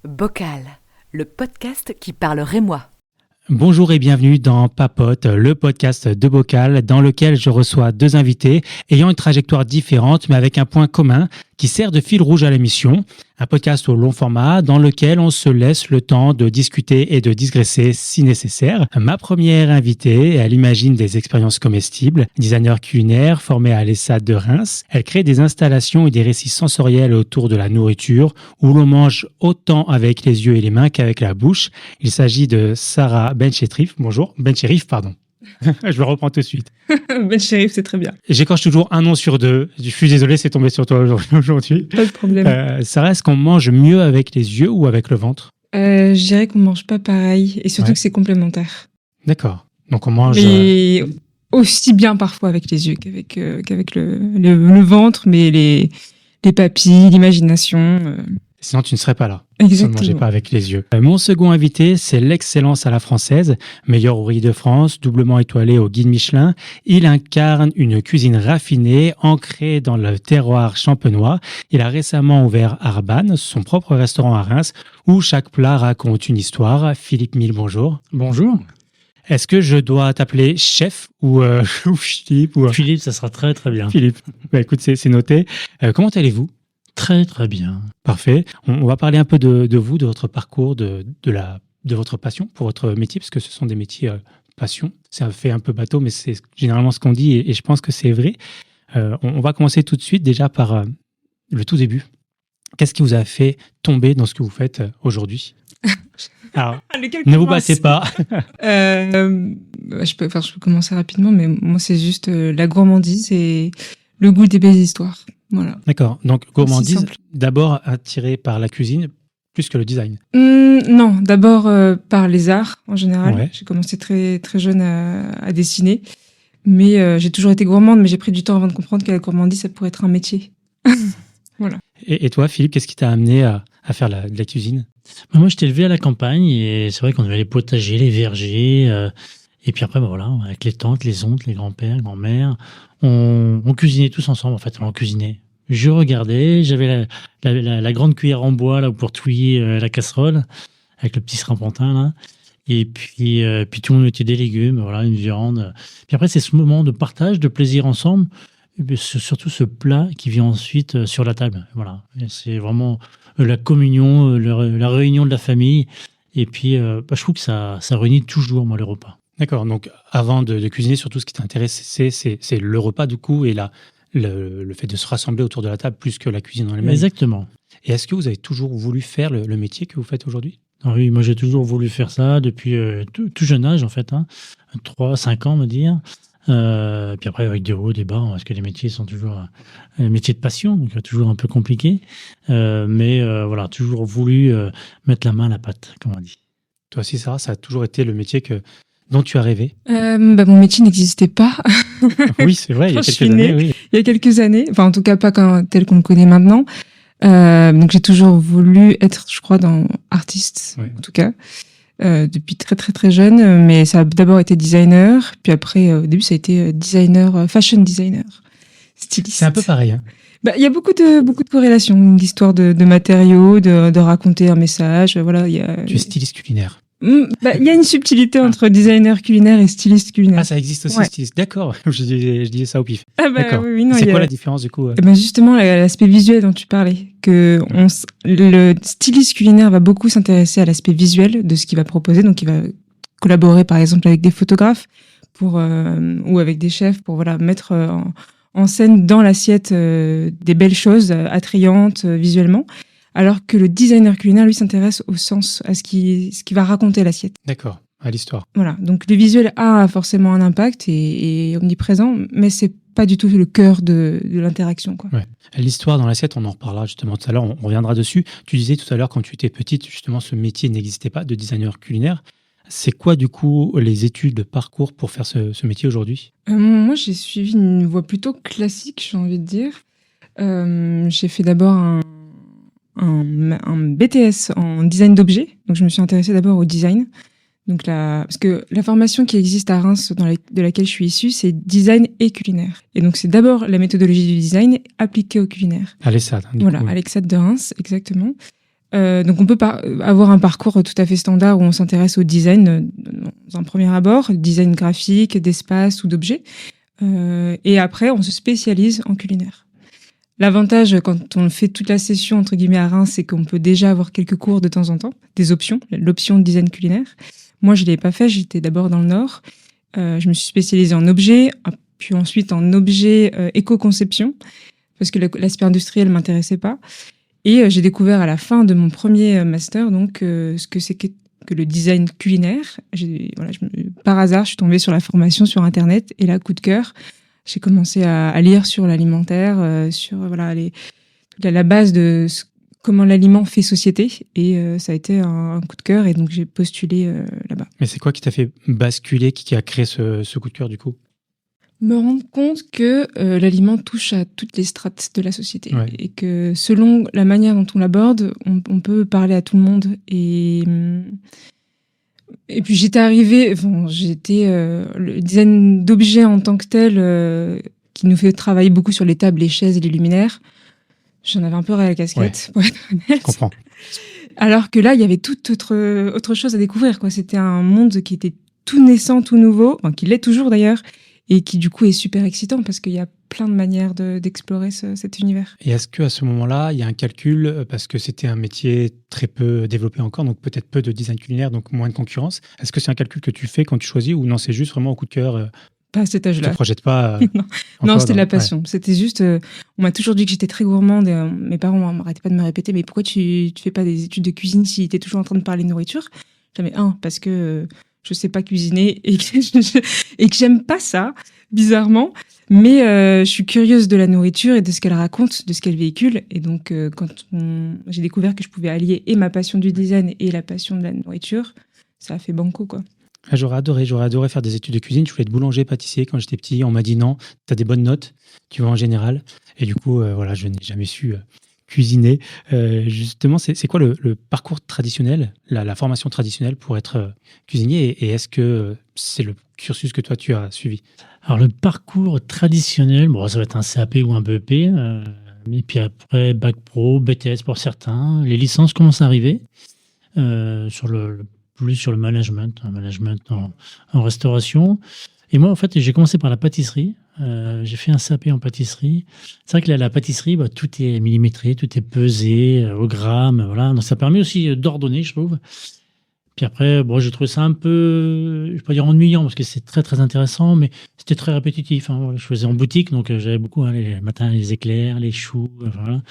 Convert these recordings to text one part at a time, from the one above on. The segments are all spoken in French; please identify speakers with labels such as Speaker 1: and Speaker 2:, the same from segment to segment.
Speaker 1: Bocal, le podcast qui parle rémois.
Speaker 2: Bonjour et bienvenue dans Papote, le podcast de Bocal dans lequel je reçois deux invités ayant une trajectoire différente mais avec un point commun qui sert de fil rouge à l'émission. Un podcast au long format dans lequel on se laisse le temps de discuter et de digresser si nécessaire. Ma première invitée, elle imagine des expériences comestibles, designer culinaire formée à l'ESSAD de Reims. Elle crée des installations et des récits sensoriels autour de la nourriture où l'on mange autant avec les yeux et les mains qu'avec la bouche. Il s'agit de Sarah Bencherif. Bonjour, Bencherif, pardon. Je le reprends tout de suite.
Speaker 3: Bencherif, c'est très bien.
Speaker 2: J'écorche toujours un nom sur deux. Je suis désolé, c'est tombé sur toi aujourd'hui.
Speaker 3: Pas de problème.
Speaker 2: Sarah, est-ce qu'on mange mieux avec les yeux ou avec le ventre ?
Speaker 3: Je dirais qu'on mange pas pareil et surtout que c'est complémentaire.
Speaker 2: D'accord. Donc on mange...
Speaker 3: Mais aussi bien parfois avec les yeux qu'avec le ventre, mais les papilles, l'imagination...
Speaker 2: Sinon, tu ne serais pas là.
Speaker 3: Exactement.
Speaker 2: Si on ne mangeait pas avec les yeux. Mon second invité, c'est l'excellence à la française, meilleur ouvrier de France, doublement étoilé au guide Michelin. Il incarne une cuisine raffinée, ancrée dans le terroir champenois. Il a récemment ouvert Arban, son propre restaurant à Reims, où chaque plat raconte une histoire. Philippe Mille, bonjour.
Speaker 4: Bonjour.
Speaker 2: Est-ce que je dois t'appeler chef ou Philippe
Speaker 4: Philippe, ça sera très très bien.
Speaker 2: Philippe. Écoute, c'est noté. Comment allez-vous ?
Speaker 4: Très très bien.
Speaker 2: Parfait. On va parler un peu de vous, de votre parcours, de votre passion pour votre métier, parce que ce sont des métiers passion. Ça fait un peu bateau, mais c'est généralement ce qu'on dit et je pense que c'est vrai. On va commencer tout de suite déjà par le tout début. Qu'est-ce qui vous a fait tomber dans ce que vous faites aujourd'hui ? Alors, ne vous battez pas.
Speaker 3: Je peux commencer rapidement, mais moi, c'est juste la gourmandise et le goût des belles histoires. Voilà.
Speaker 2: D'accord. Donc, gourmandise, d'abord attiré par la cuisine plus que le design.
Speaker 3: Non, d'abord par les arts en général.
Speaker 2: Ouais.
Speaker 3: J'ai commencé très très jeune à dessiner, mais j'ai toujours été gourmande, mais j'ai pris du temps avant de comprendre que la gourmandise, ça pourrait être un métier. Voilà.
Speaker 2: Et toi, Philippe, qu'est-ce qui t'a amené à faire de la cuisine ?
Speaker 4: Moi, j'étais élevé à la campagne et c'est vrai qu'on avait les potagers, les vergers. Et puis après, voilà, avec les tantes, les oncles, les grands-pères, grand-mères, on cuisinait tous ensemble. En fait, on cuisinait. Je regardais, j'avais la grande cuillère en bois là pour touiller la casserole avec le petit strapontin là. Et puis tout le monde mettait des légumes, voilà, une viande. Puis après, c'est ce moment de partage, de plaisir ensemble. Et surtout ce plat qui vient ensuite sur la table. Voilà, et c'est vraiment la communion, la réunion de la famille. Et puis, je trouve que ça réunit toujours moi les repas.
Speaker 2: D'accord. Donc, avant de cuisiner, surtout ce qui t'intéresse, c'est le repas du coup et le fait de se rassembler autour de la table plus que la cuisine en elle-même.
Speaker 4: Exactement.
Speaker 2: Et est-ce que vous avez toujours voulu faire le métier que vous faites aujourd'hui ?
Speaker 4: Ah oui, moi j'ai toujours voulu faire ça depuis tout jeune âge en fait, 3-5 ans on va dire. Puis après avec des hauts, des bas, parce que les métiers sont toujours un métier de passion, donc toujours un peu compliqué. Mais voilà, toujours voulu mettre la main à la pâte, comme on dit.
Speaker 2: Toi aussi, Sarah, ça a toujours été le métier dont tu as rêvé ?
Speaker 3: Mon métier n'existait pas.
Speaker 2: Oui, c'est vrai, il y a
Speaker 3: Je
Speaker 2: quelques
Speaker 3: suis
Speaker 2: années.
Speaker 3: née.
Speaker 2: Oui.
Speaker 3: Il y a quelques années, enfin en tout cas pas tel qu'on le connaît maintenant. Donc j'ai toujours voulu être, je crois, artiste,
Speaker 2: Ouais.
Speaker 3: en tout cas, depuis très très très jeune. Mais ça a d'abord été designer, puis après au début ça a été designer, fashion designer, styliste.
Speaker 2: C'est un peu pareil. Hein.
Speaker 3: Il y a beaucoup de corrélations, l'histoire de matériaux, de raconter un message. Voilà, il y a.
Speaker 2: Tu es styliste culinaire.
Speaker 3: Il y a une subtilité entre designer culinaire et styliste culinaire.
Speaker 2: Ah, ça existe aussi,
Speaker 3: Ouais.
Speaker 2: styliste. D'accord, je disais ça au pif.
Speaker 3: D'accord.
Speaker 2: Oui, c'est quoi la différence du coup ?
Speaker 3: Justement, l'aspect visuel dont tu parlais, le styliste culinaire va beaucoup s'intéresser à l'aspect visuel de ce qu'il va proposer, donc il va collaborer par exemple avec des photographes ou avec des chefs pour mettre en scène dans l'assiette des belles choses attrayantes visuellement. Alors que le designer culinaire, lui, s'intéresse au sens, à ce qui va raconter l'assiette.
Speaker 2: D'accord, à l'histoire.
Speaker 3: Voilà, donc le visuel a forcément un impact et est omniprésent, mais c'est pas du tout le cœur de l'interaction, quoi.
Speaker 2: Ouais. L'histoire dans l'assiette, on en reparlera justement tout à l'heure, on reviendra dessus. Tu disais tout à l'heure, quand tu étais petite, justement, ce métier n'existait pas de designer culinaire. C'est quoi, du coup, les études de parcours pour faire ce métier aujourd'hui ?
Speaker 3: Moi, j'ai suivi une voie plutôt classique, j'ai envie de dire. J'ai fait d'abord un BTS en design d'objets. Donc, je me suis intéressée d'abord au design. Donc parce que la formation qui existe à Reims, de laquelle je suis issue, c'est design et culinaire. Et donc, c'est d'abord la méthodologie du design appliquée au culinaire.
Speaker 2: À l'ESSAD.
Speaker 3: Voilà, à l'ESSAD de Reims, exactement. Donc on peut avoir un parcours tout à fait standard où on s'intéresse au design dans un premier abord, design graphique, d'espace ou d'objets. Et après, on se spécialise en culinaire. L'avantage quand on fait toute la session entre guillemets à Reims, c'est qu'on peut déjà avoir quelques cours de temps en temps, des options, l'option de design culinaire. Moi, je l'ai pas fait, j'étais d'abord dans le Nord. Je me suis spécialisée en objets, puis ensuite en objets éco-conception, parce que l'aspect industriel m'intéressait pas. Et j'ai découvert à la fin de mon premier master donc ce que c'est que le design culinaire. Par hasard, je suis tombée sur la formation sur Internet et là, coup de cœur, j'ai commencé à lire sur l'alimentaire, sur la base de comment l'aliment fait société. Et ça a été un coup de cœur et donc j'ai postulé là-bas.
Speaker 2: Mais c'est quoi qui t'a fait basculer, qui a créé ce coup de cœur du coup ?
Speaker 3: Me rendre compte que l'aliment touche à toutes les strates de la société.
Speaker 2: Ouais.
Speaker 3: Et que selon la manière dont on l'aborde, on peut parler à tout le monde. Et puis j'étais arrivée, le design d'objets en tant que tel, qui nous fait travailler beaucoup sur les tables, les chaises et les luminaires. J'en avais un peu ras la casquette, pour être honnête.
Speaker 2: Je comprends.
Speaker 3: Alors que là, il y avait toute autre chose à découvrir, quoi. C'était un monde qui était tout naissant, tout nouveau, qui l'est toujours d'ailleurs, et qui du coup est super excitant parce qu'il y a plein de manières d'explorer cet univers.
Speaker 2: Et est-ce qu'à ce moment-là, il y a un calcul, parce que c'était un métier très peu développé encore, donc peut-être peu de design culinaire, donc moins de concurrence. Est-ce que c'est un calcul que tu fais quand tu choisis ou non, c'est juste vraiment au coup de cœur
Speaker 3: Pas à cet
Speaker 2: tu
Speaker 3: âge-là.
Speaker 2: ne te projettes pas
Speaker 3: Non, c'était de la passion. Ouais. C'était juste, on m'a toujours dit que j'étais très gourmande et mes parents m'arrêtaient pas de me répéter, mais pourquoi tu fais pas des études de cuisine si t'es toujours en train de parler de nourriture? J'avais parce que je sais pas cuisiner et que j'aime pas ça, bizarrement. Mais je suis curieuse de la nourriture et de ce qu'elle raconte, de ce qu'elle véhicule. Et donc, quand j'ai découvert que je pouvais allier et ma passion du design et la passion de la nourriture, ça a fait banco, quoi.
Speaker 2: Ah, j'aurais adoré faire des études de cuisine. Je voulais être boulanger, pâtissier quand j'étais petit. On m'a dit non, tu as des bonnes notes, tu vas en général. Et du coup, voilà, je n'ai jamais su cuisiner. Justement, c'est quoi le parcours traditionnel, la formation traditionnelle pour être cuisinier et est-ce que c'est le cursus que toi tu as suivi?
Speaker 4: Alors le parcours traditionnel, bon, ça va être un CAP ou un BEP, et puis après bac pro, BTS pour certains. Les licences commencent à arriver plus sur le management en restauration. Et moi, en fait, j'ai commencé par la pâtisserie. J'ai fait un CAP en pâtisserie. C'est vrai que la pâtisserie, tout est millimétré, tout est pesé au gramme, voilà. Donc ça permet aussi d'ordonner, je trouve. Puis après, j'ai trouvé ça un peu, je vais pas dire ennuyant parce que c'est très très intéressant, mais c'était très répétitif. Voilà. Je faisais en boutique, donc j'avais beaucoup les matins les éclairs, les choux, voilà.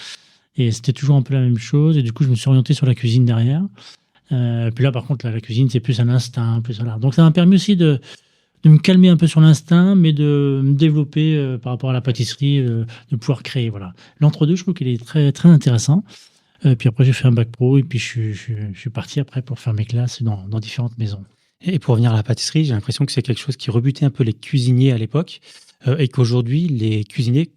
Speaker 4: Et c'était toujours un peu la même chose. Et du coup, je me suis orienté sur la cuisine derrière. Puis là, par contre, la cuisine, c'est plus un instinct, plus voilà. Donc ça m'a permis aussi de me calmer un peu sur l'instinct, mais de me développer par rapport à la pâtisserie, de pouvoir créer. Voilà. L'entre-deux, je trouve qu'il est très, très intéressant. Puis après, j'ai fait un bac pro et puis je suis parti après pour faire mes classes dans différentes maisons.
Speaker 2: Et pour revenir à la pâtisserie, j'ai l'impression que c'est quelque chose qui rebutait un peu les cuisiniers à l'époque et qu'aujourd'hui, les cuisiniers,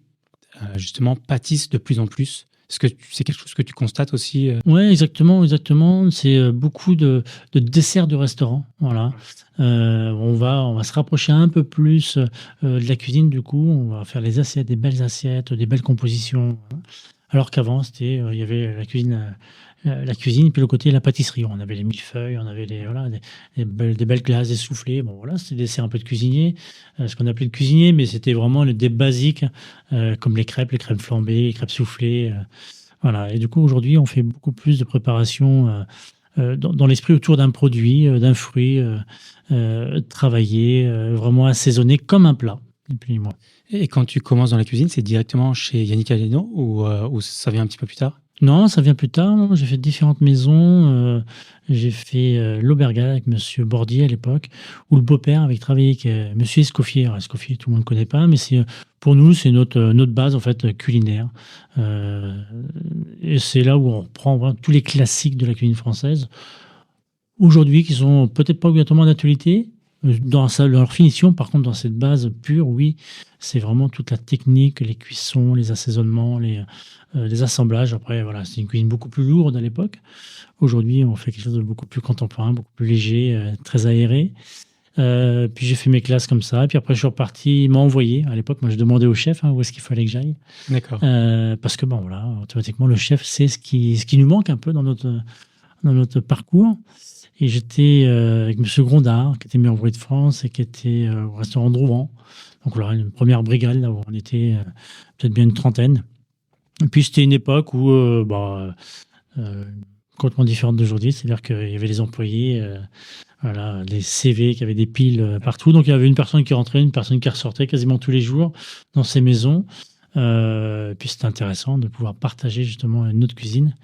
Speaker 2: justement, pâtissent de plus en plus. Est-ce que c'est quelque chose que tu constates aussi
Speaker 4: Oui, exactement. C'est beaucoup de desserts de restaurant. Voilà. On va se rapprocher un peu plus de la cuisine. Du coup, on va faire les assiettes, des belles assiettes, des belles compositions. Alors qu'avant, il y avait la cuisine, puis le côté la pâtisserie. On avait les millefeuilles, on avait des belles glaces, des soufflés. Bon, voilà, c'était des desserts un peu de cuisinier, ce qu'on appelait de cuisinier, mais c'était vraiment des basiques, comme les crêpes flambées, les crêpes soufflées. Voilà. Et du coup, aujourd'hui, on fait beaucoup plus de préparation dans l'esprit autour d'un produit, d'un fruit, travaillé, vraiment assaisonné comme un plat, ni plus ni moins.
Speaker 2: Et quand tu commences dans la cuisine, c'est directement chez Yannick Aleno ou ça vient un petit peu plus tard?
Speaker 4: Non, ça vient plus tard. J'ai fait différentes maisons. J'ai fait l'Aubergale avec Monsieur Bordier à l'époque, où le beau-père avait travaillé avec Monsieur Escoffier. Alors, Escoffier, tout le monde ne connaît pas, mais pour nous, c'est notre base en fait culinaire. Et c'est là où on reprend vraiment tous les classiques de la cuisine française. Aujourd'hui, qui sont peut-être pas obligatoirement d'actualité, dans leur finition, par contre, dans cette base pure, oui, c'est vraiment toute la technique, les cuissons, les assaisonnements, les assemblages. Après, voilà, c'est une cuisine beaucoup plus lourde à l'époque. Aujourd'hui, on fait quelque chose de beaucoup plus contemporain, beaucoup plus léger, très aéré. Puis j'ai fait mes classes comme ça. Et puis après, je suis reparti. Il m'a envoyé. À l'époque, moi, je demandais au chef où est-ce qu'il fallait que j'aille.
Speaker 2: D'accord.
Speaker 4: Parce que, bon, voilà, automatiquement, le chef sait ce qui nous manque un peu dans notre parcours. Et j'étais avec M. Grondard, qui était meilleur ouvrier de France et qui était au restaurant Drouan. Donc, voilà, une première brigade, là où on était peut-être bien une trentaine. Et puis, c'était une époque où, complètement différente d'aujourd'hui. C'est-à-dire qu'il y avait les employés, voilà, les CV qui avaient des piles partout. Donc, il y avait une personne qui rentrait, une personne qui ressortait quasiment tous les jours dans ces maisons. Et puis, c'était intéressant de pouvoir partager justement notre cuisine.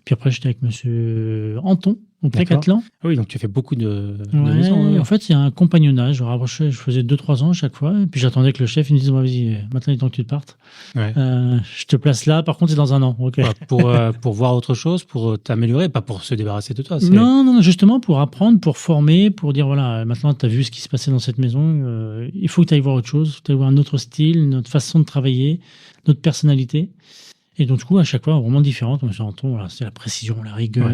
Speaker 4: Puis après, j'étais avec M. Anton, au Pré-Catelan.
Speaker 2: Ah oui, donc tu fais beaucoup de
Speaker 4: Ouais,
Speaker 2: maisons.
Speaker 4: en fait, il y a un compagnonnage. Je rapprochais, je faisais 2-3 ans à chaque fois. Et puis j'attendais que le chef il me dise bon, vas-y, maintenant il est temps que tu te partes.
Speaker 2: Ouais.
Speaker 4: Je te place là, par contre, c'est dans un an. Ok.
Speaker 2: Pour voir autre chose, pour t'améliorer, pas pour se débarrasser de toi.
Speaker 4: Non, justement pour apprendre, pour former, pour dire voilà, maintenant tu as vu ce qui se passait dans cette maison, il faut que tu ailles voir autre chose, tu ailles voir un autre style, notre façon de travailler, notre personnalité. Et donc, du coup, à chaque fois, vraiment différente. M. Anton, voilà, c'est la précision, la rigueur.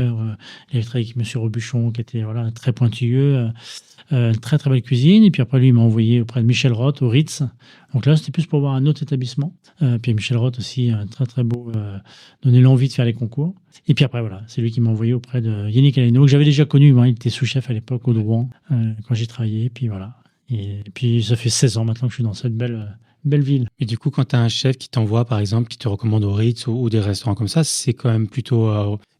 Speaker 4: Il avait travaillé avec M. Robuchon, qui était voilà, très pointilleux. Très, très belle cuisine. Et puis après, lui, il m'a envoyé auprès de Michel Roth, au Ritz. Donc là, c'était plus pour voir un autre établissement. Puis Michel Roth aussi, très, très beau, donner l'envie de faire les concours. Et puis après, voilà, c'est lui qui m'a envoyé auprès de Yannick Aleno, que j'avais déjà connu. Il était sous-chef à l'époque au Drouan, quand j'ai travaillé. Et puis voilà. Et puis, ça fait 16 ans maintenant que je suis dans cette belle ville.
Speaker 2: Et du coup, quand tu as un chef qui t'envoie, par exemple, qui te recommande au Ritz ou des restaurants comme ça, c'est quand même plutôt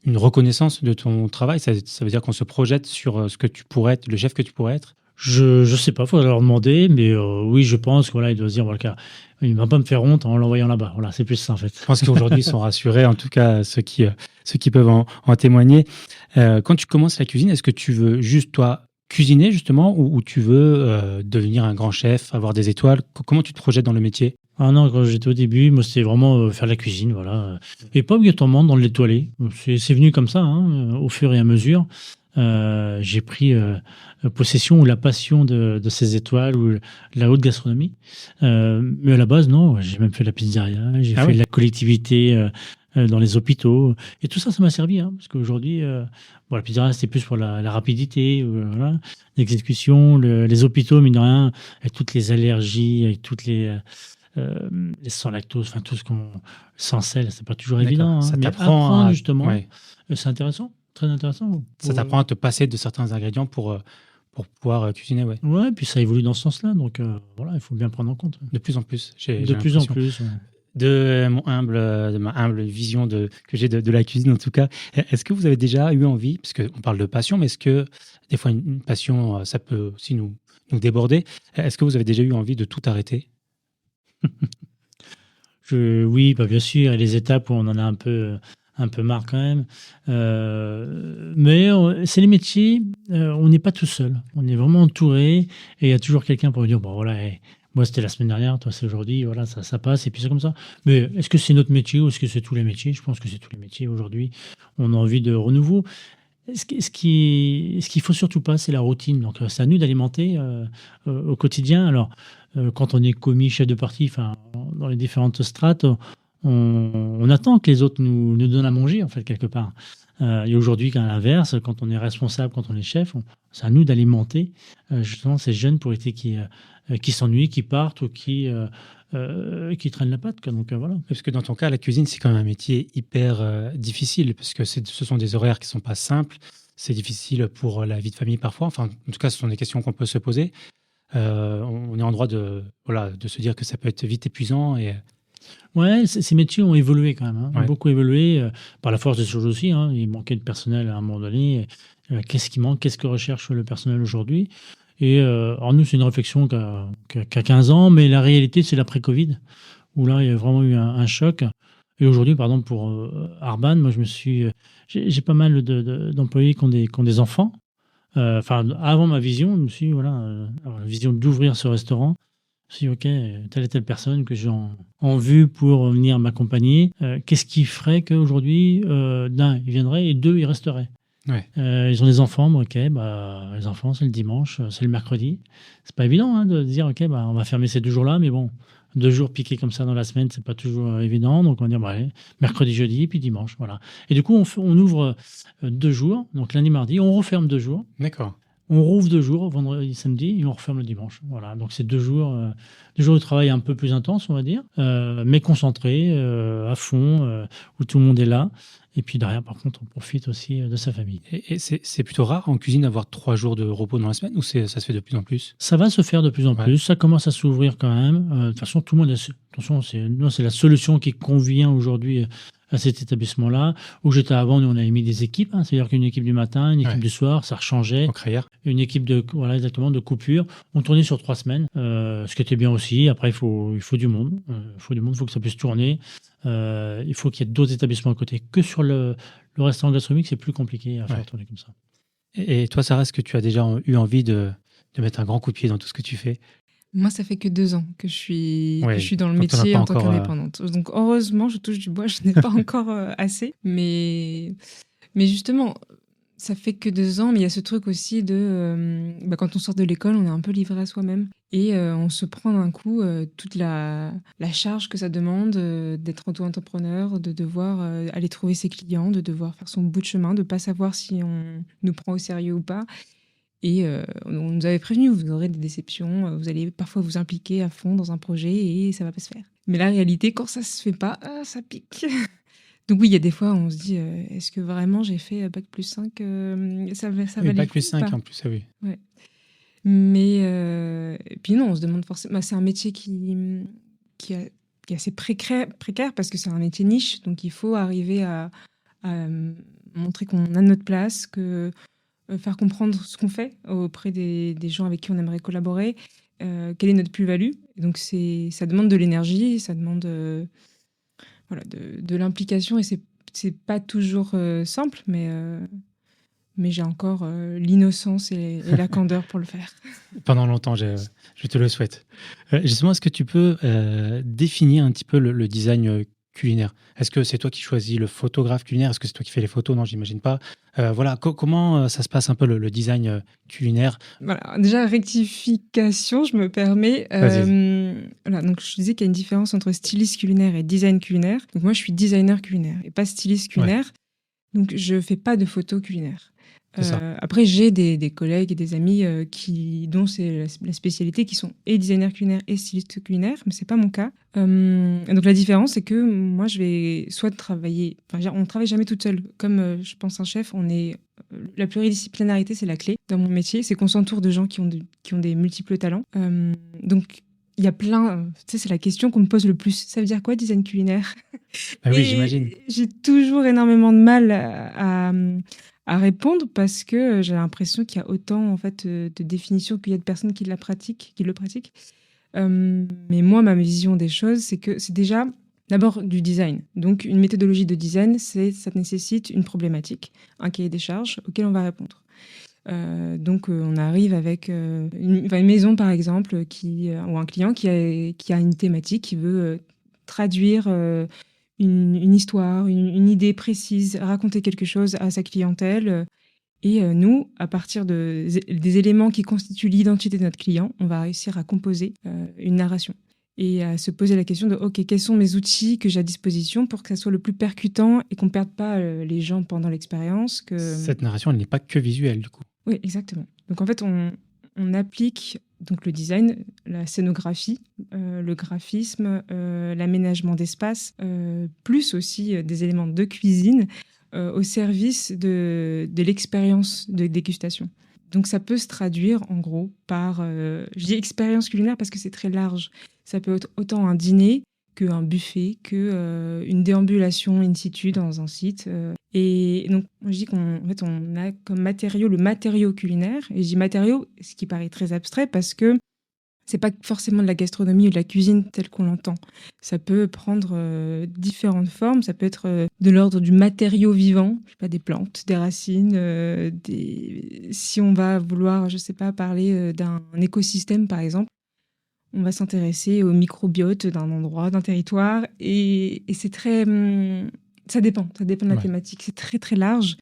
Speaker 2: une reconnaissance de ton travail. Ça veut dire qu'on se projette sur ce que tu pourrais être, le chef que tu pourrais être.
Speaker 4: Je sais pas, il faudrait leur demander, mais oui, je pense qu'il doit se dire, voilà, il va pas me faire honte en l'envoyant là-bas. Voilà, c'est plus ça en fait.
Speaker 2: Je pense qu'aujourd'hui, ils sont rassurés, en tout cas ceux qui peuvent en témoigner. Quand tu commences la cuisine, est-ce que tu veux juste toi cuisiner justement ou tu veux devenir un grand chef, avoir des étoiles? Comment tu te projettes dans le métier?
Speaker 4: Ah non, quand j'étais au début, moi c'était vraiment faire la cuisine, voilà. Et pas obligatoirement dans l'étoilé. C'est venu comme ça, au fur et à mesure. J'ai pris possession ou la passion de ces étoiles ou la haute gastronomie. Mais à la base, non, j'ai même fait la pizzeria, j'ai fait de la collectivité dans les hôpitaux. Et tout ça, ça m'a servi, parce qu'aujourd'hui, la pizzeria, c'était plus pour la rapidité, voilà, l'exécution, les hôpitaux, mine de rien, avec toutes les allergies, avec toutes les sans lactose, enfin tout ce qu'on sans sel, c'est pas toujours évident.
Speaker 2: Ça
Speaker 4: mais
Speaker 2: t'apprend
Speaker 4: justement, c'est intéressant, très intéressant.
Speaker 2: Ça t'apprend à te passer de certains ingrédients pour pouvoir cuisiner, ouais.
Speaker 4: Ouais, puis ça évolue dans ce sens-là, donc voilà, il faut bien prendre en compte.
Speaker 2: De plus en plus.
Speaker 4: De plus en plus. Ouais.
Speaker 2: De ma humble vision que j'ai de la cuisine en tout cas, est-ce que vous avez déjà eu envie, parce qu'on parle de passion, mais est-ce que des fois une passion, ça peut aussi nous déborder, est-ce que vous avez déjà eu envie de tout arrêter?
Speaker 4: Oui, bien sûr, il y a les étapes où on en a un peu marre quand même. Mais c'est les métiers, on n'est pas tout seul. On est vraiment entouré et il y a toujours quelqu'un pour dire, bon voilà, moi c'était la semaine dernière, toi c'est aujourd'hui, voilà, ça passe et puis c'est comme ça. Mais est-ce que c'est notre métier ou est-ce que c'est tous les métiers? Je pense que c'est tous les métiers aujourd'hui. On a envie de renouveau. Ce qu'il faut surtout pas, c'est la routine. Donc, c'est à nous d'alimenter au quotidien. Alors, quand on est commis, chef de parti, dans les différentes strates, on attend que les autres nous donnent à manger, en fait, quelque part. Et aujourd'hui, à l'inverse, quand on est responsable, quand on est chef, c'est à nous d'alimenter justement ces jeunes pour éviter qui s'ennuient, qui partent ou qui traînent la patte. Donc, voilà.
Speaker 2: Parce que dans ton cas, la cuisine, c'est quand même un métier hyper difficile, parce que ce sont des horaires qui ne sont pas simples. C'est difficile pour la vie de famille parfois. Enfin, en tout cas, ce sont des questions qu'on peut se poser. On est en droit de se dire que ça peut être vite épuisant.
Speaker 4: Ouais, ces métiers ont évolué quand même, ont beaucoup évolué par la force des choses aussi. Il manquait de personnel à un moment donné. Qu'est-ce qui manque? Qu'est-ce que recherche le personnel aujourd'hui? Et alors nous, c'est une réflexion qu'à 15 ans, mais la réalité, c'est l'après-Covid, où là, il y a vraiment eu un choc. Et aujourd'hui, par exemple, pour Arban, moi, j'ai pas mal d'employés qui ont des enfants. Avant ma vision, je me suis dit, la vision d'ouvrir ce restaurant. Je me suis dit, OK, telle et telle personne que j'ai en vue pour venir m'accompagner, qu'est-ce qui ferait qu'aujourd'hui, d'un, il viendrait et deux, il resterait?
Speaker 2: Ouais.
Speaker 4: Ils ont des enfants, les enfants, c'est le dimanche, c'est le mercredi. C'est pas évident de dire, OK, on va fermer ces 2 jours-là, mais bon, 2 jours piqués comme ça dans la semaine, c'est pas toujours évident. Donc, on va dire, allez, mercredi, jeudi, puis dimanche, voilà. Et du coup, on ouvre 2 jours, donc lundi, mardi, on referme 2 jours.
Speaker 2: D'accord.
Speaker 4: On rouvre 2 jours, vendredi, samedi, et on referme le dimanche. Voilà, donc c'est 2 jours de travail un peu plus intense, on va dire, mais concentré, à fond, où tout le monde est là. Et puis derrière, par contre, on profite aussi de sa famille.
Speaker 2: Et c'est plutôt rare en cuisine d'avoir 3 jours de repos dans la semaine ou ça se fait de plus en plus?
Speaker 4: Ça va se faire de plus en plus, ça commence à s'ouvrir quand même. De toute façon, tout le monde attention, c'est la solution qui convient aujourd'hui à cet établissement-là. Où j'étais avant, nous, on avait mis des équipes, hein, c'est-à-dire qu'une équipe du matin, une équipe du soir, ça rechangeait.
Speaker 2: En crayère.
Speaker 4: Une équipe voilà, exactement, de coupure. On tournait sur 3 semaines, ce qui était bien aussi. Après, il faut du monde. Il faut que ça puisse tourner. Il faut qu'il y ait d'autres établissements à côté. Que sur le restaurant gastronomique, c'est plus compliqué à faire tourner comme ça.
Speaker 2: Et toi, Sarah, est-ce que tu as déjà eu envie de mettre un grand coup de pied dans tout ce que tu fais?
Speaker 3: Moi, ça fait que 2 ans que je suis dans le
Speaker 2: donc t'en as
Speaker 3: métier
Speaker 2: pas
Speaker 3: en tant
Speaker 2: encore,
Speaker 3: qu'indépendante. Donc, heureusement, je touche du bois, je n'ai pas encore assez. Mais justement, ça fait que 2 ans, mais il y a ce truc aussi de... quand on sort de l'école, on est un peu livré à soi-même. Et on se prend d'un coup toute la charge que ça demande d'être auto-entrepreneur, de devoir aller trouver ses clients, de devoir faire son bout de chemin, de ne pas savoir si on nous prend au sérieux ou pas. Et on nous avait prévenu, vous aurez des déceptions, vous allez parfois vous impliquer à fond dans un projet et ça va pas se faire. Mais la réalité, quand ça se fait pas, ça pique. Donc oui, il y a des fois, on se dit, est-ce que vraiment j'ai fait Bac plus 5 ça va
Speaker 2: Bac plus 5 en plus, oui.
Speaker 3: Ouais. Mais et puis non, on se demande forcément... c'est un métier qui est assez précaire parce que c'est un métier niche. Donc il faut arriver à montrer qu'on a notre place, faire comprendre ce qu'on fait auprès des gens avec qui on aimerait collaborer, quelle est notre plus-value. Et donc ça demande de l'énergie, ça demande de l'implication et c'est pas toujours simple, mais j'ai encore l'innocence et la candeur pour le faire.
Speaker 2: Pendant longtemps, je te le souhaite. Justement, est-ce que tu peux définir un petit peu le design culinaire? Est-ce que c'est toi qui choisis le photographe culinaire? Est-ce que c'est toi qui fais les photos? Non, j'imagine pas. Voilà, comment ça se passe un peu le design culinaire?
Speaker 3: Voilà, déjà, rectification, je me permets. Voilà, donc je disais qu'il y a une différence entre styliste culinaire et design culinaire. Donc moi, je suis designer culinaire et pas styliste culinaire. Donc je fais pas de photos culinaires. Après, j'ai des collègues et des amis dont c'est la spécialité, qui sont et designers culinaires et stylistes culinaires, mais c'est pas mon cas. Donc la différence, c'est que moi, je vais soit travailler... Enfin, on travaille jamais toute seule. Comme je pense un chef, la pluridisciplinarité, c'est la clé dans mon métier. C'est qu'on s'entoure de gens qui ont des multiples talents. Donc, il y a plein... Tu sais, c'est la question qu'on me pose le plus. Ça veut dire quoi, design culinaire?
Speaker 2: Oui, j'imagine.
Speaker 3: J'ai toujours énormément de mal à répondre parce que j'ai l'impression qu'il y a autant en fait de définitions qu'il y a de personnes qui le pratiquent. Mais moi, ma vision des choses, c'est que c'est déjà d'abord du design. Donc, une méthodologie de design, ça nécessite une problématique, un cahier des charges auquel on va répondre. Donc, on arrive avec une maison, par exemple, ou un client qui a une thématique, qui veut traduire une histoire, une idée précise, raconter quelque chose à sa clientèle. Et nous, à partir des éléments qui constituent l'identité de notre client, on va réussir à composer une narration et à se poser la question de « Ok, quels sont mes outils que j'ai à disposition pour que ça soit le plus percutant et qu'on ne perde pas les gens pendant l'expérience ?»
Speaker 2: Cette narration, elle n'est pas que visuelle, du coup.
Speaker 3: Oui, exactement. Donc en fait, on applique donc le design, la scénographie, le graphisme, l'aménagement d'espace, plus aussi des éléments de cuisine au service de l'expérience de dégustation. Donc ça peut se traduire en gros par, je dis expérience culinaire parce que c'est très large. Ça peut être autant un dîner qu'un buffet, qu'une déambulation in situ dans un site. Et donc, je dis qu'on a comme matériau le matériau culinaire. Et je dis matériau, ce qui paraît très abstrait parce que c'est pas forcément de la gastronomie ou de la cuisine telle qu'on l'entend. Ça peut prendre différentes formes. Ça peut être de l'ordre du matériau vivant, je sais pas, des plantes, des racines, si on va vouloir, je sais pas, parler d'un écosystème par exemple, on va s'intéresser au microbiote d'un endroit, d'un territoire, et c'est très... ça dépend de la thématique. C'est très, très large,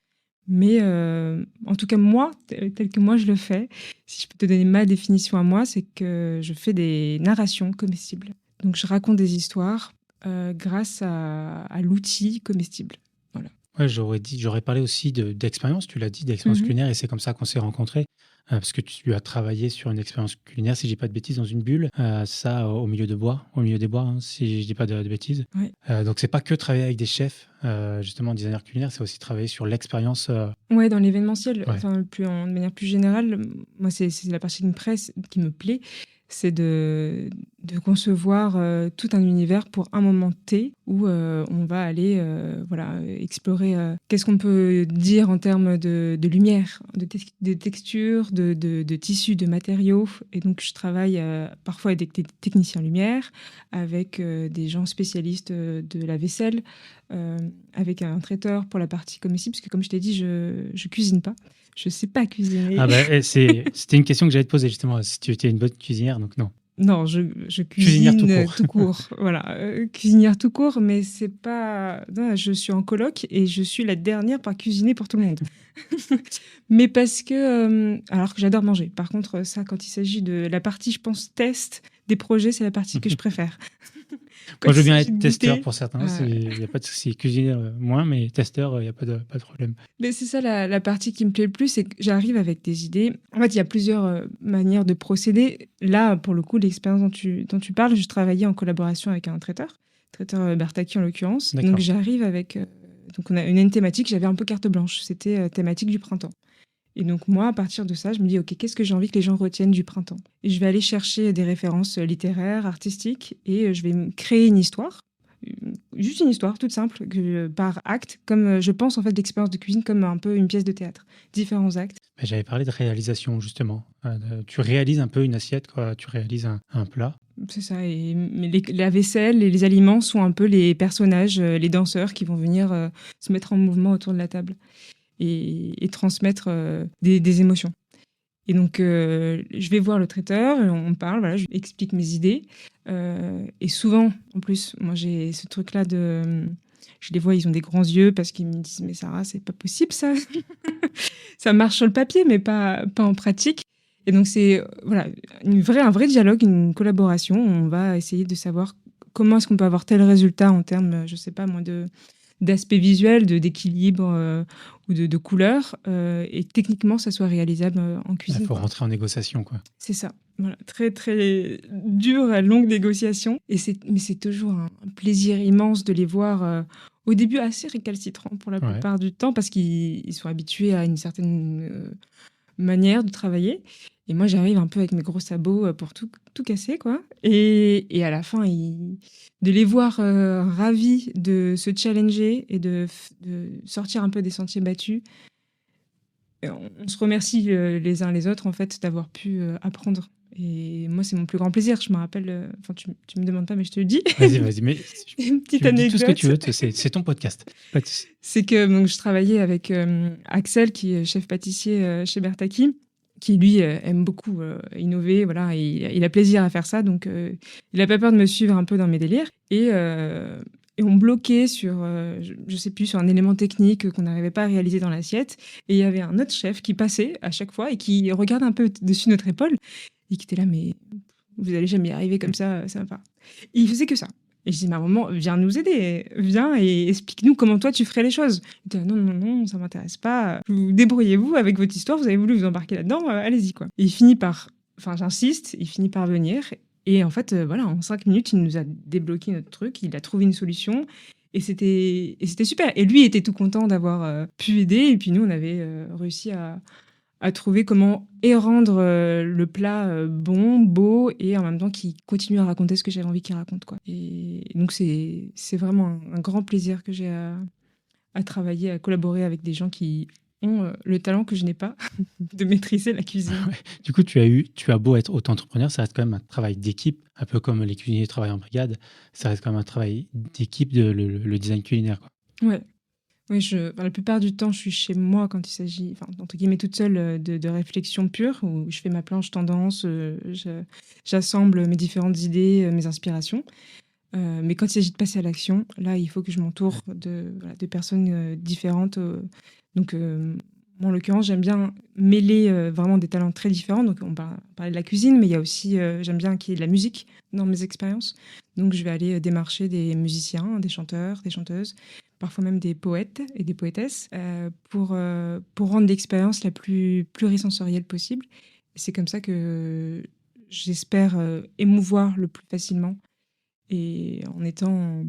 Speaker 3: mais en tout cas, moi, tel que moi je le fais, si je peux te donner ma définition à moi, c'est que je fais des narrations comestibles. Donc, je raconte des histoires grâce à l'outil comestible. Voilà.
Speaker 2: Ouais, j'aurais parlé aussi d'expérience, tu l'as dit, d'expérience culinaire, et c'est comme ça qu'on s'est rencontrés. parce que tu as travaillé sur une expérience culinaire, si je dis pas de bêtises, dans une bulle, ça au milieu des bois, hein, si je dis pas de bêtises.
Speaker 3: Ouais.
Speaker 2: Donc c'est pas que travailler avec des chefs, justement designer culinaire, c'est aussi travailler sur l'expérience.
Speaker 3: Ouais, dans l'événementiel,
Speaker 2: Ouais.
Speaker 3: enfin, de manière plus générale, moi, c'est la partie qui me plaît, c'est de concevoir tout un univers pour un moment T où on va aller explorer qu'est-ce qu'on peut dire en termes de lumière, de texture, de tissus, de matériaux. Et donc, je travaille parfois avec des techniciens lumière, avec des gens spécialistes de la vaisselle, avec un traiteur pour la partie comestible, parce que comme je t'ai dit, je cuisine pas. Je sais pas cuisiner.
Speaker 2: Ah bah, c'était une question que j'allais te poser justement, si tu étais une bonne cuisinière, donc non.
Speaker 3: Non, je
Speaker 2: Cuisinière
Speaker 3: cuisine
Speaker 2: tout court.
Speaker 3: Voilà, cuisinière tout court, mais c'est pas. Non, je suis en coloc et je suis la dernière par cuisiner pour tout le monde. Mais parce que. Alors que j'adore manger. Par contre, ça, quand il s'agit de la partie, je pense, test des projets, c'est la partie que je préfère.
Speaker 2: Moi, je veux bien
Speaker 3: Quand il s'agit
Speaker 2: être
Speaker 3: de
Speaker 2: testeur
Speaker 3: goûter,
Speaker 2: pour certains, il n'y a pas de souci. Cuisiner moins, mais testeur, il n'y a pas de problème.
Speaker 3: mais c'est ça la partie qui me plaît le plus, c'est que j'arrive avec des idées. En fait, il y a plusieurs manières de procéder. Là, pour le coup, l'expérience dont tu parles, je travaillais en collaboration avec un traiteur Bertaki en l'occurrence.
Speaker 2: D'accord.
Speaker 3: Donc j'arrive avec... donc on a une thématique, j'avais un peu carte blanche. C'était thématique du printemps. Et donc moi, à partir de ça, je me dis, OK, qu'est-ce que j'ai envie que les gens retiennent du printemps? Et je vais aller chercher des références littéraires, artistiques, et je vais me créer une histoire. Juste une histoire toute simple, par acte, comme je pense en fait l'expérience de cuisine comme un peu une pièce de théâtre. Différents actes.
Speaker 2: J'avais parlé de réalisation, justement. Tu réalises un peu une assiette, quoi. Tu réalises un plat.
Speaker 3: C'est ça. Mais la vaisselle et les aliments sont un peu les personnages, les danseurs qui vont venir se mettre en mouvement autour de la table et transmettre des émotions. Et donc, je vais voir le traiteur, on parle, voilà, je lui explique mes idées. Et souvent, en plus, moi, j'ai ce truc-là de... Je les vois, ils ont des grands yeux parce qu'ils me disent « Mais Sarah, c'est pas possible, ça !» Ça marche sur le papier, mais pas en pratique. Et donc, c'est voilà, un vrai dialogue, une collaboration. On va essayer de savoir comment est-ce qu'on peut avoir tel résultat en termes, je sais pas moi, d'aspect visuel, d'équilibre ou de couleur, et techniquement, ça soit réalisable en cuisine.
Speaker 2: Il faut rentrer en négociation, quoi.
Speaker 3: C'est ça. Voilà, très, très dure, longue négociation. Mais c'est toujours un plaisir immense de les voir au début assez récalcitrants pour la plupart du temps, parce qu'ils sont habitués à une certaine manière de travailler. Et moi, j'arrive un peu avec mes gros sabots pour tout casser, quoi. Et à la fin, de les voir ravis de se challenger et de sortir un peu des sentiers battus. On se remercie les uns les autres, en fait, d'avoir pu apprendre. Et moi, c'est mon plus grand plaisir. Je me rappelle... Enfin, tu me demandes pas, mais je te le dis.
Speaker 2: Vas-y, mais
Speaker 3: une petite
Speaker 2: tu me dis
Speaker 3: anecdote.
Speaker 2: tout ce que tu veux, c'est ton podcast.
Speaker 3: C'est que donc, je travaillais avec Axel, qui est chef pâtissier chez Bertaki, qui, lui, aime beaucoup innover. Voilà, et il a plaisir à faire ça. Donc, il n'a pas peur de me suivre un peu dans mes délires. Et on bloquait sur, je sais plus, sur un élément technique qu'on n'arrivait pas à réaliser dans l'assiette. Et il y avait un autre chef qui passait à chaque fois et qui regardait un peu dessus notre épaule et qui était là, mais vous allez jamais y arriver comme ça va pas. Et il faisait que ça. Et je dis, ma maman, viens nous aider, viens et explique-nous comment toi tu ferais les choses. Il dit, non, ça m'intéresse pas. Vous débrouillez-vous avec votre histoire, vous avez voulu vous embarquer là-dedans, allez-y, quoi. Et il finit par, enfin j'insiste, il finit par venir. Et en fait, voilà, en 5 minutes, il nous a débloqué notre truc, il a trouvé une solution. Et c'était super. Et lui était tout content d'avoir pu aider. Et puis nous, on avait réussi à trouver comment rendre le plat bon, beau, et en même temps qui continue à raconter ce que j'avais envie qu'il raconte, quoi. Et donc, c'est vraiment un grand plaisir que j'ai à travailler, à collaborer avec des gens qui ont le talent que je n'ai pas de maîtriser la cuisine.
Speaker 2: Ouais. Du coup, tu as beau être auto-entrepreneur, ça reste quand même un travail d'équipe, un peu comme les cuisiniers travaillent en brigade, ça reste quand même un travail d'équipe, le design culinaire, quoi.
Speaker 3: Ouais. Oui, la plupart du temps, je suis chez moi quand il s'agit, enfin, entre guillemets, toute seule de réflexion pure, où je fais ma planche tendance, j'assemble mes différentes idées, mes inspirations. Mais quand il s'agit de passer à l'action, là, il faut que je m'entoure de personnes différentes. Donc, moi, en l'occurrence, j'aime bien mêler vraiment des talents très différents. Donc, on parlait de la cuisine, mais il y a aussi, j'aime bien qu'il y ait de la musique dans mes expériences. Donc, je vais aller démarcher des musiciens, des chanteurs, des chanteuses, parfois même des poètes et des poétesses, pour rendre l'expérience la plus plurisensorielle possible. Et c'est comme ça que j'espère émouvoir le plus facilement et en étant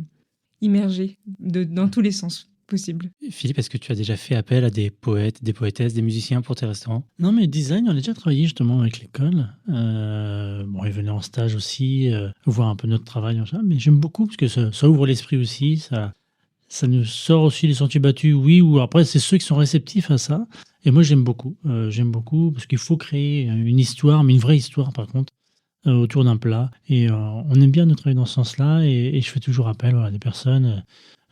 Speaker 3: immergée dans tous les sens possibles.
Speaker 2: Philippe, est-ce que tu as déjà fait appel à des poètes, des poétesses, des musiciens pour tes restaurants?
Speaker 4: Non, mais design, on a déjà travaillé justement avec l'école. Ils venaient en stage aussi, voir un peu notre travail, machin. Mais j'aime beaucoup parce que ça ouvre l'esprit aussi, ça nous sort aussi les sentiers battus, oui, ou après, c'est ceux qui sont réceptifs à ça. Et moi, j'aime beaucoup parce qu'il faut créer une histoire, mais une vraie histoire par contre, autour d'un plat. Et on aime bien nous travailler dans ce sens-là. Et je fais toujours appel à des personnes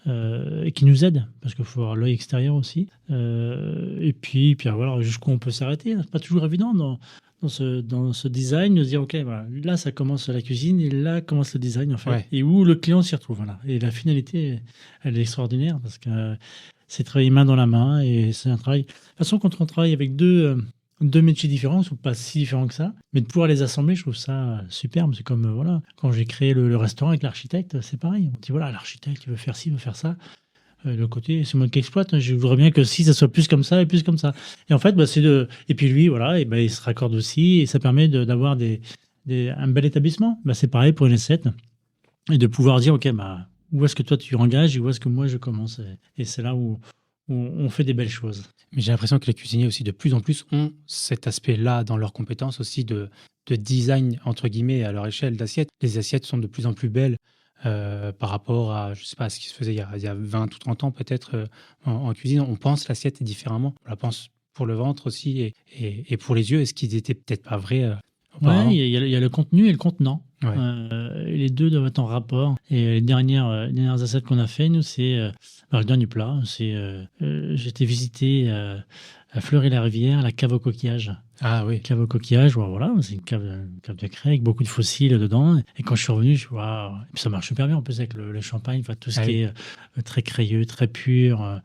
Speaker 4: qui nous aident, parce qu'il faut avoir l'œil extérieur aussi. Et puis voilà, jusqu'où on peut s'arrêter. C'est pas toujours évident dans ce design de se dire, OK, voilà, là, ça commence la cuisine et là commence le design, en fait.
Speaker 2: Ouais.
Speaker 4: Et où le client s'y retrouve. Voilà. Et la finalité, elle est extraordinaire parce que c'est travailler main dans la main et c'est un travail. De toute façon, quand on travaille avec deux métiers différents, ils ne sont pas si différents que ça, mais de pouvoir les assembler, je trouve ça superbe. C'est comme, voilà, quand j'ai créé le restaurant avec l'architecte, c'est pareil. On dit, voilà, l'architecte, il veut faire ci, il veut faire ça. Le côté, c'est moi qui exploite. Je voudrais bien que si ça soit plus comme ça et plus comme ça. Et en fait, et puis lui, voilà, et il se raccorde aussi et ça permet d'avoir un bel établissement. C'est pareil pour une assiette et de pouvoir dire, OK, où est-ce que toi tu engages et où est-ce que moi je commence. Et c'est là où on fait des belles choses.
Speaker 2: Mais j'ai l'impression que les cuisiniers aussi, de plus en plus, ont cet aspect-là dans leurs compétences aussi de design, entre guillemets, à leur échelle d'assiettes. Les assiettes sont de plus en plus belles par rapport à, je sais pas, ce qui se faisait il y a 20 ou 30 ans peut-être en cuisine. On pense l'assiette différemment. On la pense pour le ventre aussi et pour les yeux. Est-ce qu'ils étaient peut-être pas vrais auparavant?
Speaker 4: Ouais, il y a le contenu et le contenant.
Speaker 2: Ouais.
Speaker 4: Les deux doivent être en rapport. Et les dernières assiettes qu'on a fait, nous, c'est le dernier plat. J'étais visiter à Fleury-la-Rivière, la cave au coquillage.
Speaker 2: Ah oui.
Speaker 4: Cave au coquillage, voilà, c'est une cave de craie avec beaucoup de fossiles dedans. Et quand je suis revenu, waouh, et puis ça marche super bien en plus avec le champagne, enfin, tout ce qui est très crayeux, très pur.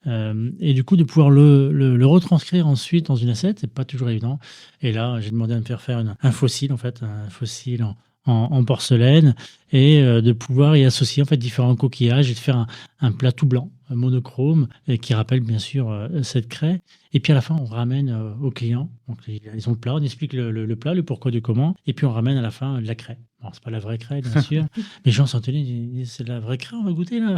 Speaker 4: Et du coup, de pouvoir le retranscrire ensuite dans une assiette, c'est pas toujours évident. Et là, j'ai demandé à me faire un fossile, en fait, un fossile en porcelaine, et de pouvoir y associer en fait différents coquillages et de faire un plat tout blanc, monochrome, et qui rappelle bien sûr cette craie. Et puis à la fin, on ramène au client. Donc ils ont le plat, on explique le plat, le pourquoi du comment, et puis on ramène à la fin la craie. Bon, c'est pas la vraie craie, bien sûr. Mais les gens sont étonnés, ils disent, c'est la vraie craie, on va goûter là.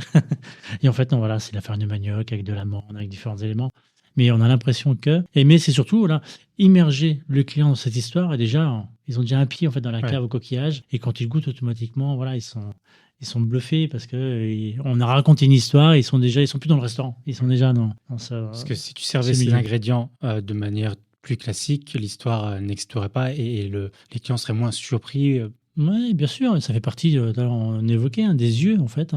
Speaker 4: Et en fait, non, voilà, c'est de la farine de manioc avec de l'amande, avec différents éléments. Mais on a l'impression que. Mais c'est surtout, voilà, immerger le client dans cette histoire. Et déjà, ils ont déjà un pied en fait dans la cave au coquillage. Et quand ils goûtent automatiquement, voilà, ils sont bluffés parce que on a raconté une histoire. Ils sont plus dans le restaurant. Ils sont déjà dans ça.
Speaker 2: Parce que si tu servais ces ingrédients de manière plus classique, l'histoire n'existerait pas et les clients seraient moins surpris.
Speaker 4: Oui, bien sûr. Ça fait partie. On évoquait des yeux en fait.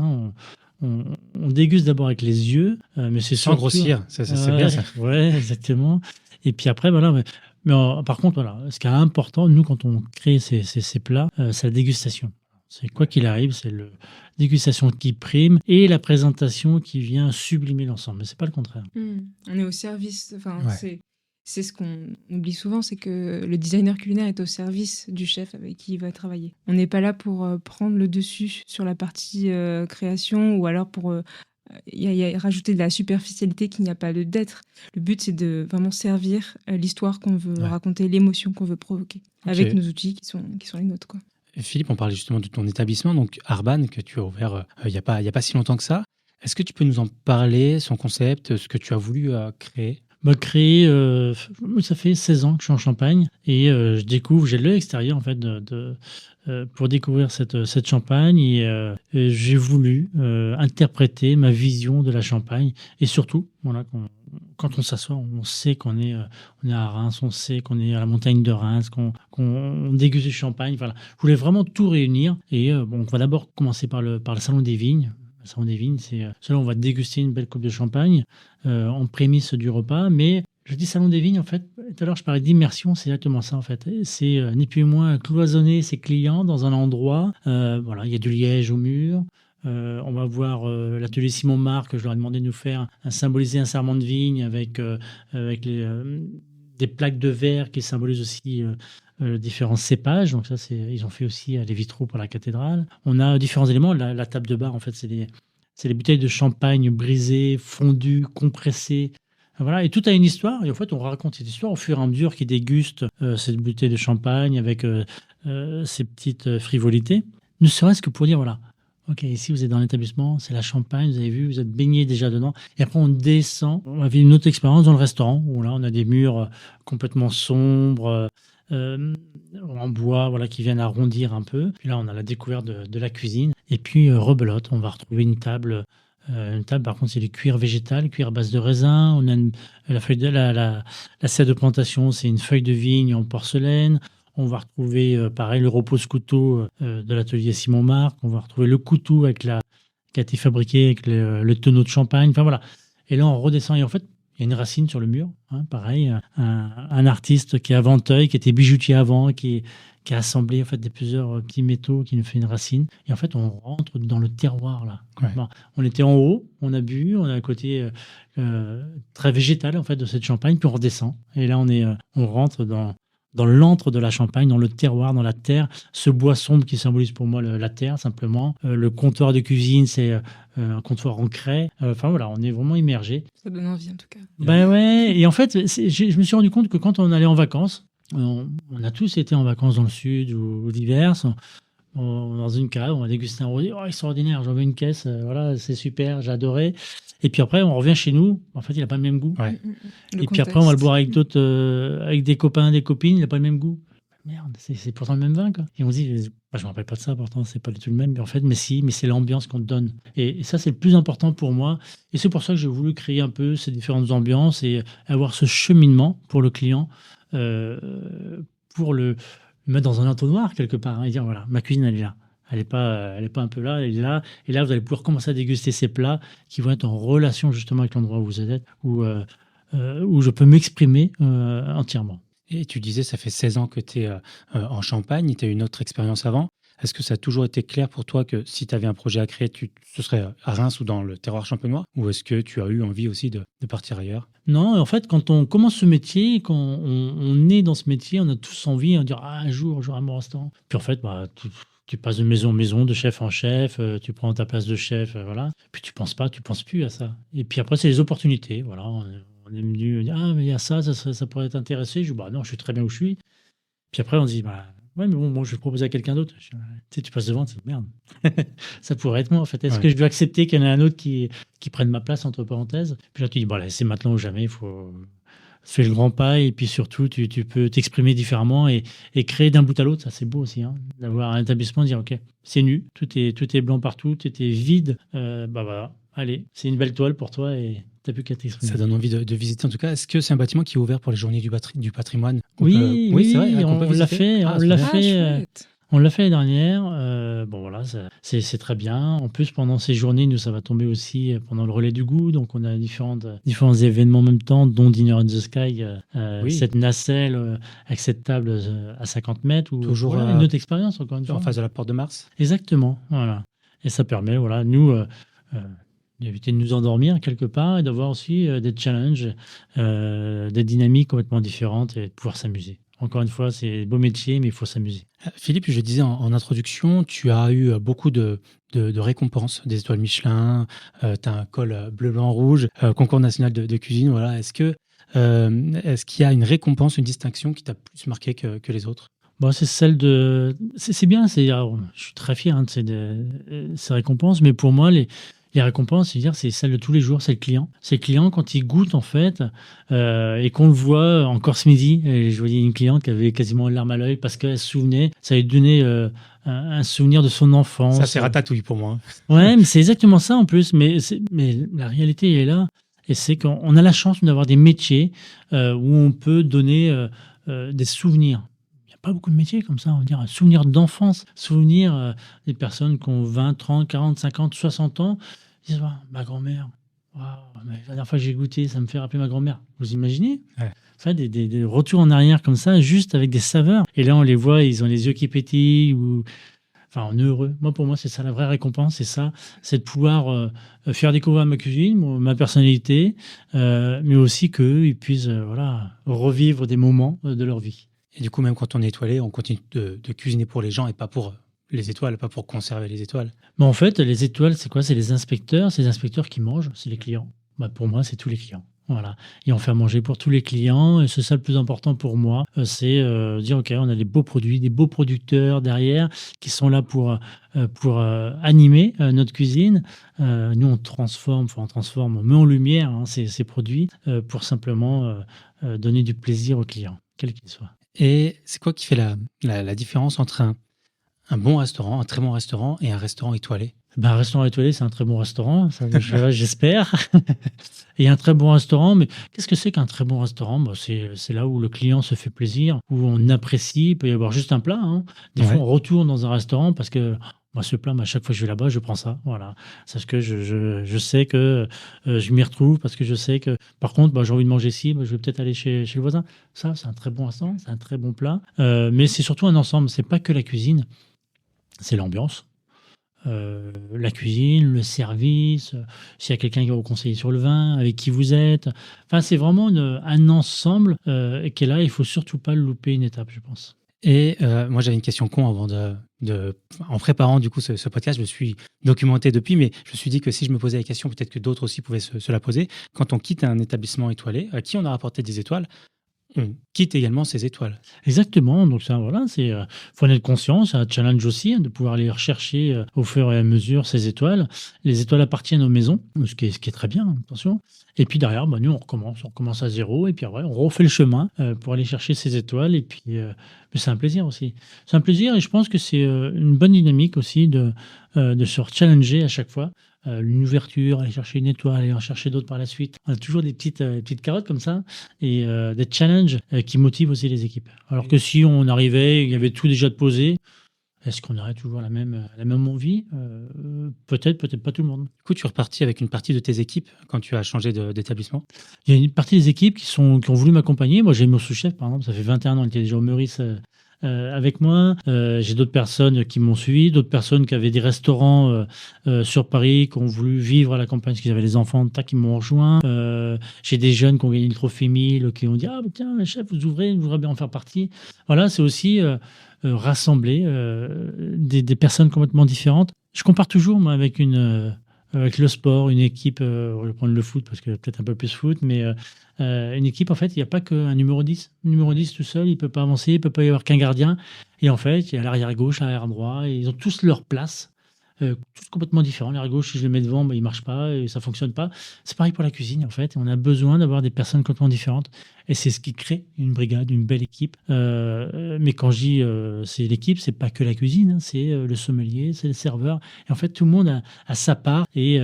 Speaker 4: On déguste d'abord avec les yeux, mais c'est
Speaker 2: sans grossir, c'est bien ça.
Speaker 4: Ouais, exactement. Et puis après, voilà. Mais par contre, voilà, ce qui est important, nous, quand on crée ces plats, c'est la dégustation. C'est quoi qu'il arrive, c'est la dégustation qui prime et la présentation qui vient sublimer l'ensemble. Mais c'est pas le contraire.
Speaker 3: On est au service. Enfin, c'est ce qu'on oublie souvent, c'est que le designer culinaire est au service du chef avec qui il va travailler. On n'est pas là pour prendre le dessus sur la partie création ou alors pour rajouter de la superficialité qu'il n'y a pas d'être. Le but, c'est de vraiment servir l'histoire qu'on veut raconter, l'émotion qu'on veut provoquer avec nos outils qui sont les nôtres, quoi.
Speaker 2: Philippe, on parlait justement de ton établissement, donc Arban, que tu as ouvert il y a pas si longtemps que ça. Est-ce que tu peux nous en parler, son concept, ce que tu as voulu créer ?
Speaker 4: Ça fait 16 ans que je suis en Champagne et je découvre, j'ai l'œil extérieur en fait pour découvrir cette Champagne et j'ai voulu interpréter ma vision de la Champagne et surtout, voilà, quand on s'assoit, on sait qu'on est à Reims, on sait qu'on est à la montagne de Reims, qu'on déguste du champagne. Voilà. Je voulais vraiment tout réunir et on va d'abord commencer par le Salon des Vignes. Le Salon des Vignes, c'est là où on va déguster une belle coupe de champagne en prémisse du repas. Mais je dis Salon des Vignes, en fait, tout à l'heure je parlais d'immersion, c'est exactement ça en fait. C'est ni plus ni moins cloisonner ses clients dans un endroit. Voilà, il y a du liège au mur. On va voir l'atelier Simon Marc, je leur ai demandé de nous faire symboliser un serment de vigne avec des plaques de verre qui symbolisent aussi différents cépages. Donc ça, ils ont fait aussi les vitraux pour la cathédrale. On a différents éléments. La table de bar, en fait, c'est C'est les bouteilles de champagne brisées, fondues, compressées. Voilà, et tout a une histoire. Et en fait, on raconte cette histoire au fur et à mesure qu'ils dégustent cette bouteille de champagne avec ces petites frivolités. Ne serait-ce que pour dire, voilà, ok, ici vous êtes dans l'établissement, c'est la Champagne, vous avez vu, vous êtes baigné déjà dedans. Et après, on descend. On avait une autre expérience dans le restaurant où là, on a des murs complètement sombres, en bois, voilà, qui viennent arrondir un peu. Puis là, on a la découverte de la cuisine. Et puis, rebelote, on va retrouver une table. Par contre, c'est du cuir végétal, cuir à base de raisin. On a la feuille de la serre de plantation, c'est une feuille de vigne en porcelaine. On va retrouver, pareil, le repose-couteau de l'atelier Simon Marc. On va retrouver le couteau qui a été fabriqué avec le tonneau de champagne. Enfin, voilà. Et là, on redescend. Et en fait, il y a une racine sur le mur. Hein, pareil, un artiste qui est à Venteuil, qui était bijoutier avant, qui a assemblé en fait, plusieurs petits métaux, qui nous fait une racine. Et en fait, on rentre dans le terroir, là.
Speaker 2: Ouais.
Speaker 4: Bon, on était en haut, on a bu, on a un côté très végétal en fait, de cette Champagne, puis on redescend. Et là, on rentre dans l'antre de la Champagne, dans le terroir, dans la terre. Ce bois sombre qui symbolise pour moi la terre, simplement. Le comptoir de cuisine, c'est un comptoir en craie. Enfin voilà, on est vraiment immergé.
Speaker 3: Ça donne envie en tout cas.
Speaker 4: Ben ouais, et en fait, je me suis rendu compte que quand on allait en vacances, on a tous été en vacances dans le sud ou divers, dans une cave, on va déguster un rosé, oh extraordinaire, j'en veux une caisse, voilà, c'est super, j'ai adoré. Et puis après, on revient chez nous, en fait, il n'a pas le même goût.
Speaker 2: Ouais.
Speaker 3: Le
Speaker 4: Et puis après, on va le boire avec d'autres, avec des copains, des copines, il n'a pas le même goût. Merde, c'est pourtant le même vin, quoi. Et on se dit, je ne me rappelle pas de ça, pourtant, c'est pas du tout le même. Mais en fait, mais c'est l'ambiance qu'on te donne. Et ça, c'est le plus important pour moi. Et c'est pour ça que j'ai voulu créer un peu ces différentes ambiances et avoir ce cheminement pour le client, pour le mettre dans un entonnoir quelque part, hein, et dire, voilà, ma cuisine, elle est là. Elle n'est pas un peu là, elle est là. Et là, vous allez pouvoir commencer à déguster ces plats qui vont être en relation justement avec l'endroit où vous êtes, où je peux m'exprimer entièrement.
Speaker 2: Et tu disais, ça fait 16 ans que tu es en Champagne, tu as eu une autre expérience avant. Est-ce que ça a toujours été clair pour toi que si tu avais un projet à créer, ce serait à Reims ou dans le terroir champenois? Ou est-ce que tu as eu envie aussi de partir ailleurs?
Speaker 4: Non, en fait, quand on commence ce métier, quand on est dans ce métier, on a tous envie de dire un jour, j'aurai mon restaurant. Puis en fait, tu passes de maison en maison, de chef en chef, tu prends ta place de chef, voilà. Puis tu penses plus à ça. Et puis après, c'est les opportunités, voilà. On est venu dire, mais il y a ça pourrait t'intéresser. Je dis, non, je suis très bien où je suis. Puis après, on se dit, ouais, mais bon, moi, je vais proposer à quelqu'un d'autre. Tu passes devant, tu dis, merde, ça pourrait être moi, en fait. Est-ce que je dois accepter qu'il y en ait un autre qui prenne ma place, entre parenthèses? Puis là, tu dis, là, c'est maintenant ou jamais, il faut faire le grand pas. Et puis surtout, tu peux t'exprimer différemment et créer d'un bout à l'autre. Ça, c'est beau aussi, hein, d'avoir un établissement, dire, OK, c'est nu, tout est blanc partout, tout est vide. Voilà, allez, c'est une belle toile pour toi et t'as plus qu'à t'exprimer.
Speaker 2: Ça donne envie de visiter en tout cas. Est-ce que c'est un bâtiment qui est ouvert pour les journées du patrimoine?
Speaker 4: Oui,
Speaker 2: c'est vrai,
Speaker 4: on l'a fait.
Speaker 3: chouette.
Speaker 4: On l'a fait l'année dernière. Voilà, c'est très bien. En plus, pendant ces journées, nous, ça va tomber aussi pendant le relais du goût. Donc, on a différents événements en même temps, dont Dinner in the Sky, cette nacelle avec cette table à 50 mètres.
Speaker 2: Toujours
Speaker 4: une autre expérience, encore une fois.
Speaker 2: En face de la Porte de Mars.
Speaker 4: Exactement, voilà. Et ça permet, voilà, nous, d'éviter de nous endormir quelque part et d'avoir aussi des challenges, des dynamiques complètement différentes et de pouvoir s'amuser. Encore une fois, c'est un beau métier, mais il faut s'amuser.
Speaker 2: Philippe, je disais en introduction, tu as eu beaucoup de récompenses, des étoiles Michelin, tu as un col bleu, blanc, rouge, concours national de cuisine. Voilà. Est-ce qu'il y a une récompense, une distinction qui t'a plus marqué que les autres?
Speaker 4: C'est celle de... C'est bien, je suis très fier de ces récompenses, mais pour moi, les récompenses, c'est celle de tous les jours, c'est le client. C'est le client quand il goûte, en fait, et qu'on le voit encore ce midi. Et je voyais une cliente qui avait quasiment une larme à l'œil parce qu'elle se souvenait, ça lui donnait un souvenir de son enfance.
Speaker 2: Ça, c'est ratatouille pour moi.
Speaker 4: Ouais, mais c'est exactement ça en plus. Mais la réalité est là. Et c'est qu'on a la chance d'avoir des métiers où on peut donner des souvenirs. Il n'y a pas beaucoup de métiers comme ça, on va dire. Un souvenir d'enfance, souvenir des personnes qui ont 20, 30, 40, 50, 60 ans. Ils disent, ma grand-mère, la dernière fois que j'ai goûté, ça me fait rappeler ma grand-mère. Vous imaginez?
Speaker 2: Ouais.
Speaker 4: Enfin, des retours en arrière comme ça, juste avec des saveurs. Et là, on les voit, ils ont les yeux qui pétillent, on est heureux. Pour moi, c'est ça la vraie récompense, c'est de pouvoir faire découvrir ma cuisine, ma personnalité, mais aussi qu'eux, ils puissent revivre des moments de leur vie.
Speaker 2: Et du coup, même quand on est étoilé, on continue de cuisiner pour les gens et pas pour les étoiles, pas pour conserver les étoiles.
Speaker 4: Mais en fait, les étoiles, c'est quoi? C'est les inspecteurs. C'est les inspecteurs qui mangent, c'est les clients. Pour moi, c'est tous les clients. Voilà. Et on fait à manger pour tous les clients. Et c'est ça le plus important pour moi. C'est dire, OK, on a des beaux produits, des beaux producteurs derrière qui sont là pour animer notre cuisine. Nous, on transforme, on met en lumière ces produits pour simplement donner du plaisir aux clients, quel qu'il soit.
Speaker 2: Et c'est quoi qui fait la différence entre un bon restaurant, un très bon restaurant et un restaurant étoilé?
Speaker 4: Un restaurant étoilé, c'est un très bon restaurant, ça, j'espère. Et un très bon restaurant, mais qu'est-ce que c'est qu'un très bon restaurant? C'est là où le client se fait plaisir, où on apprécie. Il peut y avoir juste un plat. Des fois, on retourne dans un restaurant parce que moi, ce plat, à chaque fois que je vais là-bas, je prends ça. Voilà. Parce que je sais que je m'y retrouve, parce que je sais que, par contre, j'ai envie de manger ici, je vais peut-être aller chez le voisin. Ça, c'est un très bon restaurant, c'est un très bon plat. Mais c'est surtout un ensemble. C'est pas que la cuisine, c'est l'ambiance. La cuisine, le service, s'il y a quelqu'un qui va vous conseiller sur le vin, avec qui vous êtes. Enfin, c'est vraiment un ensemble qui est là. Il ne faut surtout pas louper une étape, je pense.
Speaker 2: Et moi, j'avais une question con avant en préparant du coup ce podcast. Je me suis documenté depuis, mais je me suis dit que si je me posais la question, peut-être que d'autres aussi pouvaient se la poser. Quand on quitte un établissement étoilé, à qui on a rapporté des étoiles, on quitte également ses étoiles.
Speaker 4: Exactement. Donc ça, voilà, faut en être conscient. C'est un challenge aussi de pouvoir aller rechercher au fur et à mesure ces étoiles. Les étoiles appartiennent aux maisons, ce qui est très bien. Attention. Et puis derrière, nous on recommence à zéro. Et puis après, on refait le chemin pour aller chercher ces étoiles. Et puis, mais c'est un plaisir aussi. C'est un plaisir, et je pense que c'est une bonne dynamique aussi de se challenger à chaque fois. Une ouverture, aller chercher une étoile, aller en chercher d'autres par la suite. On a toujours des petites carottes comme ça et des challenges qui motivent aussi les équipes. Alors que si on arrivait, il y avait tout déjà de posé, est-ce qu'on aurait toujours la même envie? Peut-être pas tout le monde.
Speaker 2: Du coup, tu es reparti avec une partie de tes équipes quand tu as changé d'établissement?
Speaker 4: Il y a une partie des équipes qui ont voulu m'accompagner. Moi, j'ai mon sous-chef, par exemple, ça fait 21 ans, il était déjà au Meurice avec moi. J'ai d'autres personnes qui m'ont suivi, d'autres personnes qui avaient des restaurants sur Paris, qui ont voulu vivre à la campagne parce qu'ils avaient des enfants, qui m'ont rejoint. J'ai des jeunes qui ont gagné le trophée 1000, qui ont dit tiens, le chef, vous ouvrez, je voudrais bien en faire partie. Voilà, c'est aussi rassembler des personnes complètement différentes. Je compare toujours, moi, avec le sport, une équipe, je vais prendre le foot parce que peut-être un peu plus foot, mais une équipe, en fait, il n'y a pas qu'un numéro 10. Le numéro 10 tout seul, il ne peut pas avancer, il ne peut pas y avoir qu'un gardien. Et en fait, il y a l'arrière gauche, l'arrière droit, et ils ont tous leur place. Tous complètement différents. L'arrière gauche, si je le mets devant, il ne marche pas et ça ne fonctionne pas. C'est pareil pour la cuisine, en fait. On a besoin d'avoir des personnes complètement différentes. Et c'est ce qui crée une brigade, une belle équipe. Mais quand je dis c'est l'équipe, c'est pas que la cuisine, c'est le sommelier, c'est le serveur. Et en fait, tout le monde a sa part et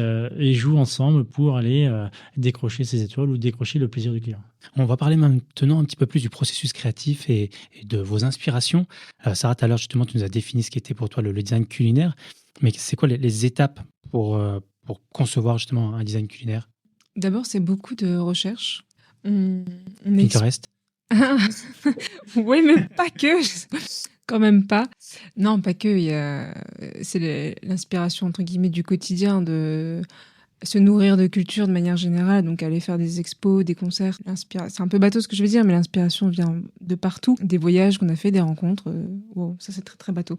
Speaker 4: joue ensemble pour aller décrocher ses étoiles ou décrocher le plaisir du client.
Speaker 2: On va parler maintenant un petit peu plus du processus créatif et de vos inspirations. Sarah, tout à l'heure, justement, tu nous as défini ce qu'était pour toi le design culinaire. Mais c'est quoi les étapes pour concevoir justement un design culinaire?
Speaker 3: D'abord, c'est beaucoup de recherche.
Speaker 2: Pinterest?
Speaker 3: Oui, mais pas que. Quand même pas. Non, pas que. C'est l'inspiration, entre guillemets, du quotidien, de se nourrir de culture de manière générale, donc aller faire des expos, des concerts. C'est un peu bateau ce que je veux dire, mais l'inspiration vient de partout. Des voyages qu'on a fait, des rencontres. Wow, ça c'est très très bateau.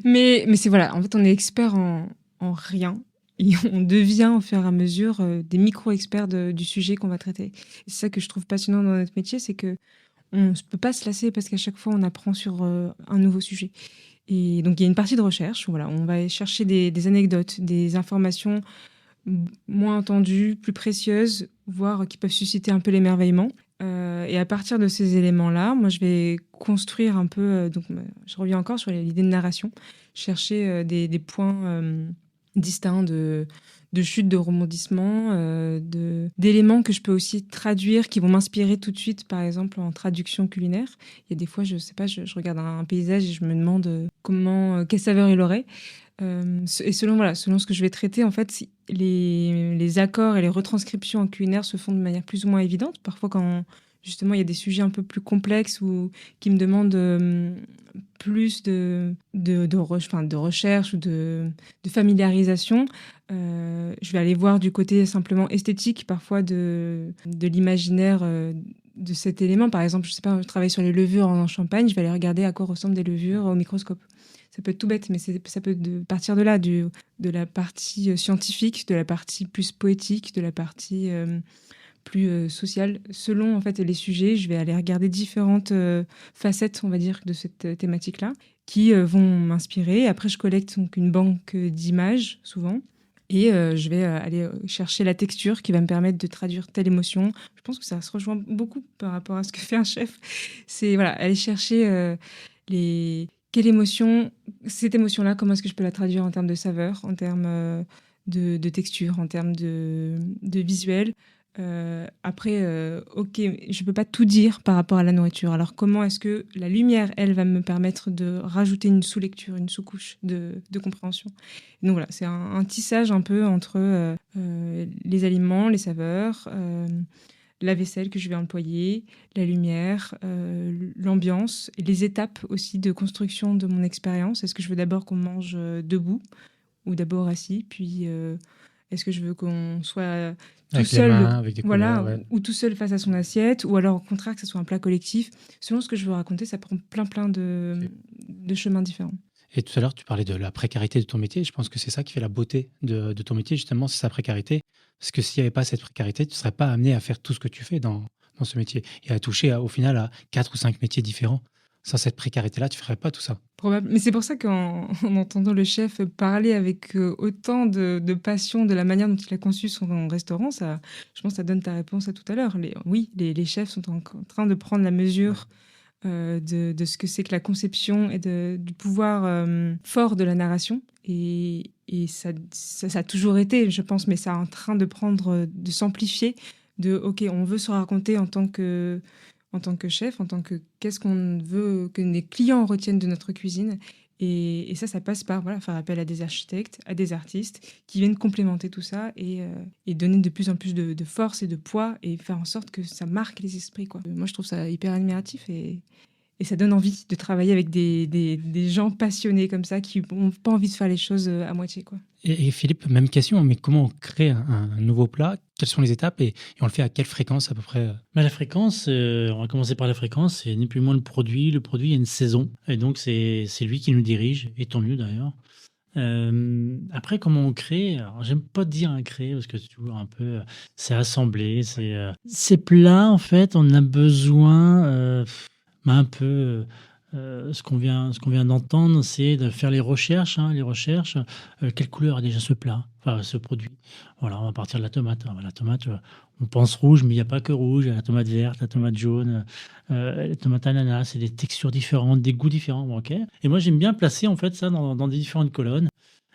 Speaker 3: mais c'est voilà, en fait on est expert en rien. Et on devient au fur et à mesure des micro-experts du sujet qu'on va traiter. Et c'est ça que je trouve passionnant dans notre métier, c'est que on ne peut pas se lasser parce qu'à chaque fois on apprend sur un nouveau sujet. Et donc, il y a une partie de recherche. Voilà, on va chercher des anecdotes, des informations moins entendues, plus précieuses, voire qui peuvent susciter un peu l'émerveillement. Et à partir de ces éléments-là, moi, je vais construire un peu... donc, je reviens encore sur l'idée de narration. Chercher des points distincts de chute, de rebondissement, d'éléments que je peux aussi traduire, qui vont m'inspirer tout de suite, par exemple, en traduction culinaire. Il y a des fois, je sais pas, je regarde un paysage et je me demande quelle saveur il aurait. Et selon ce que je vais traiter, en fait, les accords et les retranscriptions en culinaire se font de manière plus ou moins évidente. Parfois, quand justement il y a des sujets un peu plus complexes ou qui me demandent plus de recherche ou de familiarisation, je vais aller voir du côté simplement esthétique parfois de l'imaginaire de cet élément. Par exemple, je sais pas, je travaille sur les levures en champagne, je vais aller regarder à quoi ressemblent des levures au microscope. ça peut être tout bête, mais ça peut partir de là, de la partie scientifique, de la partie plus poétique, de la partie plus sociale. Selon en fait les sujets, je vais aller regarder différentes facettes, on va dire, de cette thématique-là, qui vont m'inspirer. Après, je collecte donc une banque d'images, souvent. Et je vais aller chercher la texture qui va me permettre de traduire telle émotion. Je pense que ça se rejoint beaucoup par rapport à ce que fait un chef. C'est voilà, aller chercher quelle émotion, cette émotion-là, comment est-ce que je peux la traduire en termes de saveur, en termes de texture, en termes de visuel. Après, ok, je peux pas tout dire par rapport à la nourriture. Alors comment est-ce que la lumière, elle, va me permettre de rajouter une sous-lecture, une sous-couche de compréhension. Donc voilà, c'est un tissage un peu entre les aliments, les saveurs, la vaisselle que je vais employer, la lumière, l'ambiance, et les étapes aussi de construction de mon expérience. Est-ce que je veux d'abord qu'on mange debout ou d'abord assis, puis est-ce que je veux qu'on soit tout
Speaker 2: Avec
Speaker 3: seul,
Speaker 2: les mains, avec des couleurs, ouais.
Speaker 3: ou tout seul face à son assiette, ou alors au contraire que ce soit un plat collectif. Selon ce que je veux raconter, ça prend plein de chemins différents.
Speaker 2: Et tout à l'heure, tu parlais de la précarité de ton métier. Je pense que c'est ça qui fait la beauté de ton métier, justement, c'est sa précarité. Parce que s'il n'y avait pas cette précarité, tu ne serais pas amené à faire tout ce que tu fais dans ce métier et à toucher au final à 4 ou 5 métiers différents. Sans cette précarité-là, tu ne ferais pas tout ça.
Speaker 3: Probable. Mais c'est pour ça qu'en entendant le chef parler avec autant de passion de la manière dont il a conçu son restaurant, je pense que ça donne ta réponse à tout à l'heure. Les chefs sont en train de prendre la mesure de ce que c'est que la conception et du pouvoir fort de la narration. Et ça a toujours été, je pense, mais ça est en train de s'amplifier. Ok, on veut se raconter en tant que chef, qu'est-ce qu'on veut que les clients retiennent de notre cuisine. Et ça passe par faire appel à des architectes, à des artistes qui viennent complémenter tout ça et donner de plus en plus de force et de poids et faire en sorte que ça marque les esprits, quoi. Moi, je trouve ça hyper admiratif et ça donne envie de travailler avec des gens passionnés comme ça qui n'ont pas envie de faire les choses à moitié, quoi.
Speaker 2: Et Philippe, même question, mais comment on crée un nouveau plat? Quelles sont les étapes et on le fait à quelle fréquence à peu près?
Speaker 4: La fréquence, on va commencer par la fréquence, c'est ni plus ni moins le produit. Le produit, il y a une saison, et donc c'est lui qui nous dirige, et tant mieux d'ailleurs. Après, comment on crée? Alors, j'aime pas dire un créer, parce que c'est toujours un peu... c'est assembler, ces plats, en fait, on a besoin... un peu... ce qu'on vient d'entendre, c'est de faire les recherches. Quelle couleur a déjà ce plat, enfin ce produit? Voilà, on va partir de la tomate. Alors, la tomate, on pense rouge, mais il n'y a pas que rouge. Il y a la tomate verte, la tomate jaune, la tomate ananas. C'est des textures différentes, des goûts différents. Bon, ok. Et moi, j'aime bien placer en fait ça dans des différentes colonnes.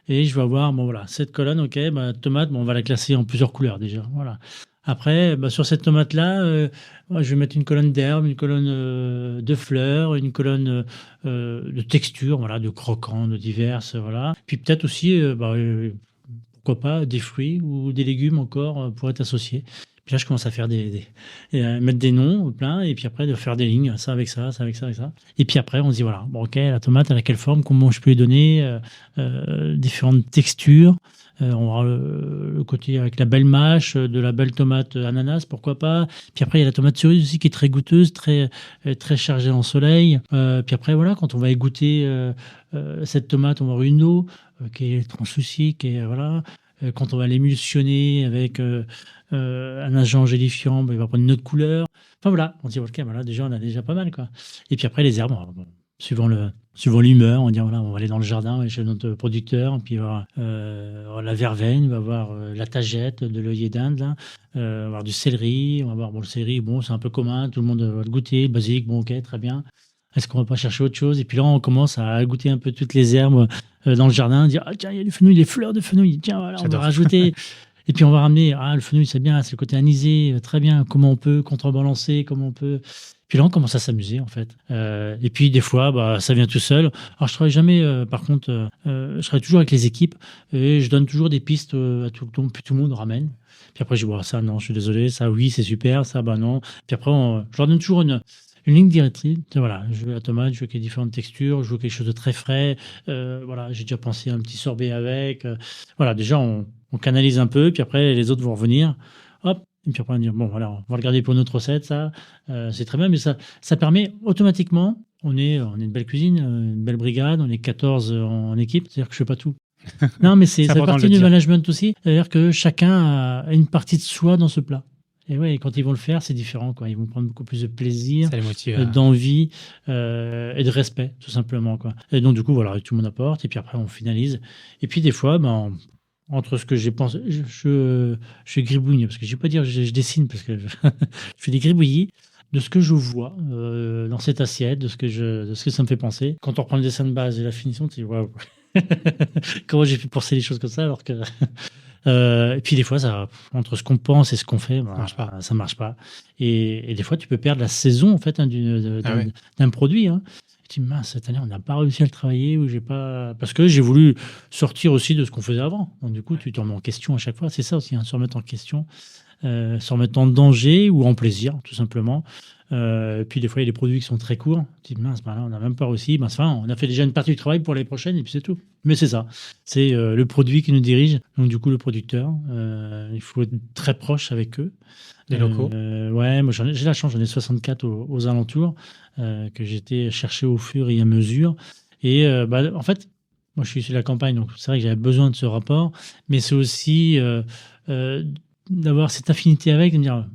Speaker 4: Et je vais avoir, cette colonne, ok, tomate, on va la classer en plusieurs couleurs déjà. Voilà. Après, sur cette tomate-là, je vais mettre une colonne d'herbes, une colonne de fleurs, une colonne de textures, voilà, de croquants, de diverses, voilà. Puis peut-être aussi, pourquoi pas, des fruits ou des légumes encore pourraient être associés. Puis là, je commence à faire mettre des noms plein, et puis après, de faire des lignes, ça avec ça, ça avec ça, avec ça. Et puis après, on se dit, voilà, ok, la tomate, elle a quelle forme, comment je peux lui donner différentes textures. On aura le côté avec la belle mâche, de la belle tomate ananas, pourquoi pas. Puis après, il y a la tomate cerise aussi qui est très goûteuse, très chargée en soleil. Puis après, voilà, quand on va égoutter cette tomate, on va avoir une eau qui est translucide, qui est, voilà. Quand on va l'émulsionner avec un agent gélifiant, il va prendre une autre couleur. Enfin voilà, on dit, ok, voilà, déjà, on a déjà pas mal, quoi. Et puis après, les herbes, suivant l'humeur, on dit, voilà, on va aller dans le jardin chez notre producteur, puis il va avoir la verveine, il va avoir la tagette, de l'œillet d'Inde, là, on va avoir du céleri, on va avoir le céleri, c'est un peu commun, tout le monde va le goûter, le basilic, ok, très bien. Est-ce qu'on va pas chercher autre chose? Et puis là, on commence à goûter un peu toutes les herbes dans le jardin, dire, tiens, il y a du fenouil, des fleurs de fenouil, tiens, voilà, on va rajouter. Et puis on va ramener, le fenouil, c'est bien, c'est le côté anisé, très bien, comment on peut contrebalancer, comment on peut... Puis là, on commence à s'amuser, en fait. Et puis, des fois, ça vient tout seul. Alors, je travaille jamais, par contre, je travaille toujours avec les équipes et je donne toujours des pistes à tout le monde, puis tout le monde ramène. Puis après, je dis, ça, non, je suis désolé, ça, oui, c'est super, ça, non. Puis après, je leur donne toujours une ligne directrice. Voilà, je veux la tomate, je veux qu'il y ait différentes textures, je veux quelque chose de très frais. Voilà, j'ai déjà pensé à un petit sorbet avec. Voilà, déjà, on canalise un peu, puis après, les autres vont revenir. Hop. Et puis après, on va dire, voilà, on va le garder pour notre recette, ça. C'est très bien, mais ça permet automatiquement on est une belle cuisine, une belle brigade, on est 14 en équipe, c'est-à-dire que je fais pas tout. Non, mais ça fait
Speaker 2: important de
Speaker 4: partie
Speaker 2: le
Speaker 4: du
Speaker 2: dire.
Speaker 4: management aussi, c'est-à-dire que chacun a une partie de soi dans ce plat. Et ouais, quand ils vont le faire, c'est différent, quoi. Ils vont prendre beaucoup plus de plaisir,
Speaker 2: Ça les motive.
Speaker 4: d'envie et de respect, tout simplement, quoi. Et donc, du coup, voilà, tout le monde apporte, et puis après, on finalise. Et puis, des fois, entre ce que j'ai pensé, je gribouille, parce que je ne vais pas dire que je dessine, parce que je fais des gribouillis de ce que je vois dans cette assiette, de ce que ça me fait penser. Quand on reprend le dessin de base et la finition, tu dis, waouh, comment j'ai pu penser les choses comme ça, alors que. Et puis des fois, entre ce qu'on pense et ce qu'on fait, ça marche pas. Et des fois, tu peux perdre la saison en fait d'un produit. Hein. Et tu dis, mince, cette année, on n'a pas réussi à le travailler ou j'ai pas parce que j'ai voulu sortir aussi de ce qu'on faisait avant. Donc du coup, tu te remets en question à chaque fois. C'est ça aussi, hein, se remettre en question, se remettre en danger ou en plaisir, tout simplement. Et puis des fois, il y a des produits qui sont très courts. Tu te dis, mince, là, on n'a même pas réussi. On a fait déjà une partie du travail pour l'année prochaine et puis c'est tout. Mais c'est ça. C'est le produit qui nous dirige. Donc du coup, le producteur, il faut être très proche avec eux.
Speaker 2: Les locaux.
Speaker 4: Ouais, moi j'ai la chance, j'en ai 64 aux alentours que j'ai été chercher au fur et à mesure. Et en fait, moi je suis issu de la campagne, donc c'est vrai que j'avais besoin de ce rapport. Mais c'est aussi d'avoir cette affinité avec, de me dire...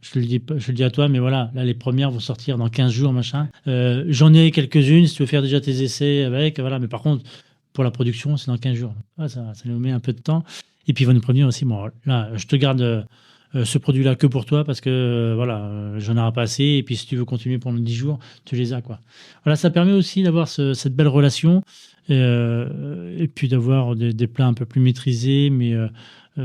Speaker 4: Je te le dis à toi, mais voilà, là, les premières vont sortir dans 15 jours, machin. J'en ai quelques-unes, si tu veux faire déjà tes essais avec, voilà. Mais par contre, pour la production, c'est dans 15 jours. Ça nous met un peu de temps. Et puis, ils vont nous prévenir aussi, bon, là, je te garde ce produit-là que pour toi parce que, j'en aurai pas assez. Et puis, si tu veux continuer pendant 10 jours, tu les as, quoi. Voilà, ça permet aussi d'avoir cette belle relation et puis d'avoir des plats un peu plus maîtrisés, mais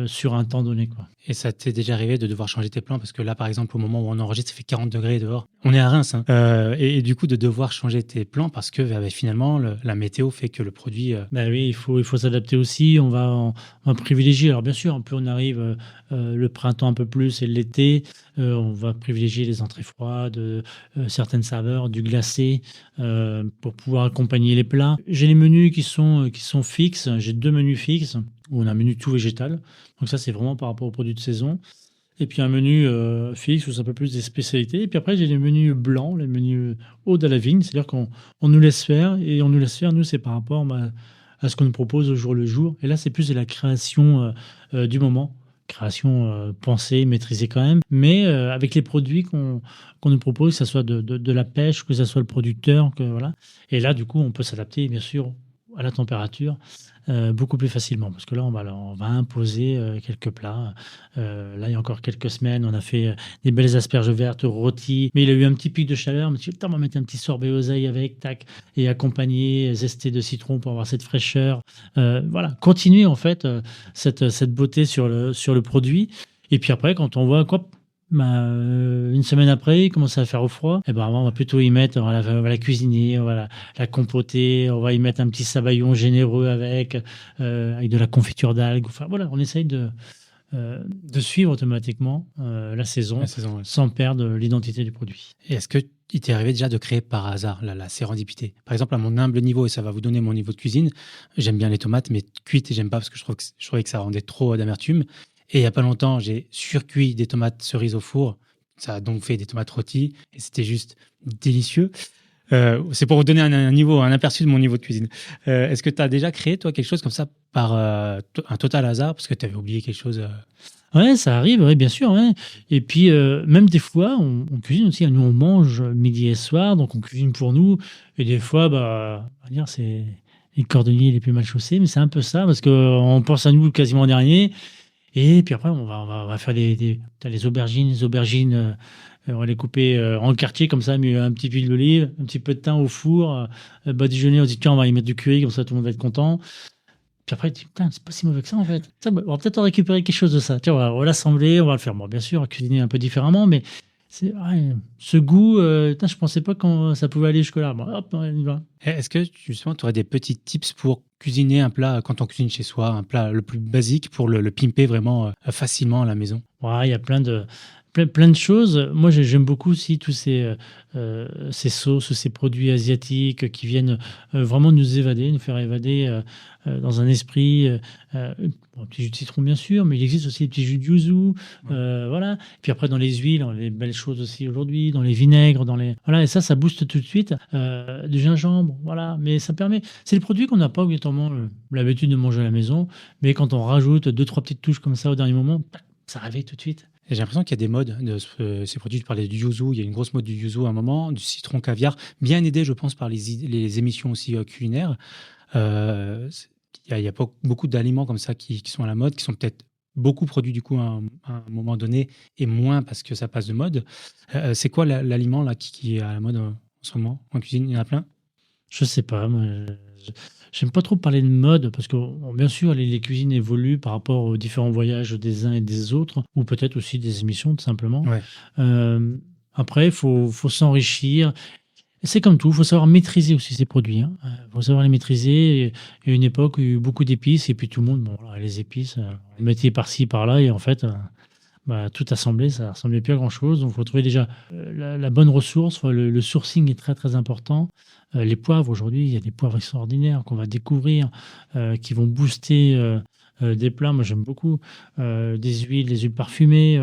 Speaker 4: sur un temps donné, quoi.
Speaker 2: Et ça t'est déjà arrivé de devoir changer tes plans parce que là, par exemple, au moment où on enregistre, il fait 40 degrés dehors. On est à Reims, hein. Et du coup, de devoir changer tes plans parce que finalement, la météo fait que le produit.
Speaker 4: Ben oui, il faut s'adapter aussi. On va privilégier. Alors bien sûr, plus on arrive le printemps un peu plus et l'été, on va privilégier les entrées froides, certaines saveurs, du glacé pour pouvoir accompagner les plats. J'ai les menus qui sont fixes. J'ai 2 menus fixes où on a un menu tout végétal. Donc ça, c'est vraiment par rapport aux produits de saison. Et puis un menu fixe où c'est un peu plus des spécialités. Et puis après, j'ai les menus blancs, les menus haut de la vigne. C'est-à-dire qu'on nous laisse faire. Et on nous laisse faire, nous, c'est par rapport à ce qu'on nous propose au jour le jour. Et là, c'est plus de la création du moment. Création pensée, maîtrisée quand même. Mais avec les produits qu'on nous propose, que ce soit de la pêche, que ce soit le producteur. Voilà. Et là, du coup, on peut s'adapter, bien sûr, à la température. Beaucoup plus facilement parce que là on va imposer quelques plats. Là il y a encore quelques semaines on a fait des belles asperges vertes rôties, mais il a eu un petit pic de chaleur. Mais on va mettre un petit sorbet oseille avec, tac, et accompagner zesté de citron pour avoir cette fraîcheur. Voilà, continuer en fait cette beauté sur le produit. Et puis après quand on voit quoi. Une semaine après, il commence à faire au froid. Et on va plutôt y mettre, on va la cuisiner, on va la compoter, on va y mettre un petit sabayon généreux avec de la confiture d'algues. Enfin voilà, on essaye de suivre automatiquement la saison
Speaker 2: Ouais.
Speaker 4: sans perdre l'identité du produit.
Speaker 2: Et est-ce que il t'est arrivé déjà de créer par hasard la sérendipité? Par exemple, à mon humble niveau, et ça va vous donner mon niveau de cuisine, j'aime bien les tomates, mais cuites, j'aime pas parce que je trouvais que ça rendait trop d'amertume. Et il n'y a pas longtemps, j'ai surcuit des tomates cerises au four. Ça a donc fait des tomates rôties. Et c'était juste délicieux. C'est pour vous donner un aperçu de mon niveau de cuisine. Est-ce que tu as déjà créé, toi, quelque chose comme ça par un total hasard parce que tu avais oublié quelque chose
Speaker 4: Ouais, ça arrive, ouais, bien sûr. Ouais. Et puis, même des fois, on cuisine aussi. Nous, on mange midi et soir, donc on cuisine pour nous. Et des fois, on va dire, c'est les cordonniers les plus mal chaussés. Mais c'est un peu ça, parce qu'on pense à nous quasiment en dernier. Et puis après, on va faire t'as les aubergines. On va les couper en quartier comme ça, mais un petit huile d'olive, un petit peu de thym au four. Badigeonner, on dit tiens, on va y mettre du curry, comme ça tout le monde va être content. Puis après, tu dis putain, c'est pas si mauvais que ça en fait. On va peut-être en récupérer quelque chose de ça. Tiens, on va l'assembler, on va le faire. Bon, bien sûr, cuisiner un peu différemment, mais ce goût, je pensais pas que ça pouvait aller jusque-là. Bon, hop, on y va.
Speaker 2: Est-ce que justement, tu aurais des petits tips pour cuisiner un plat quand on cuisine chez soi, un plat le plus basique pour le pimper vraiment facilement à la maison?
Speaker 4: Ouais, il y a plein de plein de choses. Moi, j'aime beaucoup aussi tous ces sauces, ces produits asiatiques qui viennent vraiment nous évader, nous faire évader dans un esprit. Un petit jus de citron, bien sûr, mais il existe aussi des petits jus de yuzu. Voilà. Puis après, dans les huiles, on a les belles choses aussi aujourd'hui, dans les vinaigres, voilà. Et ça booste tout de suite. Du gingembre, voilà. Mais ça permet. C'est des produits qu'on n'a pas obligatoirement l'habitude de manger à la maison, mais quand on rajoute 2-3 petites touches comme ça au dernier moment, ça réveille tout de suite.
Speaker 2: Et j'ai l'impression qu'il y a des modes de ces produits. Tu parlais du yuzu, il y a une grosse mode du yuzu à un moment, du citron caviar, bien aidé, je pense, par les émissions aussi culinaires. Il y a pas beaucoup d'aliments comme ça qui sont à la mode, qui sont peut-être beaucoup produits du coup à un moment donné et moins parce que ça passe de mode. C'est quoi l'aliment là qui est à la mode en ce moment en cuisine? Il y en a plein?
Speaker 4: Je sais pas, moi, j'aime pas trop parler de mode parce que bien sûr les cuisines évoluent par rapport aux différents voyages des uns et des autres, ou peut-être aussi des émissions tout simplement.
Speaker 2: Ouais.
Speaker 4: Après, faut s'enrichir. C'est comme tout, il faut savoir maîtriser aussi ces produits. Il faut savoir les maîtriser. Il y a une époque où il y a eu beaucoup d'épices, et puis tout le monde, bon, voilà, les épices, on les mettait par-ci, par-là, et en fait, tout assemblé, ça ne ressemblait plus à grand-chose. Donc, il faut trouver déjà la bonne ressource. Le sourcing est très, très important. Les poivres, aujourd'hui, il y a des poivres extraordinaires qu'on va découvrir, qui vont booster des plats. Moi, j'aime beaucoup des huiles parfumées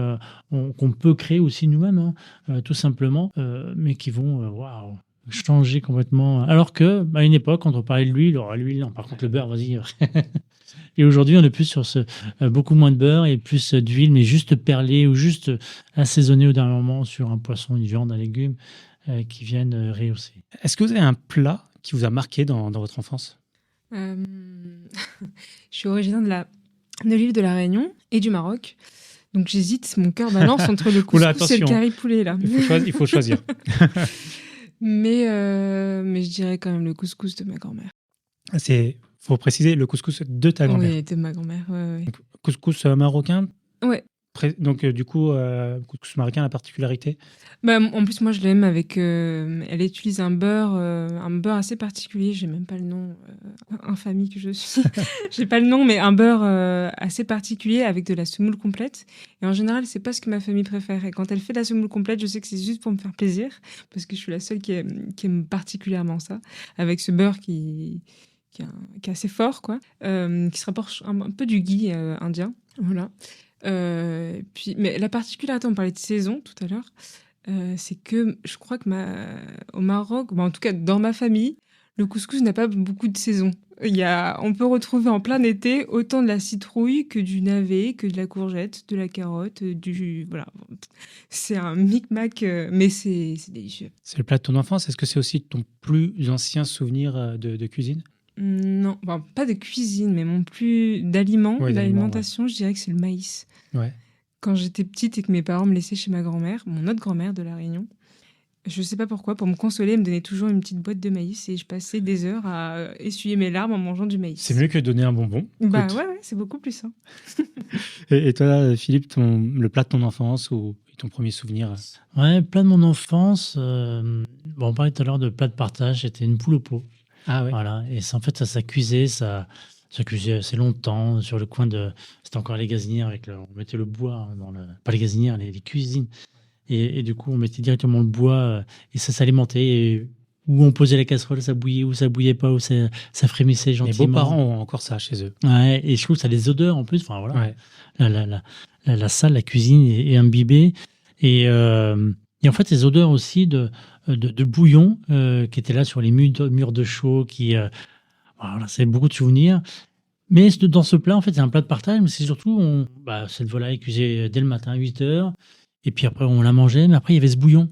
Speaker 4: qu'on peut créer aussi nous-mêmes, tout simplement, mais qui vont waouh, changer complètement. Alors que, à une époque, quand on parlait de l'huile, non, par contre, le beurre, vas-y. Et aujourd'hui, on est plus sur beaucoup moins de beurre et plus d'huile, mais juste perlé ou juste assaisonné au dernier moment sur un poisson, une viande, un légume qui viennent rehausser.
Speaker 2: Est-ce que vous avez un plat qui vous a marqué dans votre enfance?
Speaker 3: Je suis originaire de l'île de la Réunion et du Maroc. Donc j'hésite, mon cœur balance entre le couscous et le curry poulet là.
Speaker 2: Il faut choisir.
Speaker 3: mais je dirais quand même le couscous de ma grand-mère.
Speaker 2: Faut préciser, le couscous de ta grand-mère.
Speaker 3: Oui, de ma grand-mère. Ouais.
Speaker 2: Couscous marocain.
Speaker 3: Ouais.
Speaker 2: Donc du coup, couscous marocain, la particularité?
Speaker 3: En plus, moi, je l'aime avec. Elle utilise un beurre assez particulier. J'ai même pas le nom. Infamie que je suis. J'ai pas le nom, mais un beurre assez particulier avec de la semoule complète. Et en général, c'est pas ce que ma famille préfère. Et quand elle fait de la semoule complète, je sais que c'est juste pour me faire plaisir, parce que je suis la seule qui aime particulièrement ça, avec ce beurre qui est assez fort, quoi, qui se rapproche un peu du ghee indien. Voilà. Mais la particularité, on parlait de saison tout à l'heure, c'est que je crois que au Maroc, en tout cas dans ma famille, le couscous n'a pas beaucoup de saison. On peut retrouver en plein été autant de la citrouille que du navet, que de la courgette, de la carotte, voilà. C'est un micmac, mais c'est délicieux.
Speaker 2: C'est le plat de ton enfance. Est-ce que c'est aussi ton plus ancien souvenir de cuisine?
Speaker 3: Non, pas de cuisine, mais mon plus d'alimentation,
Speaker 2: ouais.
Speaker 3: je dirais que c'est le maïs.
Speaker 2: Ouais.
Speaker 3: Quand j'étais petite et que mes parents me laissaient chez ma grand-mère, mon autre grand-mère de La Réunion, je sais pas pourquoi, pour me consoler, elle me donnait toujours une petite boîte de maïs et je passais des heures à essuyer mes larmes en mangeant du maïs.
Speaker 2: C'est mieux que de donner un bonbon.
Speaker 3: Ouais, c'est beaucoup plus sain.
Speaker 2: Et toi, Philippe, le plat de ton enfance ou ton premier souvenir?
Speaker 4: Ouais, plat de mon enfance. On parlait tout à l'heure de plat de partage, c'était une poule au pot.
Speaker 2: Ah ouais.
Speaker 4: Voilà, et en fait, ça cuisait, ça cuisait assez longtemps sur le coin de. C'était encore les gazinières on mettait le bois pas les gazinières, les cuisines. Et du coup, on mettait directement le bois et ça s'alimentait. Et où on posait la casserole, ça bouillait, ou ça bouillait pas, ou ça frémissait gentiment.
Speaker 2: Mes beaux-parents ont encore ça chez eux.
Speaker 4: Ouais, et je trouve que ça a des odeurs en plus. Enfin voilà,
Speaker 2: ouais.
Speaker 4: la salle, la cuisine est imbibée. Et en fait, ces odeurs aussi de bouillon qui étaient là sur les murs de chaux, voilà, c'est beaucoup de souvenirs. Mais dans ce plat, en fait, c'est un plat de partage, mais c'est surtout, cette volaille cuisait dès le matin à 8h, et puis après, on la mangeait, mais après, il y avait ce bouillon.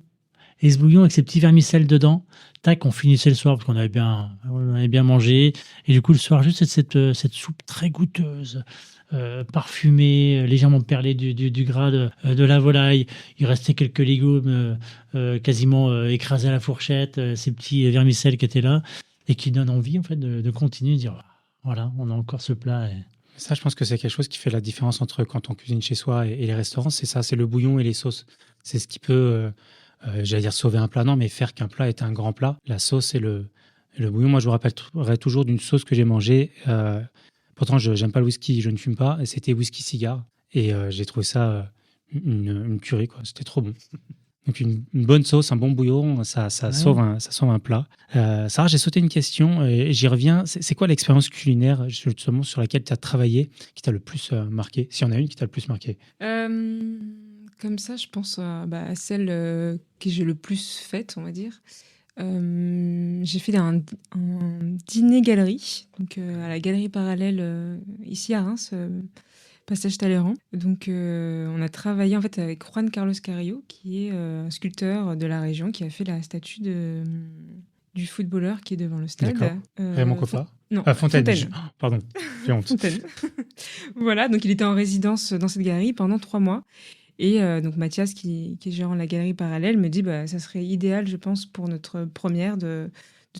Speaker 4: Et ce bouillon avec ces petits vermicelles dedans, tac, on finissait le soir, parce qu'on avait bien mangé, et du coup, le soir, juste cette soupe très goûteuse, parfumée, légèrement perlée du gras de la volaille. Il restait quelques légumes quasiment écrasés à la fourchette, ces petits vermicelles qui étaient là, et qui donnent envie, en fait, de continuer, de dire, voilà, on a encore ce plat.
Speaker 2: Ça, je pense que c'est quelque chose qui fait la différence entre quand on cuisine chez soi et les restaurants. C'est ça, c'est le bouillon et les sauces. C'est ce qui peut, j'allais dire sauver un plat, non, mais faire qu'un plat est un grand plat. La sauce et le bouillon. Moi, je me rappellerai toujours d'une sauce que j'ai mangée. Pourtant, je n'aime pas le whisky, je ne fume pas. Et c'était whisky cigare. Et j'ai trouvé ça une tuerie, quoi. C'était trop bon. Donc une bonne sauce, un bon bouillon, ça sauve un plat. Sarah, j'ai sauté une question et j'y reviens. C'est quoi l'expérience culinaire justement sur laquelle tu as travaillé qui t'a le plus marqué? S'il y en a une qui t'a le plus marqué.
Speaker 3: Comme ça, je pense à celle que j'ai le plus faite, on va dire. J'ai fait un dîner-galerie, donc à la Galerie Parallèle, ici à Reims, passage Talleyrand. Donc on a travaillé en fait avec Juan Carlos Carrillo, qui est un sculpteur de la région, qui a fait la statue du footballeur qui est devant le stade.
Speaker 2: D'accord. Raymond Coppa
Speaker 3: Non,
Speaker 2: Fontaine.
Speaker 3: Fontaine.
Speaker 2: Pardon, j'ai honte.
Speaker 3: Fontaine. Voilà, donc il était en résidence dans cette galerie pendant 3 mois. Et donc Mathias, qui est gérant de la Galerie Parallèle, me dit ça serait idéal, je pense, pour notre première de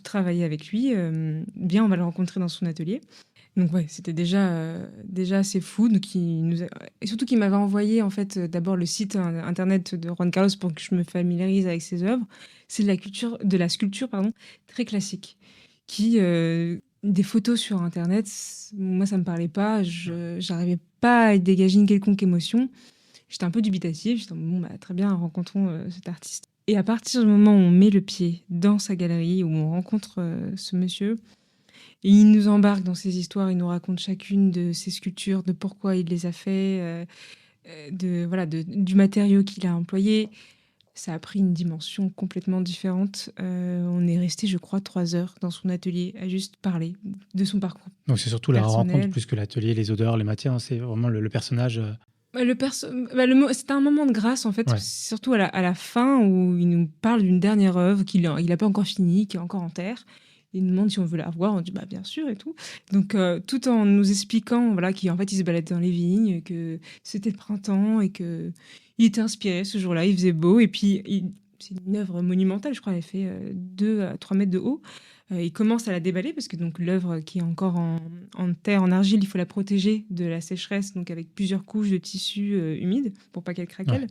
Speaker 3: travailler avec lui. Bien, on va le rencontrer dans son atelier. Donc ouais, c'était déjà assez fou. Donc et surtout qu'il m'avait envoyé en fait d'abord le site internet de Juan Carlos pour que je me familiarise avec ses œuvres. C'est de la sculpture très classique, qui des photos sur internet, moi ça me parlait pas. J'arrivais pas à dégager une quelconque émotion. J'étais un peu dubitative. J'étais très bien, rencontrons cet artiste. Et à partir du moment où on met le pied dans sa galerie, où on rencontre ce monsieur, et il nous embarque dans ses histoires, il nous raconte chacune de ses sculptures, de pourquoi il les a fait, du matériau qu'il a employé. Ça a pris une dimension complètement différente. On est resté, je crois, 3 heures dans son atelier à juste parler de son parcours.
Speaker 2: Donc c'est surtout
Speaker 3: personnel.
Speaker 2: La rencontre plus que l'atelier, les odeurs, les matières. C'est vraiment le personnage.
Speaker 3: C'était un moment de grâce, en fait,
Speaker 2: Ouais.
Speaker 3: surtout à la fin où il nous parle d'une dernière œuvre qu'il n'a pas encore finie, qui est encore en terre. Il nous demande si on veut la revoir, on dit bien sûr et tout. Donc tout en nous expliquant qu'en fait il se baladait dans les vignes, que c'était le printemps et que il était inspiré ce jour-là, il faisait beau et puis c'est une œuvre monumentale, je crois, elle fait 2 à 3 mètres de haut. Il commence à la déballer parce que donc l'œuvre qui est encore en terre, en argile, il faut la protéger de la sécheresse, donc avec plusieurs couches de tissu humide pour pas qu'elle craquelle. Ouais.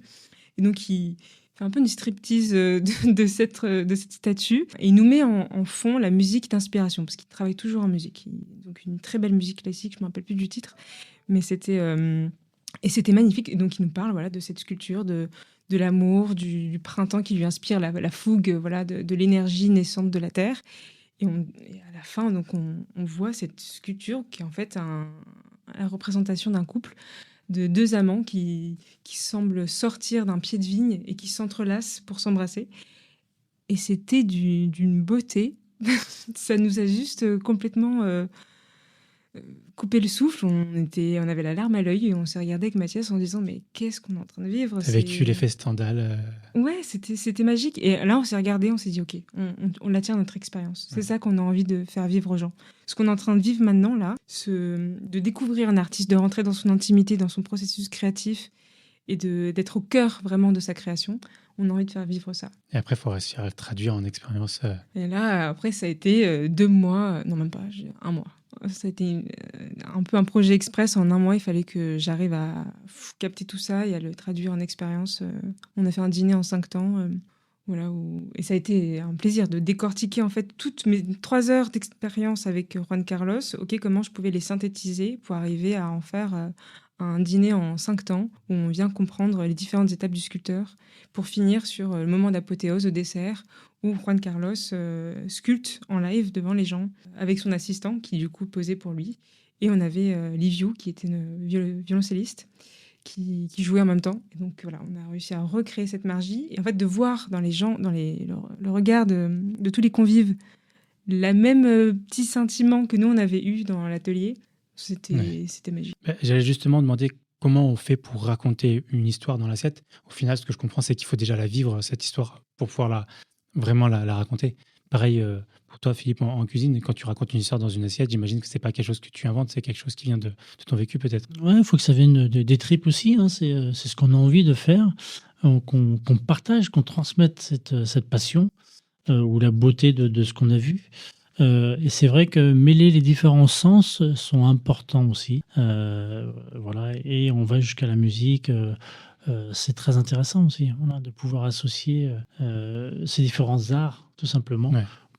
Speaker 3: Et donc il fait un peu une striptease de cette statue. Et il nous met en fond la musique d'inspiration, parce qu'il travaille toujours en musique. Donc une très belle musique classique, je ne me rappelle plus du titre, mais c'était magnifique. Et donc il nous parle de cette sculpture, de l'amour, du printemps qui lui inspire la fougue de l'énergie naissante de la terre. Et à la fin, donc, on voit cette sculpture qui est en fait la représentation d'un couple de 2 amants qui semblent sortir d'un pied de vigne et qui s'entrelacent pour s'embrasser. Et c'était d'une beauté. Ça nous a juste complètement coupé le souffle. On avait la larme à l'œil et on s'est regardé avec Mathias en disant mais qu'est-ce qu'on est en train de vivre?
Speaker 2: T'as vécu l'effet Stendhal.
Speaker 3: Ouais, c'était magique. Et là, on s'est regardé, on s'est dit ok, on la tient à notre expérience. C'est ça qu'on a envie de faire vivre aux gens. Ce qu'on est en train de vivre maintenant là, de découvrir un artiste, de rentrer dans son intimité, dans son processus créatif et d'être au cœur vraiment de sa création. On a envie de faire vivre ça.
Speaker 2: Et après, il faut réussir à le traduire en expérience.
Speaker 3: Et là, après, ça a été 2 mois, non même pas, 1 mois. Ça a été un peu un projet express. En 1 mois, il fallait que j'arrive à capter tout ça et à le traduire en expérience. On a fait un dîner en 5 temps. Et ça a été un plaisir de décortiquer en fait toutes mes 3 heures d'expérience avec Juan Carlos. Comment je pouvais les synthétiser pour arriver à en faire un dîner en 5 temps où on vient comprendre les différentes étapes du sculpteur pour finir sur le moment d'apothéose au dessert où Juan Carlos sculpte en live devant les gens avec son assistant qui du coup posait pour lui. Et on avait Liviu qui était une violoncelliste qui jouait en même temps. Et donc voilà, on a réussi à recréer cette magie. Et en fait, de voir dans les gens, dans le regard de tous les convives, la même petit sentiment que nous, on avait eu dans l'atelier, c'était magique.
Speaker 2: J'allais justement demander comment on fait pour raconter une histoire dans l'assiette. Au final, ce que je comprends, c'est qu'il faut déjà la vivre, cette histoire, pour pouvoir vraiment la raconter. Pareil pour toi, Philippe, en cuisine, quand tu racontes une histoire dans une assiette, j'imagine que c'est pas quelque chose que tu inventes, c'est quelque chose qui vient de ton vécu peut-être.
Speaker 4: Ouais, il faut que ça vienne des tripes aussi. Hein. C'est ce qu'on a envie de faire, qu'on partage, qu'on transmette cette passion ou la beauté de ce qu'on a vu. Et c'est vrai que mêler les différents sens sont importants aussi. Voilà, et on va jusqu'à la musique. C'est très intéressant aussi de pouvoir associer ces différents arts, tout simplement,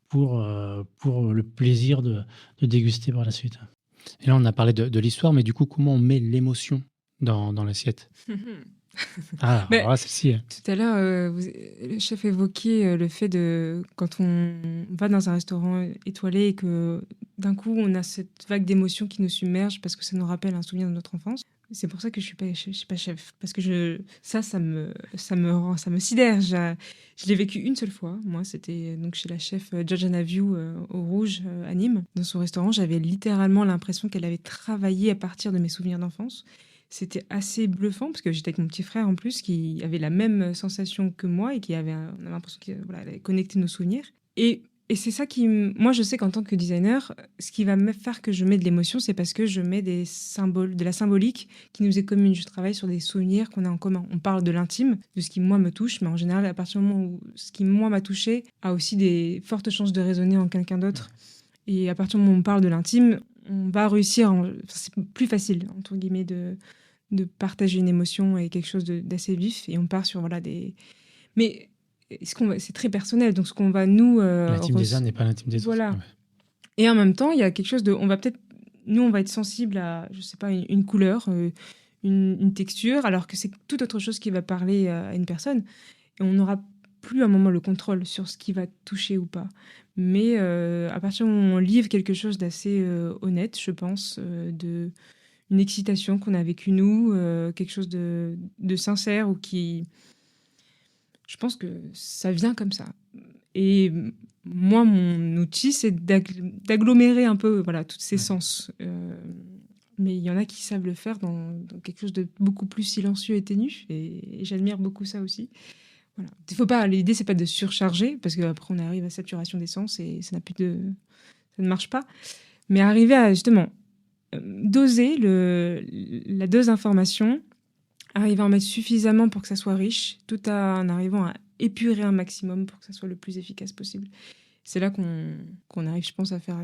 Speaker 4: pour le plaisir de déguster par la suite.
Speaker 2: Et là, on a parlé de l'histoire, mais du coup, comment on met l'émotion dans l'assiette? Ah,
Speaker 3: Mais-
Speaker 2: voilà, celle-ci.
Speaker 3: Tout à l'heure, le chef évoquait le fait de quand on va dans un restaurant étoilé et que d'un coup on a cette vague d'émotions qui nous submerge parce que ça nous rappelle un souvenir de notre enfance. C'est pour ça que je suis pas chef parce que ça me sidère. Je l'ai vécu une seule fois. Moi, c'était donc chez la chef Georgiana View au Rouge à Nîmes. Dans son restaurant, j'avais littéralement l'impression qu'elle avait travaillé à partir de mes souvenirs d'enfance. C'était assez bluffant parce que j'étais avec mon petit frère en plus qui avait la même sensation que moi et on avait l'impression qu'elle voilà, elle avait connecté nos souvenirs. Et c'est ça moi je sais qu'en tant que designer, ce qui va me faire que je mets de l'émotion, c'est parce que je mets des symboles, de la symbolique qui nous est commune. Je travaille sur des souvenirs qu'on a en commun. On parle de l'intime, de ce qui moi me touche, mais en général, à partir du moment où ce qui moi m'a touché a aussi des fortes chances de résonner en quelqu'un d'autre. Et à partir du moment où on parle de l'intime, on va réussir, c'est plus facile, entre guillemets, de partager une émotion et quelque chose d'assez vif. Et on part sur voilà, des... Mais c'est très personnel, donc ce qu'on va nous...
Speaker 2: L'intime des uns n'est pas l'intime des autres.
Speaker 3: Voilà.
Speaker 2: Ouais.
Speaker 3: Et en même temps, il y a quelque chose de... Nous, on va être sensible à, je sais pas, une couleur, une texture, alors que c'est tout autre chose qui va parler à une personne. Et on n'aura plus à un moment le contrôle sur ce qui va toucher ou pas. Mais à partir du moment où on livre quelque chose d'assez honnête, je pense, une excitation qu'on a vécue nous, quelque chose de sincère ou qui... Je pense que ça vient comme ça. Et moi, mon outil, c'est d'agglomérer un peu voilà, tous ces sens. Mais il y en a qui savent le faire dans quelque chose de beaucoup plus silencieux et ténu. Et j'admire beaucoup ça aussi. Voilà. L'idée, c'est pas de surcharger, parce qu'après, on arrive à saturation des sens et ça ne marche pas. Mais arriver à, justement, doser la dose d'information, arriver à en mettre suffisamment pour que ça soit riche, tout en arrivant à épurer un maximum pour que ça soit le plus efficace possible. C'est là qu'on arrive, je pense, à faire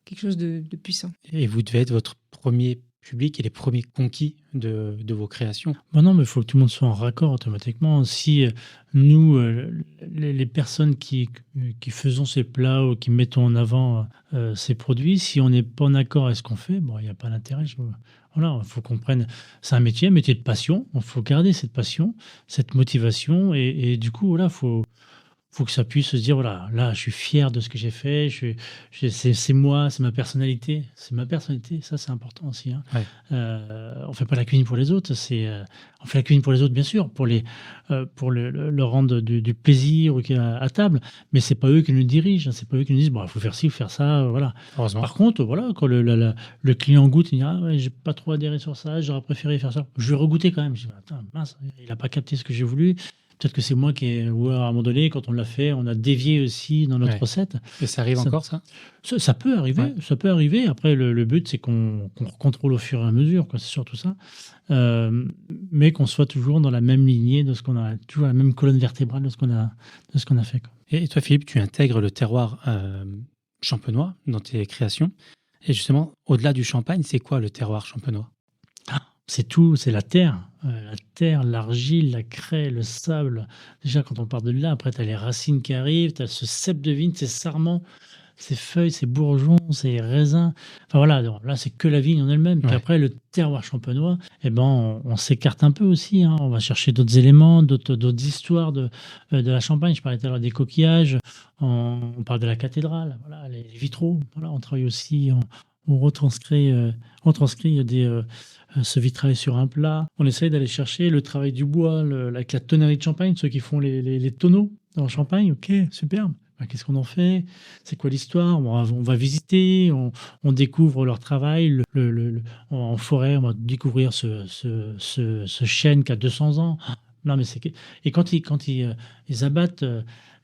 Speaker 3: quelque chose de puissant.
Speaker 2: Et vous devez être votre premier public et les premiers conquis de vos créations.
Speaker 4: Bon, non, mais il faut que tout le monde soit en raccord automatiquement. Si nous, les personnes qui faisons ces plats ou qui mettons en avant ces produits, si on n'est pas en accord avec ce qu'on fait, bon, il n'y a pas d'intérêt. Voilà, il faut qu'on prenne. C'est un métier de passion. Il faut garder cette passion, cette motivation. Et du coup, voilà, faut que ça puisse se dire, voilà, là, je suis fier de ce que j'ai fait. C'est moi, c'est ma personnalité. C'est ma personnalité. Ça, c'est important aussi. Hein.
Speaker 2: Ouais.
Speaker 4: On fait pas la cuisine pour les autres. On fait la cuisine pour les autres, bien sûr, pour leur rendre du plaisir à table. Mais c'est pas eux qui nous dirigent. C'est pas eux qui nous disent, bon, il faut faire ci, faut faire ça. Voilà.
Speaker 2: Heureusement.
Speaker 4: Par contre, voilà, quand le client goûte, il dit, ah ouais, j'ai pas trop adhéré sur ça, j'aurais préféré faire ça. Je vais regoûter quand même. Je dis, attends, mince, il a pas capté ce que j'ai voulu. Peut-être que c'est moi ou à un moment donné, quand on l'a fait, on a dévié aussi dans notre recette.
Speaker 2: Et ça arrive encore, ça
Speaker 4: peut arriver.
Speaker 2: Ouais.
Speaker 4: Ça peut arriver. Après, le but, c'est qu'on contrôle au fur et à mesure. C'est surtout ça. Mais qu'on soit toujours dans la même lignée de ce qu'on a, toujours la même colonne vertébrale de ce qu'on a fait. Quoi.
Speaker 2: Et toi, Philippe, tu intègres le terroir champenois dans tes créations. Et justement, au-delà du champagne, c'est quoi le terroir champenois ?
Speaker 4: C'est tout, c'est la terre, l'argile, la craie, le sable. Déjà, quand on part de là, après, tu as les racines qui arrivent, tu as ce cep de vigne, ces sarments, ces feuilles, ces bourgeons, ces raisins. Enfin voilà, donc, là, c'est que la vigne en elle-même. Puis après, le terroir champenois, on s'écarte un peu aussi. Hein. On va chercher d'autres éléments, d'autres histoires de la Champagne. Je parlais tout à l'heure des coquillages. On parle de la cathédrale, voilà, les vitraux. Voilà, on travaille aussi, on retranscrit ce vitrail sur un plat. On essaye d'aller chercher le travail du bois, avec la tonnerie de champagne, ceux qui font les tonneaux dans le champagne. Ok, superbe. Qu'est-ce qu'on en fait ? C'est quoi l'histoire ? On va visiter, on découvre leur travail. En forêt, on va découvrir ce chêne qui a 200 ans. Non, mais et quand ils abattent...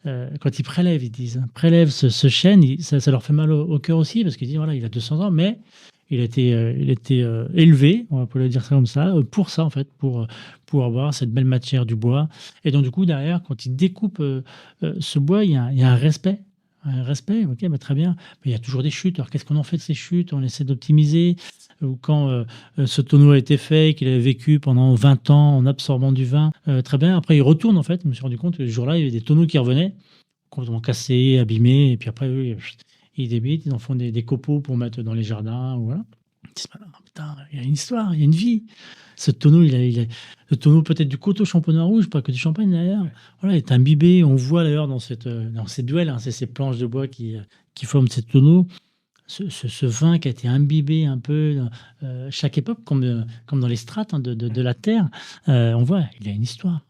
Speaker 4: quand ils prélèvent, ils disent, prélèvent ce chêne, ça leur fait mal au cœur aussi, parce qu'ils disent, voilà, il a 200 ans, mais il a été élevé, on va le dire ça comme ça, pour ça, en fait, pour avoir cette belle matière du bois. Et donc, du coup, derrière, quand ils découpent ce bois, il y a un respect. Un respect, ok, bah, très bien. Mais il y a toujours des chutes. Alors, qu'est-ce qu'on en fait de ces chutes ? On essaie d'optimiser. Ou quand ce tonneau a été fait, qu'il avait vécu pendant 20 ans en absorbant du vin, très bien. Après, il retourne, en fait. Je me suis rendu compte que ce jour-là, il y avait des tonneaux qui revenaient, complètement cassés, abîmés. Et puis après, eux, ils débitent, ils en font des copeaux pour mettre dans les jardins. Voilà. Ils disent, ah, putain, il y a une histoire, il y a une vie. Ce tonneau, il a le tonneau peut-être du Coteau Champenois Rouge, pas que du champagne d'ailleurs. Voilà, il est imbibé. On voit d'ailleurs dans ces duels, hein, c'est ces planches de bois qui forment ces tonneaux. Ce vin qui a été imbibé un peu chaque époque, comme dans les strates, hein, de la terre, on voit, il y a une histoire.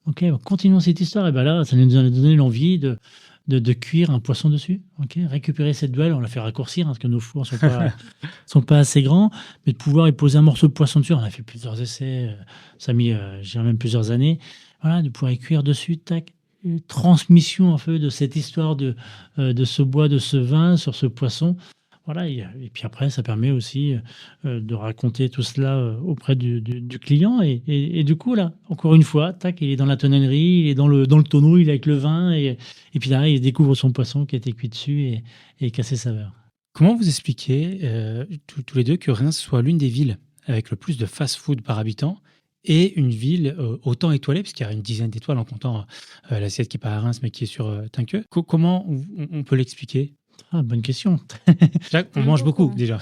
Speaker 4: Ok, continuons cette histoire. Et ben là, ça nous a donné l'envie de cuire un poisson dessus. Ok, récupérer cette duelle, on l'a fait raccourcir parce que nos fours sont pas assez grands, mais de pouvoir y poser un morceau de poisson dessus. On a fait plusieurs essais, ça a mis, je dirais même plusieurs années. Voilà, de pouvoir y cuire dessus, tac. Une transmission en fait de cette histoire de ce bois, de ce vin sur ce poisson. Voilà, et puis après, ça permet aussi de raconter tout cela auprès du client. Et du coup, là, encore une fois, tac, il est dans la tonnellerie, il est dans le tonneau, il est avec le vin, et puis là, il découvre son poisson qui a été cuit dessus et qui a ses saveurs.
Speaker 2: Comment vous expliquez tous les deux que Reims soit l'une des villes avec le plus de fast-food par habitant et une ville autant étoilée, puisqu'il y a une dizaine d'étoiles en comptant l'assiette qui n'est pas à Reims mais qui est sur Tinqueux. Comment on peut l'expliquer?
Speaker 4: Ah, bonne question.
Speaker 2: On mange beaucoup déjà.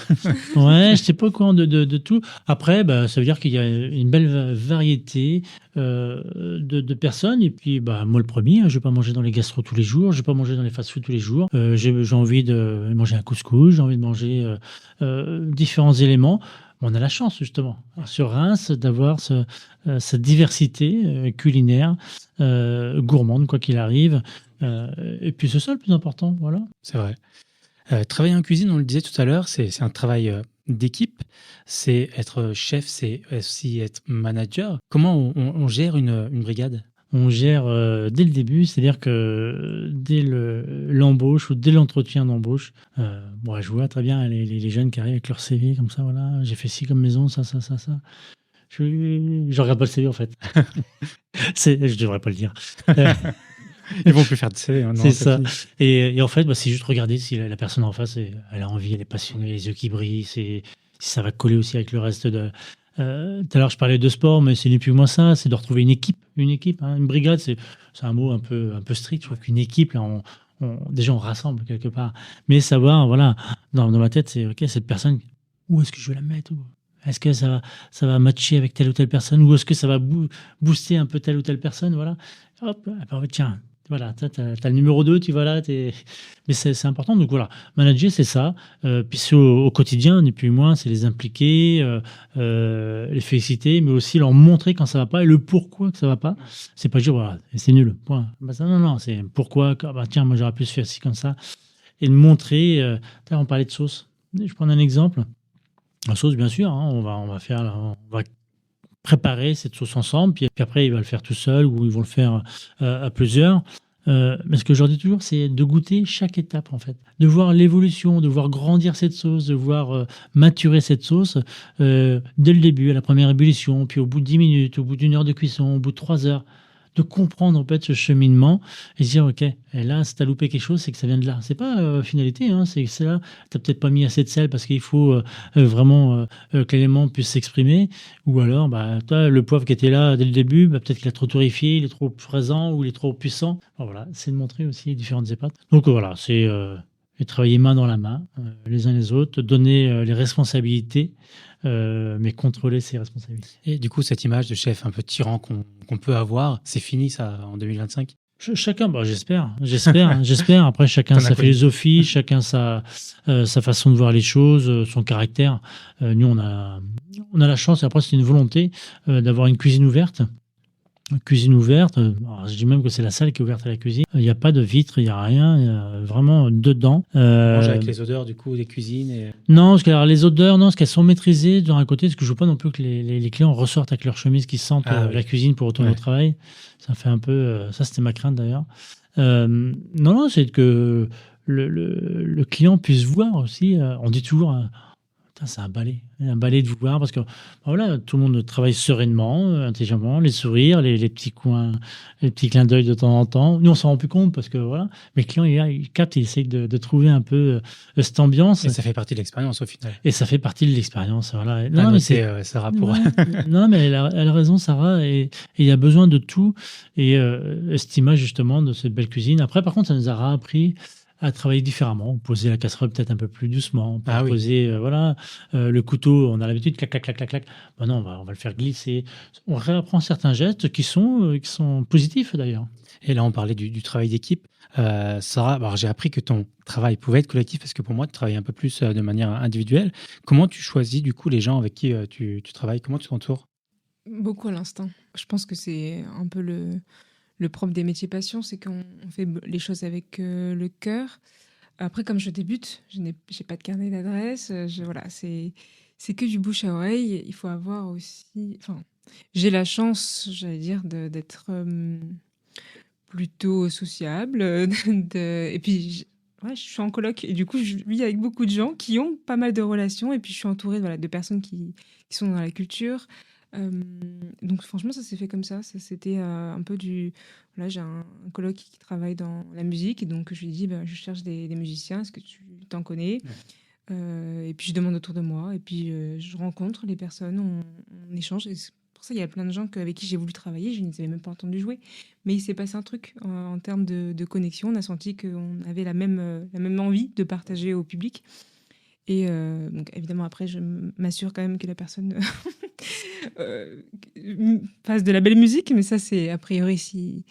Speaker 4: Ouais, je sais pas au courant de tout. Après, ça veut dire qu'il y a une belle variété de personnes. Et puis, moi le premier, je vais pas manger dans les gastros tous les jours, je vais pas manger dans les fast-food tous les jours. J'ai envie de manger un couscous, j'ai envie de manger différents éléments. On a la chance justement sur Reims d'avoir cette diversité culinaire, gourmande quoi qu'il arrive. Et puis c'est ça le plus important, voilà.
Speaker 2: C'est vrai. Travailler en cuisine, on le disait tout à l'heure, c'est un travail d'équipe. C'est être chef, c'est aussi être manager. Comment on gère une brigade?
Speaker 4: On gère dès le début, c'est-à-dire que dès l'embauche ou dès l'entretien d'embauche, je vois très bien les jeunes qui arrivent avec leur CV comme ça, voilà, j'ai fait ci comme maison, ça. Je regarde pas le CV en fait. Je devrais pas le dire.
Speaker 2: Ils vont plus faire de CV. Hein,
Speaker 4: c'est ça. Et en fait, c'est juste regarder si la personne en face, elle a envie, elle est passionnée, les yeux qui brillent, si ça va coller aussi avec le reste de... Tout à l'heure, je parlais de sport, mais c'est ni plus ou moins ça, c'est de retrouver une équipe. Hein. Une brigade, c'est un mot un peu strict. Je trouve qu'une équipe, là, déjà, on rassemble quelque part. Mais savoir, voilà, dans ma tête, c'est OK, cette personne, où est-ce que je vais la mettre? Est-ce que ça va matcher avec telle ou telle personne? Ou est-ce que ça va booster un peu telle ou telle personne? Voilà. Hop, tiens. Voilà, tu as le numéro 2, tu vois là. Mais c'est important. Donc voilà, manager, c'est ça. Puis c'est au quotidien, ni plus ni moins, c'est les impliquer, les féliciter, mais aussi leur montrer quand ça va pas et le pourquoi que ça va pas. C'est pas dire, voilà, c'est nul, point. Non, c'est pourquoi, tiens, moi j'aurais plus fait ci comme ça. Et de montrer, on parlait de sauce. Je prends un exemple. La sauce, bien sûr, hein, on va préparer cette sauce ensemble, puis après il va le faire tout seul ou ils vont le faire à plusieurs. Mais ce que je leur dis toujours, c'est de goûter chaque étape en fait, de voir l'évolution, de voir grandir cette sauce, de voir maturer cette sauce dès le début, à la première ébullition, puis au bout de 10 minutes, au bout d'1 heure de cuisson, au bout de 3 heures, de comprendre en fait ce cheminement et se dire ok, et là si t'as loupé quelque chose, c'est que ça vient de là. C'est pas finalité, hein, c'est là, t'as peut-être pas mis assez de sel parce qu'il faut vraiment que l'élément puisse s'exprimer, ou alors toi, le poivre qui était là dès le début, peut-être qu'il est trop torréfié, il est trop présent ou il est trop puissant. Voilà, c'est de montrer aussi les différentes étapes. Donc voilà, c'est travailler main dans la main, les uns les autres, donner les responsabilités, mais contrôler ses responsabilités.
Speaker 2: Et du coup, cette image de chef un peu tyran qu'on peut avoir, c'est fini ça en 2025?
Speaker 4: Chacun, j'espère. Après, chacun sa philosophie, chacun sa façon de voir les choses, son caractère. Nous, on a la chance, et après, c'est une volonté d'avoir une cuisine ouverte. Alors, je dis même que c'est la salle qui est ouverte à la cuisine. Il n'y a pas de vitre, il n'y a rien, il y a vraiment dedans.
Speaker 2: Manger avec les odeurs du coup des cuisines
Speaker 4: Non, parce que les odeurs, parce qu'elles sont maîtrisées d'un côté, parce que je ne veux pas non plus que les clients ressortent avec leur chemise qui sentent la cuisine pour retourner au travail. Ça fait un peu... ça, c'était ma crainte d'ailleurs. Non, c'est que le client puisse voir aussi. On dit toujours... c'est un balai de voir parce que voilà, tout le monde travaille sereinement, intelligemment, les sourires, les petits coins, les petits clins d'œil de temps en temps. Nous, on s'en rend plus compte parce que voilà, mais le client, il capte, il essaye de trouver un peu cette ambiance.
Speaker 2: Et ça fait partie de l'expérience au final.
Speaker 4: Et ça fait partie de l'expérience, voilà.
Speaker 2: Non, mais c'est Sarah pour.
Speaker 4: Non, mais elle a raison, Sarah, et il y a besoin de tout. Et cette image justement de cette belle cuisine. Après, par contre, ça nous a appris à travailler différemment. Poser la casserole peut-être un peu plus doucement.
Speaker 2: Ah oui.
Speaker 4: Poser, le couteau, on a l'habitude, clac, clac, clac, clac, clac. Ben non, on va le faire glisser. On réapprend certains gestes qui sont positifs d'ailleurs.
Speaker 2: Et là, on parlait du travail d'équipe. Sarah, alors j'ai appris que ton travail pouvait être collectif parce que pour moi, tu travailles un peu plus de manière individuelle. Comment tu choisis du coup les gens avec qui tu travailles? Comment tu t'entoures?
Speaker 3: Beaucoup à l'instinct. Je pense que c'est un peu le propre des métiers passion, c'est qu'on fait les choses avec le cœur. Après, comme je débute, j'ai pas de carnet d'adresse. Voilà, c'est que du bouche à oreille. Il faut avoir aussi. Enfin, j'ai la chance, j'allais dire, d'être plutôt sociable. Et puis, ouais, je suis en coloc et du coup, je vis avec beaucoup de gens qui ont pas mal de relations. Et puis, je suis entourée voilà, de personnes qui sont dans la culture. Donc franchement, ça s'est fait comme ça. Ça c'était un peu du. Là, j'ai un coloc qui travaille dans la musique, et donc je lui dis, je cherche des musiciens. Est-ce que tu t'en connais? Et puis je demande autour de moi, et puis je rencontre les personnes, on échange. Et c'est pour ça il y a plein de gens avec qui j'ai voulu travailler, je ne les avais même pas entendus jouer, mais il s'est passé un truc en termes de connexion. On a senti qu'on avait la même envie de partager au public. Et donc évidemment après je m'assure quand même que la personne fasse de la belle musique, mais ça c'est a priori si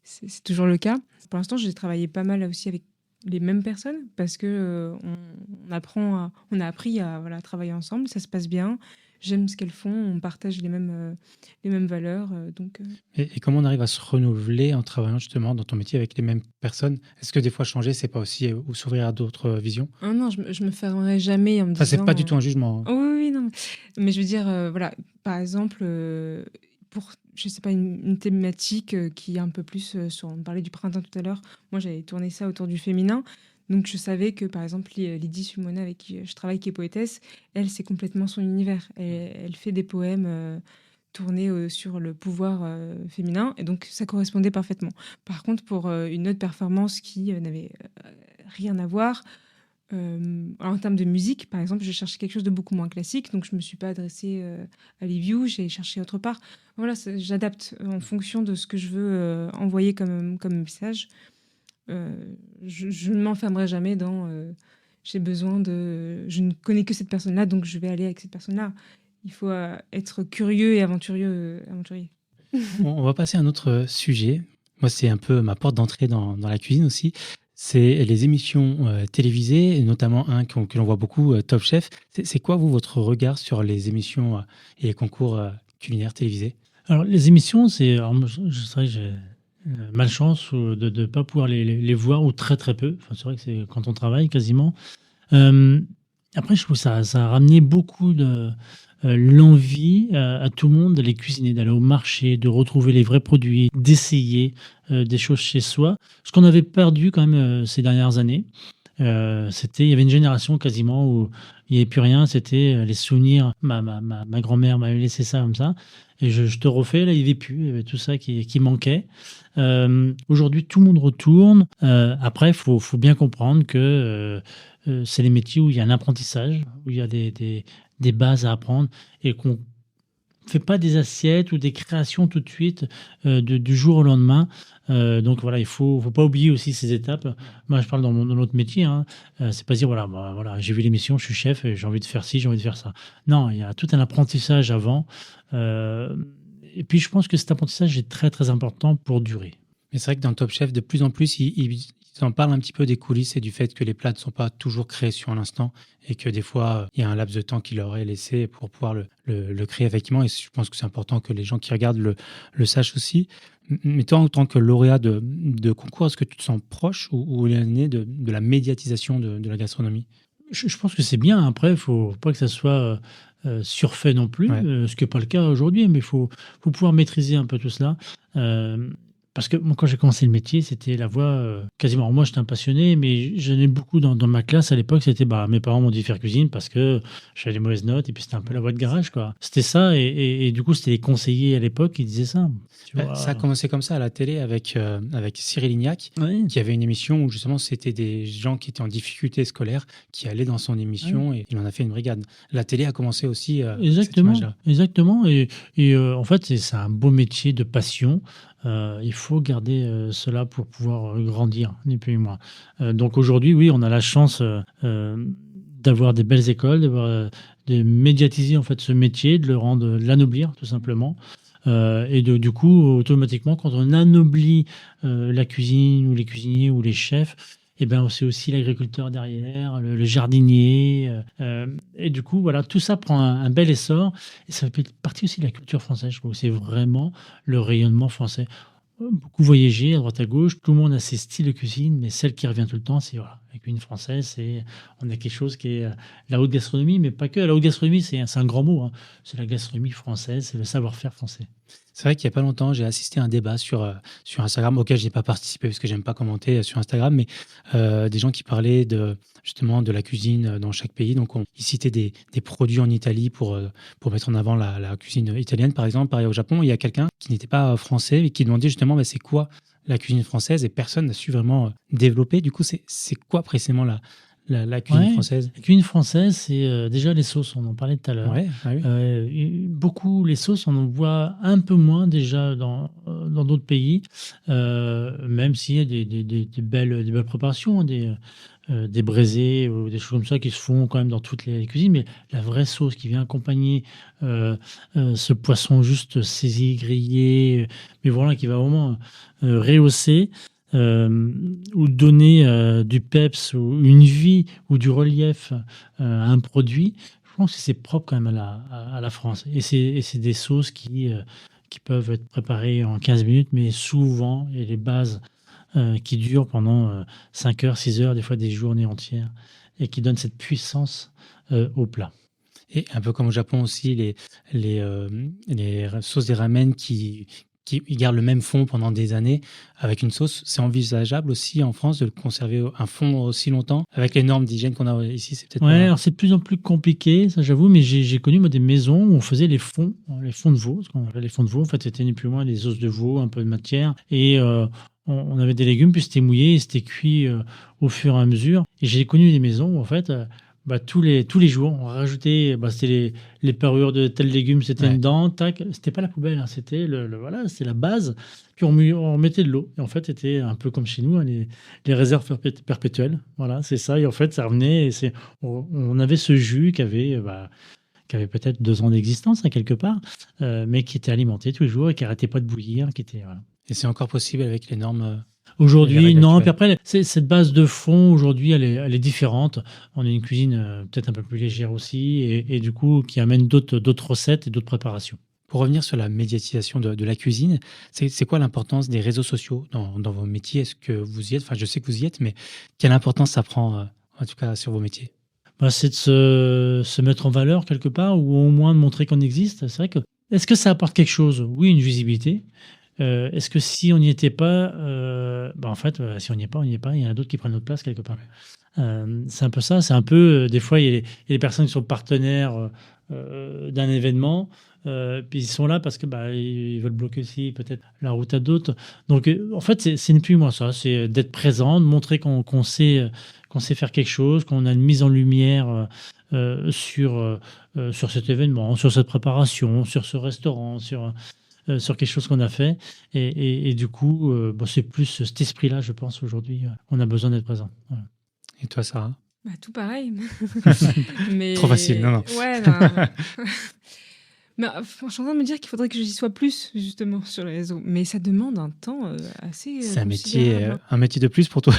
Speaker 3: c'est toujours le cas. Pour l'instant j'ai travaillé pas mal aussi avec les mêmes personnes parce que on a appris à voilà, travailler ensemble, ça se passe bien, j'aime ce qu'elles font, on partage les mêmes valeurs.
Speaker 2: Et comment on arrive à se renouveler en travaillant justement dans ton métier avec les mêmes personnes? Est-ce que des fois changer, c'est pas aussi ou s'ouvrir à d'autres visions?
Speaker 3: Ah non, je me fermerai jamais en me
Speaker 2: Enfin, c'est
Speaker 3: disant...
Speaker 2: pas du tout un jugement, hein.
Speaker 3: Oui, oui, non. Mais je veux dire, voilà, par exemple, pour, je sais pas, une thématique qui est un peu plus on parlait du printemps tout à l'heure. Moi, j'avais tourné ça autour du féminin. Donc, je savais que, par exemple, Lydie Sumona, avec qui je travaille, qui est poétesse, elle, c'est complètement son univers. Elle fait des poèmes tournés sur le pouvoir féminin. Et donc, ça correspondait parfaitement. Par contre, pour une autre performance qui n'avait rien à voir, en termes de musique, par exemple, je cherchais quelque chose de beaucoup moins classique, donc je me suis pas adressée à Liviu, j'ai cherché autre part. Voilà, j'adapte en fonction de ce que je veux envoyer comme message. Je ne m'enfermerai jamais dans j'ai besoin de... Je ne connais que cette personne-là, donc je vais aller avec cette personne-là. Il faut être curieux et aventurier.
Speaker 2: On va passer à un autre sujet. Moi, c'est un peu ma porte d'entrée dans la cuisine aussi. C'est les émissions télévisées, et notamment un que l'on voit beaucoup, Top Chef. C'est quoi, vous, votre regard sur les émissions et les concours culinaires télévisés?
Speaker 4: Alors, les émissions, alors, moi, je sais que j'ai malchance de ne pas pouvoir les voir, ou très très peu. Enfin, c'est vrai que c'est quand on travaille quasiment. Après, je trouve que ça a ramené beaucoup de l'envie à tout le monde d'aller cuisiner, d'aller au marché, de retrouver les vrais produits, d'essayer des choses chez soi. Ce qu'on avait perdu quand même ces dernières années, il y avait une génération quasiment où il n'y avait plus rien, c'était les souvenirs. Ma grand-mère m'avait laissé ça comme ça, et je te refais, là il n'y avait plus, il y avait tout ça qui manquait. Aujourd'hui, tout le monde retourne. Après, il faut bien comprendre que c'est les métiers où il y a un apprentissage, où il y a des bases à apprendre, et qu'on ne fait pas des assiettes ou des créations tout de suite du jour au lendemain. Donc voilà, il faut pas oublier aussi ces étapes. Moi, je parle dans notre métier. C'est pas dire voilà, j'ai vu l'émission, je suis chef, et j'ai envie de faire ci, j'ai envie de faire ça. Non, il y a tout un apprentissage avant. Et puis, je pense que cet apprentissage est très très important pour durer.
Speaker 2: Mais c'est vrai que dans Top Chef, de plus en plus, ils en parlent un petit peu des coulisses et du fait que les plats ne sont pas toujours créés sur l'instant, et que des fois, il y a un laps de temps qu'il leur est laissé pour pouvoir le créer effectivement. Et je pense que c'est important que les gens qui regardent le sachent aussi. Mais toi, en tant que lauréat de concours, est-ce que tu te sens proche ou l'éloigné de la médiatisation de la gastronomie?
Speaker 4: Je pense que c'est bien. Après, il ne faut pas que ça soit surfait non plus, ce qui n'est pas le cas aujourd'hui, mais il faut pouvoir maîtriser un peu tout cela. Parce que moi, quand j'ai commencé le métier, c'était la voie quasiment. Moi, j'étais un passionné, mais j'en ai beaucoup dans ma classe à l'époque. C'était mes parents m'ont dit faire cuisine parce que j'avais des mauvaises notes, et puis c'était un peu la voie de garage, quoi. C'était ça, et du coup, c'était les conseillers à l'époque qui disaient ça.
Speaker 2: Ça a commencé comme ça à la télé avec Cyril Lignac, qui avait une émission où justement c'était des gens qui étaient en difficulté scolaire qui allaient dans son émission, et il en a fait une brigade. La télé a commencé aussi
Speaker 4: exactement. Et en fait, c'est un beau métier de passion. Il faut garder cela pour pouvoir grandir, ni plus ni moins. Donc aujourd'hui, oui, on a la chance d'avoir des belles écoles, de médiatiser en fait ce métier, de le rendre, de l'anoblir tout simplement. Et du coup, automatiquement, quand on anoblit la cuisine ou les cuisiniers ou les chefs, et ben c'est aussi l'agriculteur derrière, le jardinier. Et du coup, voilà, tout ça prend un bel essor. Et ça fait partie aussi de la culture française, je trouve. C'est vraiment le rayonnement français. Beaucoup voyager à droite à gauche, tout le monde a ses styles de cuisine, mais celle qui revient tout le temps, c'est voilà, la cuisine française. On a quelque chose qui est la haute gastronomie, mais pas que. La haute gastronomie, c'est un grand mot, hein. C'est la gastronomie française, c'est le savoir-faire français.
Speaker 2: C'est vrai qu'il n'y a pas longtemps, j'ai assisté à un débat sur Instagram auquel je n'ai pas participé parce que j'aime pas commenter sur Instagram, mais des gens qui parlaient justement de la cuisine dans chaque pays. Donc, ils citaient des produits en Italie pour mettre en avant la cuisine italienne, par exemple. Pareil au Japon, il y a quelqu'un qui n'était pas français et qui demandait justement c'est quoi la cuisine française, et personne n'a su vraiment développer. Du coup, c'est quoi précisément la cuisine française?
Speaker 4: La cuisine française, c'est déjà les sauces, on en parlait tout à l'heure.
Speaker 2: Ouais, ah oui.
Speaker 4: Beaucoup les sauces, on en voit un peu moins déjà dans d'autres pays, même s'il y a des belles préparations, des braisés ou des choses comme ça qui se font quand même dans toutes les cuisines, mais la vraie sauce qui vient accompagner ce poisson juste saisi, grillé, mais voilà, qui va vraiment rehausser ou donner du peps ou une vie ou du relief à un produit. Je pense que c'est propre quand même à la France. Et c'est des sauces qui peuvent être préparées en 15 minutes, mais souvent, il y a les bases qui durent pendant 5 heures, 6 heures, des fois des journées entières, et qui donnent cette puissance au plat.
Speaker 2: Et un peu comme au Japon aussi, les sauces des ramen qui gardent le même fond pendant des années avec une sauce, c'est envisageable aussi en France de le conserver un fond aussi longtemps avec les normes d'hygiène qu'on a ici. C'est peut-être
Speaker 4: alors c'est de plus en plus compliqué, ça j'avoue, mais j'ai connu moi des maisons où on faisait les fonds de veau, ce qu'on appelle les fonds de veau. En fait, c'était ni plus ni moins des os de veau, un peu de matière, et on avait des légumes, puis c'était mouillé, et c'était cuit au fur et à mesure. Et j'ai connu des maisons où en fait tous les jours, on rajoutait, c'était les parures de tel légume, c'était dedans, tac, c'était pas la poubelle, hein, c'était voilà, c'est la base. Puis on mettait de l'eau. Et en fait, c'était un peu comme chez nous, hein, les réserves perpétuelles. Voilà, c'est ça. Et en fait, ça revenait. Et on avait ce jus qui avait peut-être 2 ans d'existence, hein, quelque part, mais qui était alimenté tous les jours et qui arrêtait pas de bouillir, qui était voilà.
Speaker 2: Et c'est encore possible avec les normes.
Speaker 4: Aujourd'hui, non. Puis après, cette base de fond, aujourd'hui, elle est différente. On a une cuisine peut-être un peu plus légère aussi, et du coup, qui amène d'autres recettes et d'autres préparations.
Speaker 2: Pour revenir sur la médiatisation de la cuisine, c'est quoi l'importance des réseaux sociaux dans vos métiers? Est-ce que vous y êtes? Enfin, je sais que vous y êtes, mais quelle importance ça prend, en tout cas, sur vos métiers?
Speaker 4: C'est de se mettre en valeur quelque part, ou au moins de montrer qu'on existe. C'est vrai que, est-ce que ça apporte quelque chose? Oui, une visibilité. Est-ce que si on n'y était pas, en fait, si on n'y est pas, on n'y est pas. Il y en a d'autres qui prennent notre place quelque part. C'est un peu ça. C'est un peu, des fois, il y a des personnes qui sont partenaires d'un événement, puis ils sont là parce que ils veulent bloquer aussi peut-être la route à d'autres. Donc, en fait, c'est ni plus ni moins ça. C'est d'être présent, de montrer qu'on sait faire quelque chose, qu'on a une mise en lumière sur cet événement, sur cette préparation, sur ce restaurant, sur quelque chose qu'on a fait. Et du coup, c'est plus cet esprit-là, je pense, aujourd'hui, on a besoin d'être présent. Voilà.
Speaker 2: Et toi, Sarah?
Speaker 3: Tout pareil. Mais...
Speaker 2: Trop facile, non.
Speaker 3: Ouais, non. Mais je suis en train de me dire qu'il faudrait que j'y sois plus, justement, sur les réseaux. Mais ça demande un temps assez
Speaker 2: c'est un métier de plus pour toi,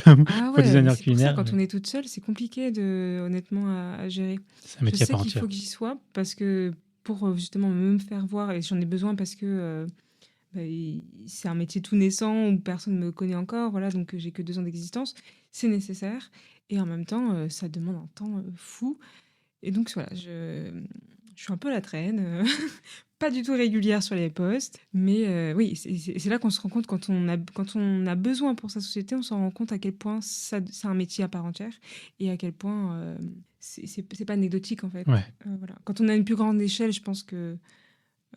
Speaker 2: pour designer culinaire.
Speaker 3: Quand on est toute seule, c'est compliqué, honnêtement, à gérer.
Speaker 2: C'est un métier à part
Speaker 3: entière. Je sais qu'il faut que j'y sois, parce que pour justement me faire voir, et j'en ai besoin parce que c'est un métier tout naissant où personne ne me connaît encore, voilà, donc j'ai que 2 ans d'existence, c'est nécessaire, et en même temps ça demande un temps fou, et donc voilà, je suis un peu à la traîne, pas du tout régulière sur les posts, mais oui, c'est là qu'on se rend compte, quand on a besoin pour sa société, on s'en rend compte à quel point c'est un métier à part entière, et à quel point c'est pas anecdotique en fait.
Speaker 2: Ouais.
Speaker 3: Voilà. Quand on a une plus grande échelle, je pense que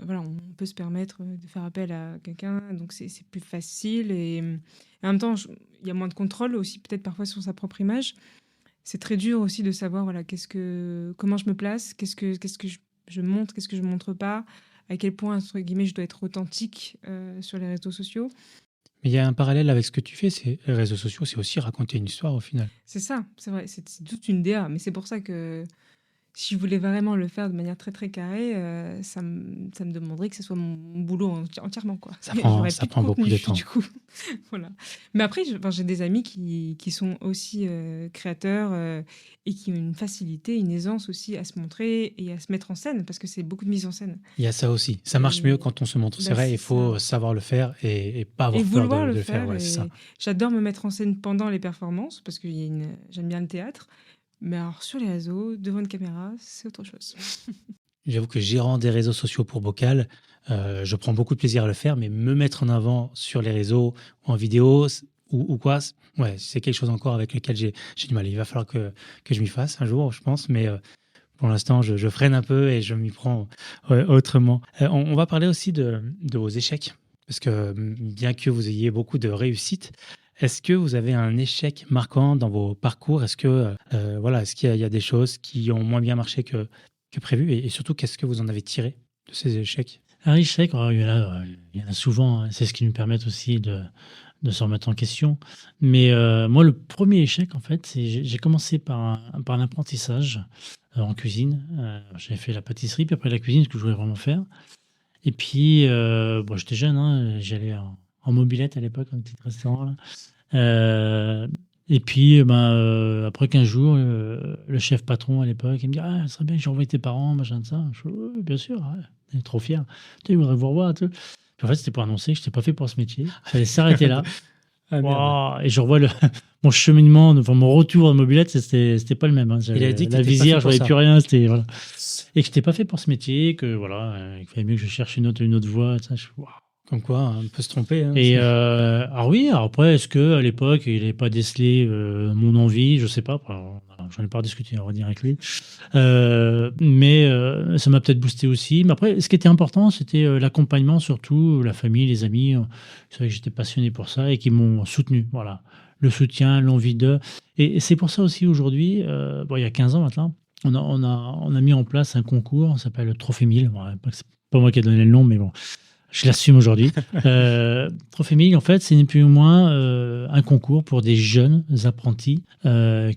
Speaker 3: voilà, on peut se permettre de faire appel à quelqu'un, donc c'est plus facile, et en même temps, il y a moins de contrôle aussi, peut-être parfois sur sa propre image. C'est très dur aussi de savoir voilà, comment je me place, qu'est-ce que je montre, qu'est-ce que je montre pas, à quel point, entre guillemets, je dois être authentique sur les réseaux sociaux.
Speaker 2: Mais il y a un parallèle avec ce que tu fais, c'est les réseaux sociaux, c'est aussi raconter une histoire au final.
Speaker 3: C'est ça, c'est vrai, c'est toute une DA. Mais c'est pour ça que si je voulais vraiment le faire de manière très très carrée, ça me demanderait que ce soit mon boulot entièrement, quoi.
Speaker 2: Ça prend beaucoup de temps.
Speaker 3: Du coup. Voilà. Mais après, j'ai des amis qui sont aussi créateurs et qui ont une facilité, une aisance aussi à se montrer et à se mettre en scène, parce que c'est beaucoup de mise en scène.
Speaker 2: Il y a ça aussi. Ça marche mieux quand on se montre. C'est vrai, il faut savoir le faire et pas avoir
Speaker 3: Et
Speaker 2: peur
Speaker 3: vouloir
Speaker 2: de
Speaker 3: le
Speaker 2: le faire. Ouais, c'est ça.
Speaker 3: J'adore me mettre en scène pendant les performances, parce que j'aime bien le théâtre. Mais alors, sur les réseaux, devant une caméra, c'est autre chose.
Speaker 2: J'avoue que gérant des réseaux sociaux pour Bocal, je prends beaucoup de plaisir à le faire, mais me mettre en avant sur les réseaux, en vidéo ou quoi, c'est quelque chose encore avec lequel j'ai du mal. Il va falloir que je m'y fasse un jour, je pense, mais pour l'instant, je freine un peu et je m'y prends autrement. On va parler aussi de vos échecs, parce que bien que vous ayez beaucoup de réussites, est-ce que vous avez un échec marquant dans vos parcours? Est-ce que est-ce qu'il y a des choses qui ont moins bien marché que prévu et surtout, qu'est-ce que vous en avez tiré de ces échecs?
Speaker 4: Un échec, il y en a souvent, hein. C'est ce qui nous permet aussi de se remettre en question. Mais moi, le premier échec, en fait, j'ai commencé par un apprentissage en cuisine. J'avais fait la pâtisserie, puis après la cuisine, ce que je voulais vraiment faire. Et puis, j'étais jeune, hein, j'allais en mobilette à l'époque, un petit restaurant là. Et puis, après 15 jours, le chef patron à l'époque, il me dit: «Ah, ça serait bien que j'envoie tes parents, machin de ça». Je fais: «Oui, bien sûr, ouais». Il est trop fier. «Il voudrait vous revoir et tout». Puis en fait, c'était pour annoncer que je n'étais pas fait pour ce métier. Il fallait s'arrêter là.
Speaker 2: Ah, merde.
Speaker 4: Waouh. Et je revois mon cheminement, enfin mon retour en mobilette, c'était pas le même, hein.
Speaker 2: Il a dit que
Speaker 4: la
Speaker 2: t'étais pas
Speaker 4: visière,
Speaker 2: fait
Speaker 4: je
Speaker 2: pour
Speaker 4: voyais
Speaker 2: ça.
Speaker 4: plus rien. Voilà. Et que je n'étais pas fait pour ce métier, que qu'il fallait mieux que je cherche une autre voie. Ça, waouh.
Speaker 2: Comme quoi, on peut se tromper. Hein,
Speaker 4: Et alors après, est-ce que à l'époque, il n'avait pas décelé mon envie? Je sais pas. J'en ai pas discuté, on va dire, avec lui. Mais ça m'a peut-être boosté aussi. Mais après, ce qui était important, c'était l'accompagnement, surtout la famille, les amis. C'est vrai que j'étais passionné pour ça et qui m'ont soutenu. Voilà, le soutien, l'envie de. Et c'est pour ça aussi aujourd'hui, il y a 15 ans maintenant, on a mis en place un concours. Ça s'appelle le Trophée 1000. Bon, c'est pas moi qui ai donné le nom, mais bon. Je l'assume aujourd'hui. Trophée 1000, en fait, c'est ni plus ni moins un concours pour des jeunes apprentis,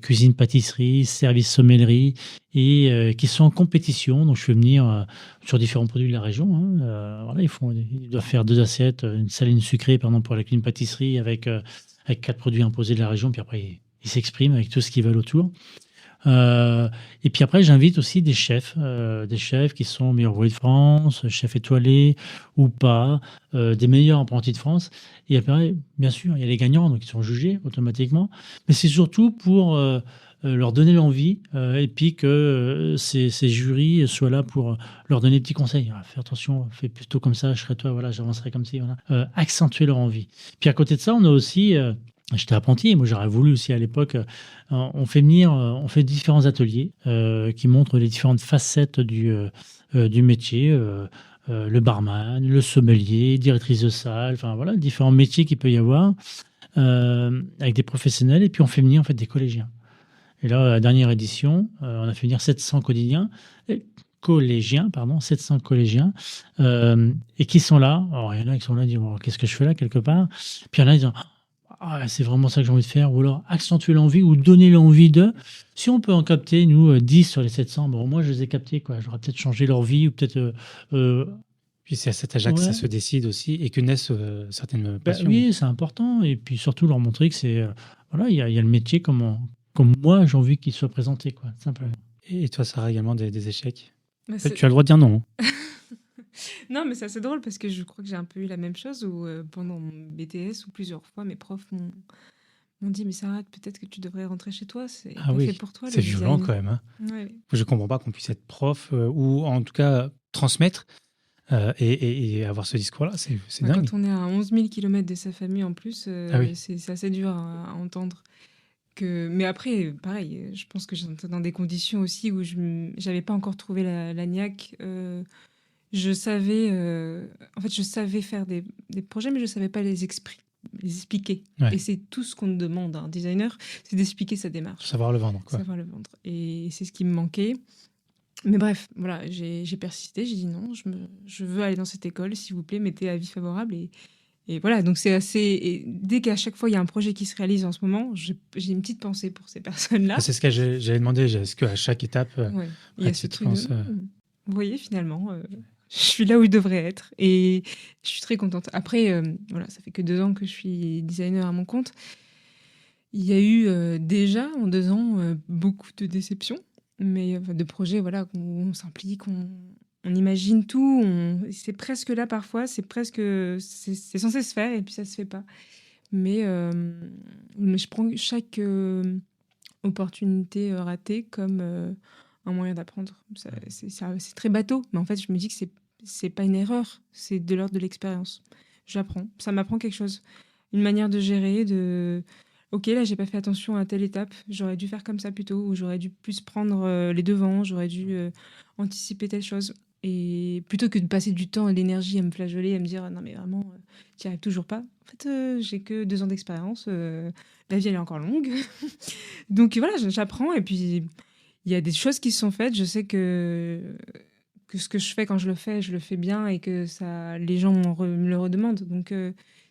Speaker 4: cuisine, pâtisserie, service sommellerie, et qui sont en compétition. Donc, je fais venir sur différents produits de la région. Hein. Voilà, ils doivent faire 2 assiettes, une salée, une sucrée, par exemple, pour la cuisine pâtisserie, avec 4 produits imposés de la région. Puis après, ils s'expriment avec tout ce qu'ils veulent autour. Et puis après, j'invite aussi des chefs qui sont meilleurs ouvriers de France, chefs étoilés ou pas, des meilleurs apprentis de France. Et après, bien sûr, il y a les gagnants, donc ils sont jugés automatiquement. Mais c'est surtout pour leur donner l'envie et puis que ces jurys soient là pour leur donner des petits conseils. Ah, fais attention, fais plutôt comme ça, je serai toi, voilà, j'avancerai comme ci, voilà. Accentuer leur envie. Puis à côté de ça, on a aussi... J'étais apprenti, moi j'aurais voulu aussi à l'époque. On fait différents ateliers qui montrent les différentes facettes du métier, le barman, le sommelier, directrice de salle, enfin voilà, différents métiers qu'il peut y avoir avec des professionnels. Et puis on fait venir en fait des collégiens. Et là, la dernière édition, on a fait venir 700 collégiens, 700 collégiens, et qui sont là. Alors il y en a qui sont là, disent: qu'est-ce que je fais là quelque part. Puis il y en a qui disent: ah, c'est vraiment ça que j'ai envie de faire, ou alors accentuer l'envie ou donner l'envie de. Si on peut en capter, nous, 10 sur les 700, bon, moi, je les ai captés, quoi. J'aurais peut-être changé leur vie, ou peut-être.
Speaker 2: Puis c'est à cet âge que ça se décide aussi et que naissent certaines passions.
Speaker 4: Oui, c'est important. Et puis surtout, leur montrer que c'est. Voilà, il y a le métier comme moi, j'ai envie qu'il soit présenté, quoi, simplement.
Speaker 2: Et toi, Sarah, également des échecs?
Speaker 3: Bah,
Speaker 2: Tu as le droit de dire non.
Speaker 3: Non, mais c'est assez drôle parce que je crois que j'ai un peu eu la même chose où pendant mon BTS, où plusieurs fois mes profs m'ont dit: mais Sarah, peut-être que tu devrais rentrer chez toi, c'est pas fait pour toi.
Speaker 2: C'est violent quand même. Hein.
Speaker 3: Ouais.
Speaker 2: Je comprends pas qu'on puisse être prof ou en tout cas transmettre et avoir ce discours-là. C'est dingue.
Speaker 3: Quand on est à 11 000 km de sa famille en plus, c'est assez dur à entendre. Mais après, pareil, je pense que j'étais dans des conditions aussi où je n'avais pas encore trouvé la niaque. Je savais faire des projets, mais je ne savais pas les expliquer.
Speaker 2: Ouais.
Speaker 3: Et c'est tout ce qu'on demande à un designer, c'est d'expliquer sa démarche.
Speaker 2: Savoir le vendre, quoi.
Speaker 3: Savoir le vendre. Et c'est ce qui me manquait. Mais bref, voilà, j'ai persisté, j'ai dit non, je veux aller dans cette école, s'il vous plaît, mettez avis favorable. Et voilà, donc c'est assez. Et dès qu'à chaque fois il y a un projet qui se réalise en ce moment, j'ai une petite pensée pour ces personnes-là.
Speaker 2: C'est ce que j'avais demandé. Est-ce qu'à chaque étape,
Speaker 3: Ouais. Il y a ce
Speaker 2: tu te
Speaker 3: truc de.
Speaker 2: penses,
Speaker 3: Vous voyez, finalement, je suis là où je devrais être. Et je suis très contente. Après, voilà, ça fait que 2 ans que je suis designer à mon compte. Il y a eu déjà, en 2 ans, beaucoup de déceptions, mais de projets voilà, où on s'implique, on imagine tout. C'est presque là parfois, c'est censé se faire et puis ça se fait pas. Mais je prends chaque opportunité ratée comme un moyen d'apprendre. C'est très bateau, mais en fait, je me dis que c'est pas une erreur, c'est de l'ordre de l'expérience. J'apprends, ça m'apprend quelque chose, une manière de gérer, de ok, là, j'ai pas fait attention à telle étape, j'aurais dû faire comme ça plutôt, ou j'aurais dû plus prendre les devants, j'aurais dû anticiper telle chose. Et plutôt que de passer du temps et de l'énergie à me flageoler, à me dire non, mais vraiment, t'y arrives toujours pas. En fait, j'ai que 2 ans d'expérience, la vie elle est encore longue. Donc voilà, j'apprends et puis il y a des choses qui se sont faites. Je sais que ce que je fais quand je le fais bien et que ça, les gens me le redemandent. Donc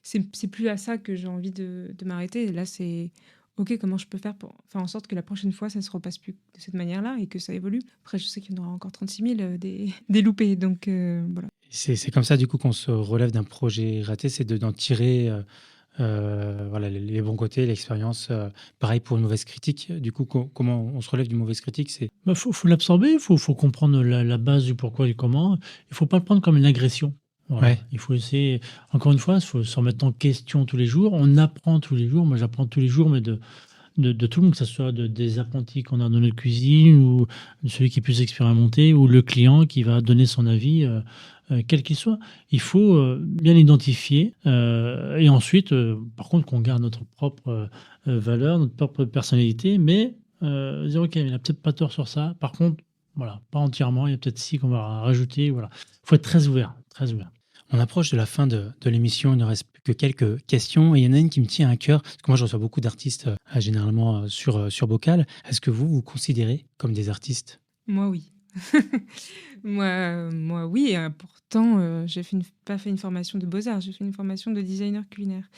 Speaker 3: c'est plus à ça que j'ai envie de m'arrêter. Là, c'est ok, comment je peux faire pour faire en sorte que la prochaine fois, ça se repasse plus de cette manière-là et que ça évolue. Après, je sais qu'il y en aura encore 36 000 des loupés. Donc voilà.
Speaker 2: c'est comme ça, du coup, qu'on se relève d'un projet raté, c'est d'en tirer voilà, les bons côtés, l'expérience. Pareil pour une mauvaise critique. Du coup, comment on se relève d'une mauvaise critique, c'est
Speaker 4: Bah, faut l'absorber, faut comprendre la base du pourquoi et du comment. Il faut pas le prendre comme une agression. Voilà.
Speaker 2: Ouais.
Speaker 4: Il faut essayer, encore une fois, il faut se remettre en question tous les jours. On apprend tous les jours. Moi, j'apprends tous les jours, mais de tout le monde, que ce soit des apprentis qu'on a dans notre cuisine ou de celui qui est plus expérimenté ou le client qui va donner son avis, quel qu'il soit. Il faut bien l'identifier et ensuite, par contre, qu'on garde notre propre valeur, notre propre personnalité, mais dire ok, il n'a peut-être pas tort sur ça. Par contre, voilà, pas entièrement. Il y a peut-être ci qu'on va rajouter. Voilà, faut être très ouvert, très ouvert.
Speaker 2: On approche de la fin de l'émission, il ne reste plus que quelques questions et il y en a une qui me tient à cœur, parce que moi je reçois beaucoup d'artistes généralement sur Bocal. Est-ce que vous considérez comme des artistes?
Speaker 3: Moi, oui. Moi, oui. Et, pourtant, j'ai pas fait une formation de beaux-arts, j'ai fait une formation de designer culinaire.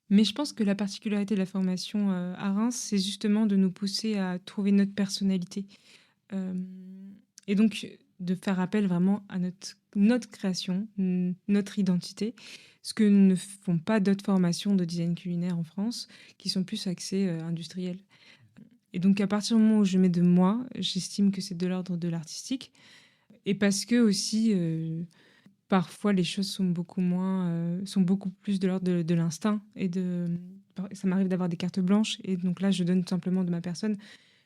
Speaker 3: Mais je pense que la particularité de la formation à Reims, c'est justement de nous pousser à trouver notre personnalité. Euh, et donc, de faire appel vraiment à notre création, notre identité, ce que ne font pas d'autres formations de design culinaire en France, qui sont plus axées industrielles. Et donc, à partir du moment où je mets de moi, j'estime que c'est de l'ordre de l'artistique. Et parce que aussi, parfois, les choses sont sont beaucoup plus de l'ordre de l'instinct. Ça m'arrive d'avoir des cartes blanches. Et donc là, je donne tout simplement de ma personne.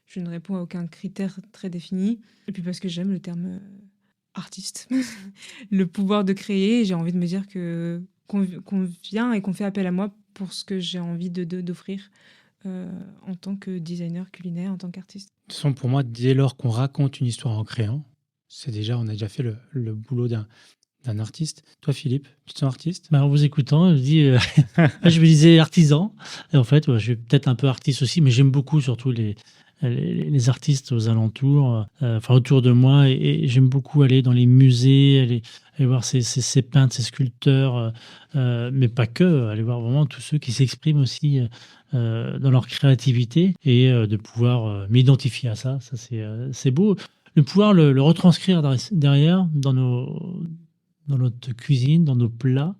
Speaker 3: Je ne réponds à aucun critère très défini. Et puis parce que j'aime le terme artiste. Le pouvoir de créer. J'ai envie de me dire qu'on vient et qu'on fait appel à moi pour ce que j'ai envie d'offrir en tant que designer culinaire, en tant qu'artiste.
Speaker 2: De toute façon, pour moi, dès lors qu'on raconte une histoire en créant, on a déjà fait le boulot d'un artiste. Toi, Philippe, tu te sens artiste?
Speaker 4: Bah, en vous écoutant, je me disais artisan. Et en fait, ouais, je suis peut-être un peu artiste aussi, mais j'aime beaucoup surtout les artistes aux alentours, enfin autour de moi. Et j'aime beaucoup aller dans les musées, aller voir ces peintres, ces sculpteurs, mais pas que, aller voir vraiment tous ceux qui s'expriment aussi dans leur créativité et de pouvoir m'identifier à ça. Ça, c'est beau. De pouvoir le retranscrire derrière dans notre cuisine, dans nos plats,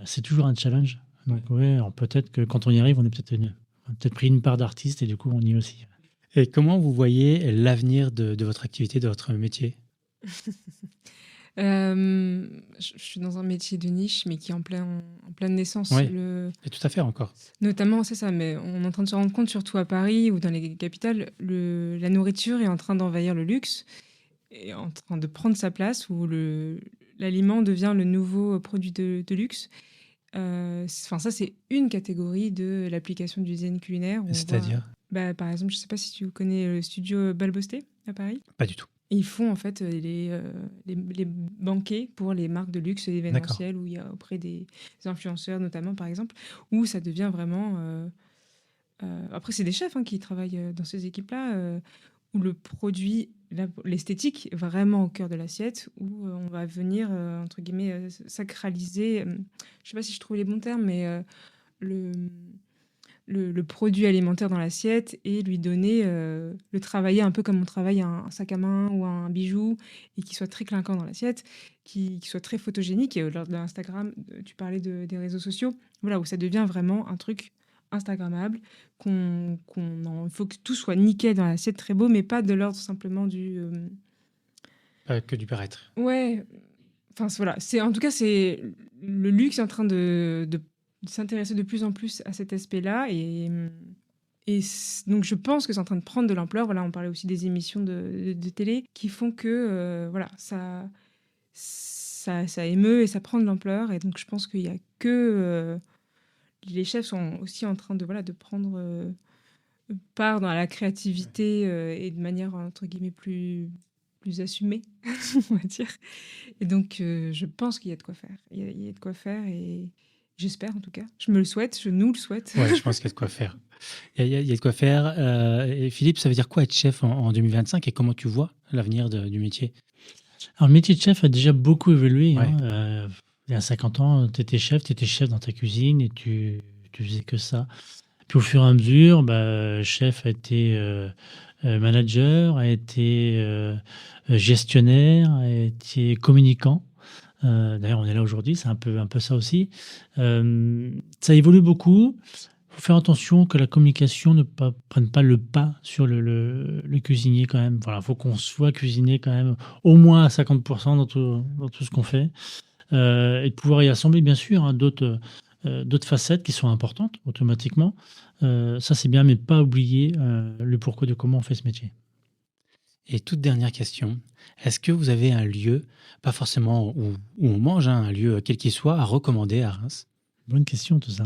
Speaker 4: c'est toujours un challenge. Donc ouais, alors peut-être que quand on y arrive, on a peut-être pris une part d'artiste et du coup on y est aussi.
Speaker 2: Et comment vous voyez l'avenir de votre activité, de votre métier?
Speaker 3: Je suis dans un métier de niche, mais qui est en pleine naissance.
Speaker 2: Oui, et tout à fait encore.
Speaker 3: Notamment, c'est ça, mais on est en train de se rendre compte, surtout à Paris ou dans les capitales, la nourriture est en train d'envahir le luxe, est en train de prendre sa place, où l'aliment devient le nouveau produit de luxe. Ça, c'est une catégorie de l'application du design culinaire.
Speaker 2: C'est-à-dire?
Speaker 3: Par exemple, je ne sais pas si tu connais le studio Balbosté à Paris.
Speaker 2: Pas du tout.
Speaker 3: Ils font en fait les banquets pour les marques de luxe événementielles où il y a auprès des influenceurs notamment par exemple, où ça devient vraiment... après c'est des chefs qui travaillent dans ces équipes-là, où le produit, l'esthétique est vraiment au cœur de l'assiette, où on va venir, entre guillemets, sacraliser, je ne sais pas si je trouve les bons termes, mais le produit alimentaire dans l'assiette et lui donner, le travailler un peu comme on travaille un sac à main ou un bijou, et qui soit très clinquant dans l'assiette, qui soit très photogénique. Et lors de l'Instagram, tu parlais des réseaux sociaux, voilà, où ça devient vraiment un truc instagrammable, il faut que tout soit nickel dans l'assiette, très beau, mais pas de l'ordre simplement du...
Speaker 2: Pas que du paraître.
Speaker 3: Ouais, enfin voilà, en tout cas, c'est le luxe est en train de s'intéresser de plus en plus à cet aspect-là, et donc je pense que c'est en train de prendre de l'ampleur. Voilà, on parlait aussi des émissions de télé qui font que voilà, ça émeut et ça prend de l'ampleur, et donc je pense qu'il y a que les chefs sont aussi en train de prendre part dans la créativité, et de manière entre guillemets plus assumée, on va dire. Et donc je pense qu'il y a de quoi faire. Il y a de quoi faire, et j'espère, en tout cas. Je me le souhaite, je nous le souhaite.
Speaker 2: Ouais, je pense qu'il y a de quoi faire. Il y a de quoi faire. Et Philippe, ça veut dire quoi être chef en 2025, et comment tu vois l'avenir du métier?
Speaker 4: Alors, le métier de chef a déjà beaucoup évolué.
Speaker 2: Ouais.
Speaker 4: Il y a 50 ans, tu étais chef dans ta cuisine et tu faisais que ça. Puis au fur et à mesure, chef a été manager, a été gestionnaire, a été communicant. D'ailleurs, on est là aujourd'hui, c'est un peu ça aussi. Ça évolue beaucoup. Il faut faire attention que la communication ne prenne pas le pas sur le cuisinier quand même. Voilà, il faut qu'on soit cuisinier quand même au moins à 50% dans tout ce qu'on fait. Et de pouvoir y assembler, bien sûr, d'autres facettes qui sont importantes automatiquement. Ça, c'est bien, mais pas oublier le pourquoi de comment on fait ce métier.
Speaker 2: Et toute dernière question, est-ce que vous avez un lieu, pas forcément où on mange, un lieu quel qu'il soit, à recommander à Reims?
Speaker 4: Bonne question, tout ça.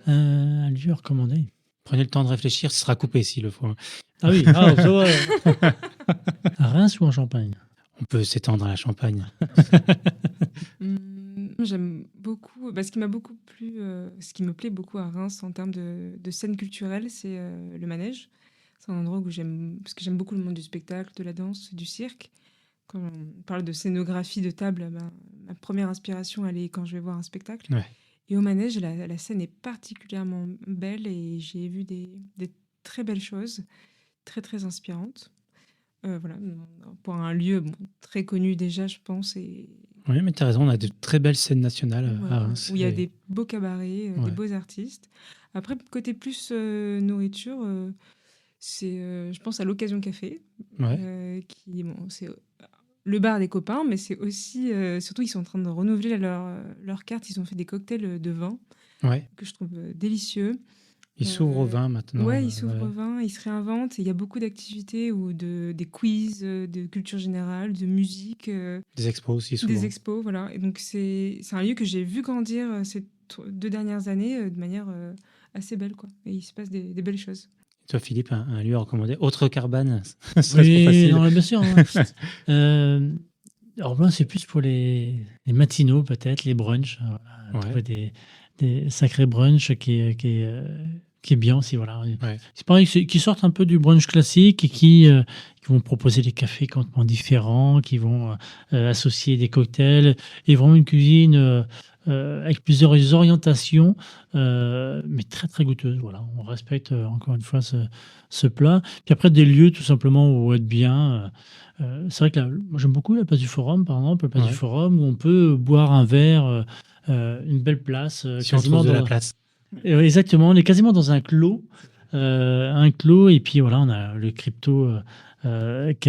Speaker 4: Un lieu à recommander.
Speaker 2: Prenez le temps de réfléchir, ce sera coupé s'il le faut.
Speaker 4: Ah oui, ça va. À Reims ou en Champagne?
Speaker 2: On peut s'étendre à la Champagne.
Speaker 3: J'aime beaucoup, ce qui m'a beaucoup plu, ce qui me plaît beaucoup à Reims en termes de scène culturelle, c'est le manège. C'est un endroit parce que j'aime beaucoup le monde du spectacle, de la danse, du cirque. Quand on parle de scénographie de table, ma première inspiration, elle est quand je vais voir un spectacle.
Speaker 2: Ouais.
Speaker 3: Et au manège, la scène est particulièrement belle, et j'ai vu des très belles choses, très très inspirantes. Voilà, pour un lieu très connu déjà, je pense.
Speaker 2: Oui, mais tu as raison, on a de très belles scènes nationales à Reims.
Speaker 3: Où il y a des beaux cabarets,
Speaker 2: Ouais.
Speaker 3: des beaux artistes. Après, côté plus nourriture, c'est, je pense à l'Occasion Café,
Speaker 2: Ouais.
Speaker 3: C'est le bar des copains, mais c'est aussi, surtout, ils sont en train de renouveler leur carte. Ils ont fait des cocktails de vin que je trouve délicieux.
Speaker 2: Ils s'ouvrent au vin maintenant.
Speaker 3: Ouais, ils s'ouvrent au vin, ils se réinventent. Et il y a beaucoup d'activités, ou des quiz, de culture générale, de musique.
Speaker 2: Des expos aussi, souvent.
Speaker 3: Des expos, voilà. Et donc, c'est un lieu que j'ai vu grandir ces 2 dernières années de manière assez belle, quoi. Et il se passe des belles choses.
Speaker 2: Toi, Philippe, un lieu à recommander? Autre Carbane,
Speaker 4: ça
Speaker 2: serait trop facile.
Speaker 4: Non, bien sûr. Alors là, c'est plus pour les matinaux, peut-être, les brunchs. Trouver des sacrés brunchs qui est bien aussi, voilà.
Speaker 2: Ouais.
Speaker 4: C'est pareil, qui sortent un peu du brunch classique et qui vont proposer des cafés complètement différents, qui vont associer des cocktails, et vraiment une cuisine avec plusieurs orientations, mais très très goûteuse. Voilà, on respecte encore une fois ce plat. Puis après, des lieux tout simplement où être bien. C'est vrai que moi j'aime beaucoup la place du Forum, par exemple, la place du Forum, où on peut boire un verre, une belle place,
Speaker 2: si quasiment on trouve de la place.
Speaker 4: Exactement, on est quasiment dans un clos, et puis voilà, on a le crypto qui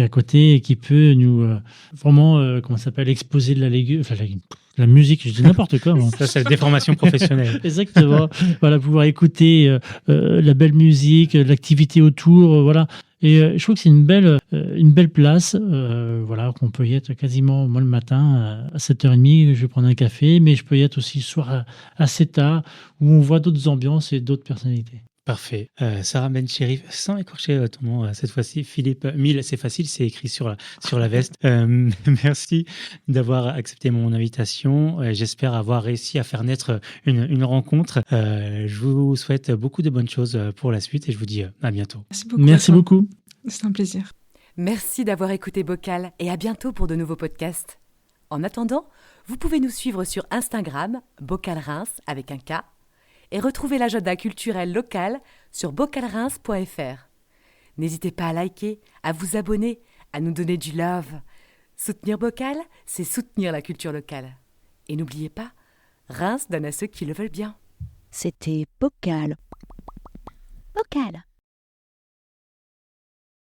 Speaker 4: est à côté et qui peut nous vraiment, comment ça s'appelle, exposer de la musique, je dis n'importe quoi. Bon.
Speaker 2: Ça, c'est la déformation professionnelle.
Speaker 4: Exactement, voilà, pouvoir écouter la belle musique, l'activité autour, voilà. Et je trouve que c'est une belle place, voilà, qu'on peut y être quasiment, moi le matin, à 7h30, je vais prendre un café, mais je peux y être aussi le soir assez tard, où on voit d'autres ambiances et d'autres personnalités.
Speaker 2: Parfait. Sarah Bencherif, sans écorcher ton nom cette fois-ci, Philippe Mille, c'est facile, c'est écrit sur la veste. Merci d'avoir accepté mon invitation. J'espère avoir réussi à faire naître une rencontre. Je vous souhaite beaucoup de bonnes choses pour la suite, et je vous dis à bientôt.
Speaker 3: Merci beaucoup.
Speaker 4: Merci beaucoup.
Speaker 3: C'est un plaisir.
Speaker 1: Merci d'avoir écouté Bocal et à bientôt pour de nouveaux podcasts. En attendant, vous pouvez nous suivre sur Instagram, Bocal Reims avec un K, et retrouver l'agenda culturel local sur bocalreims.fr. N'hésitez pas à liker, à vous abonner, à nous donner du love. Soutenir Bocal, c'est soutenir la culture locale. Et n'oubliez pas, Reims donne à ceux qui le veulent bien.
Speaker 5: C'était Bocal. Bocal.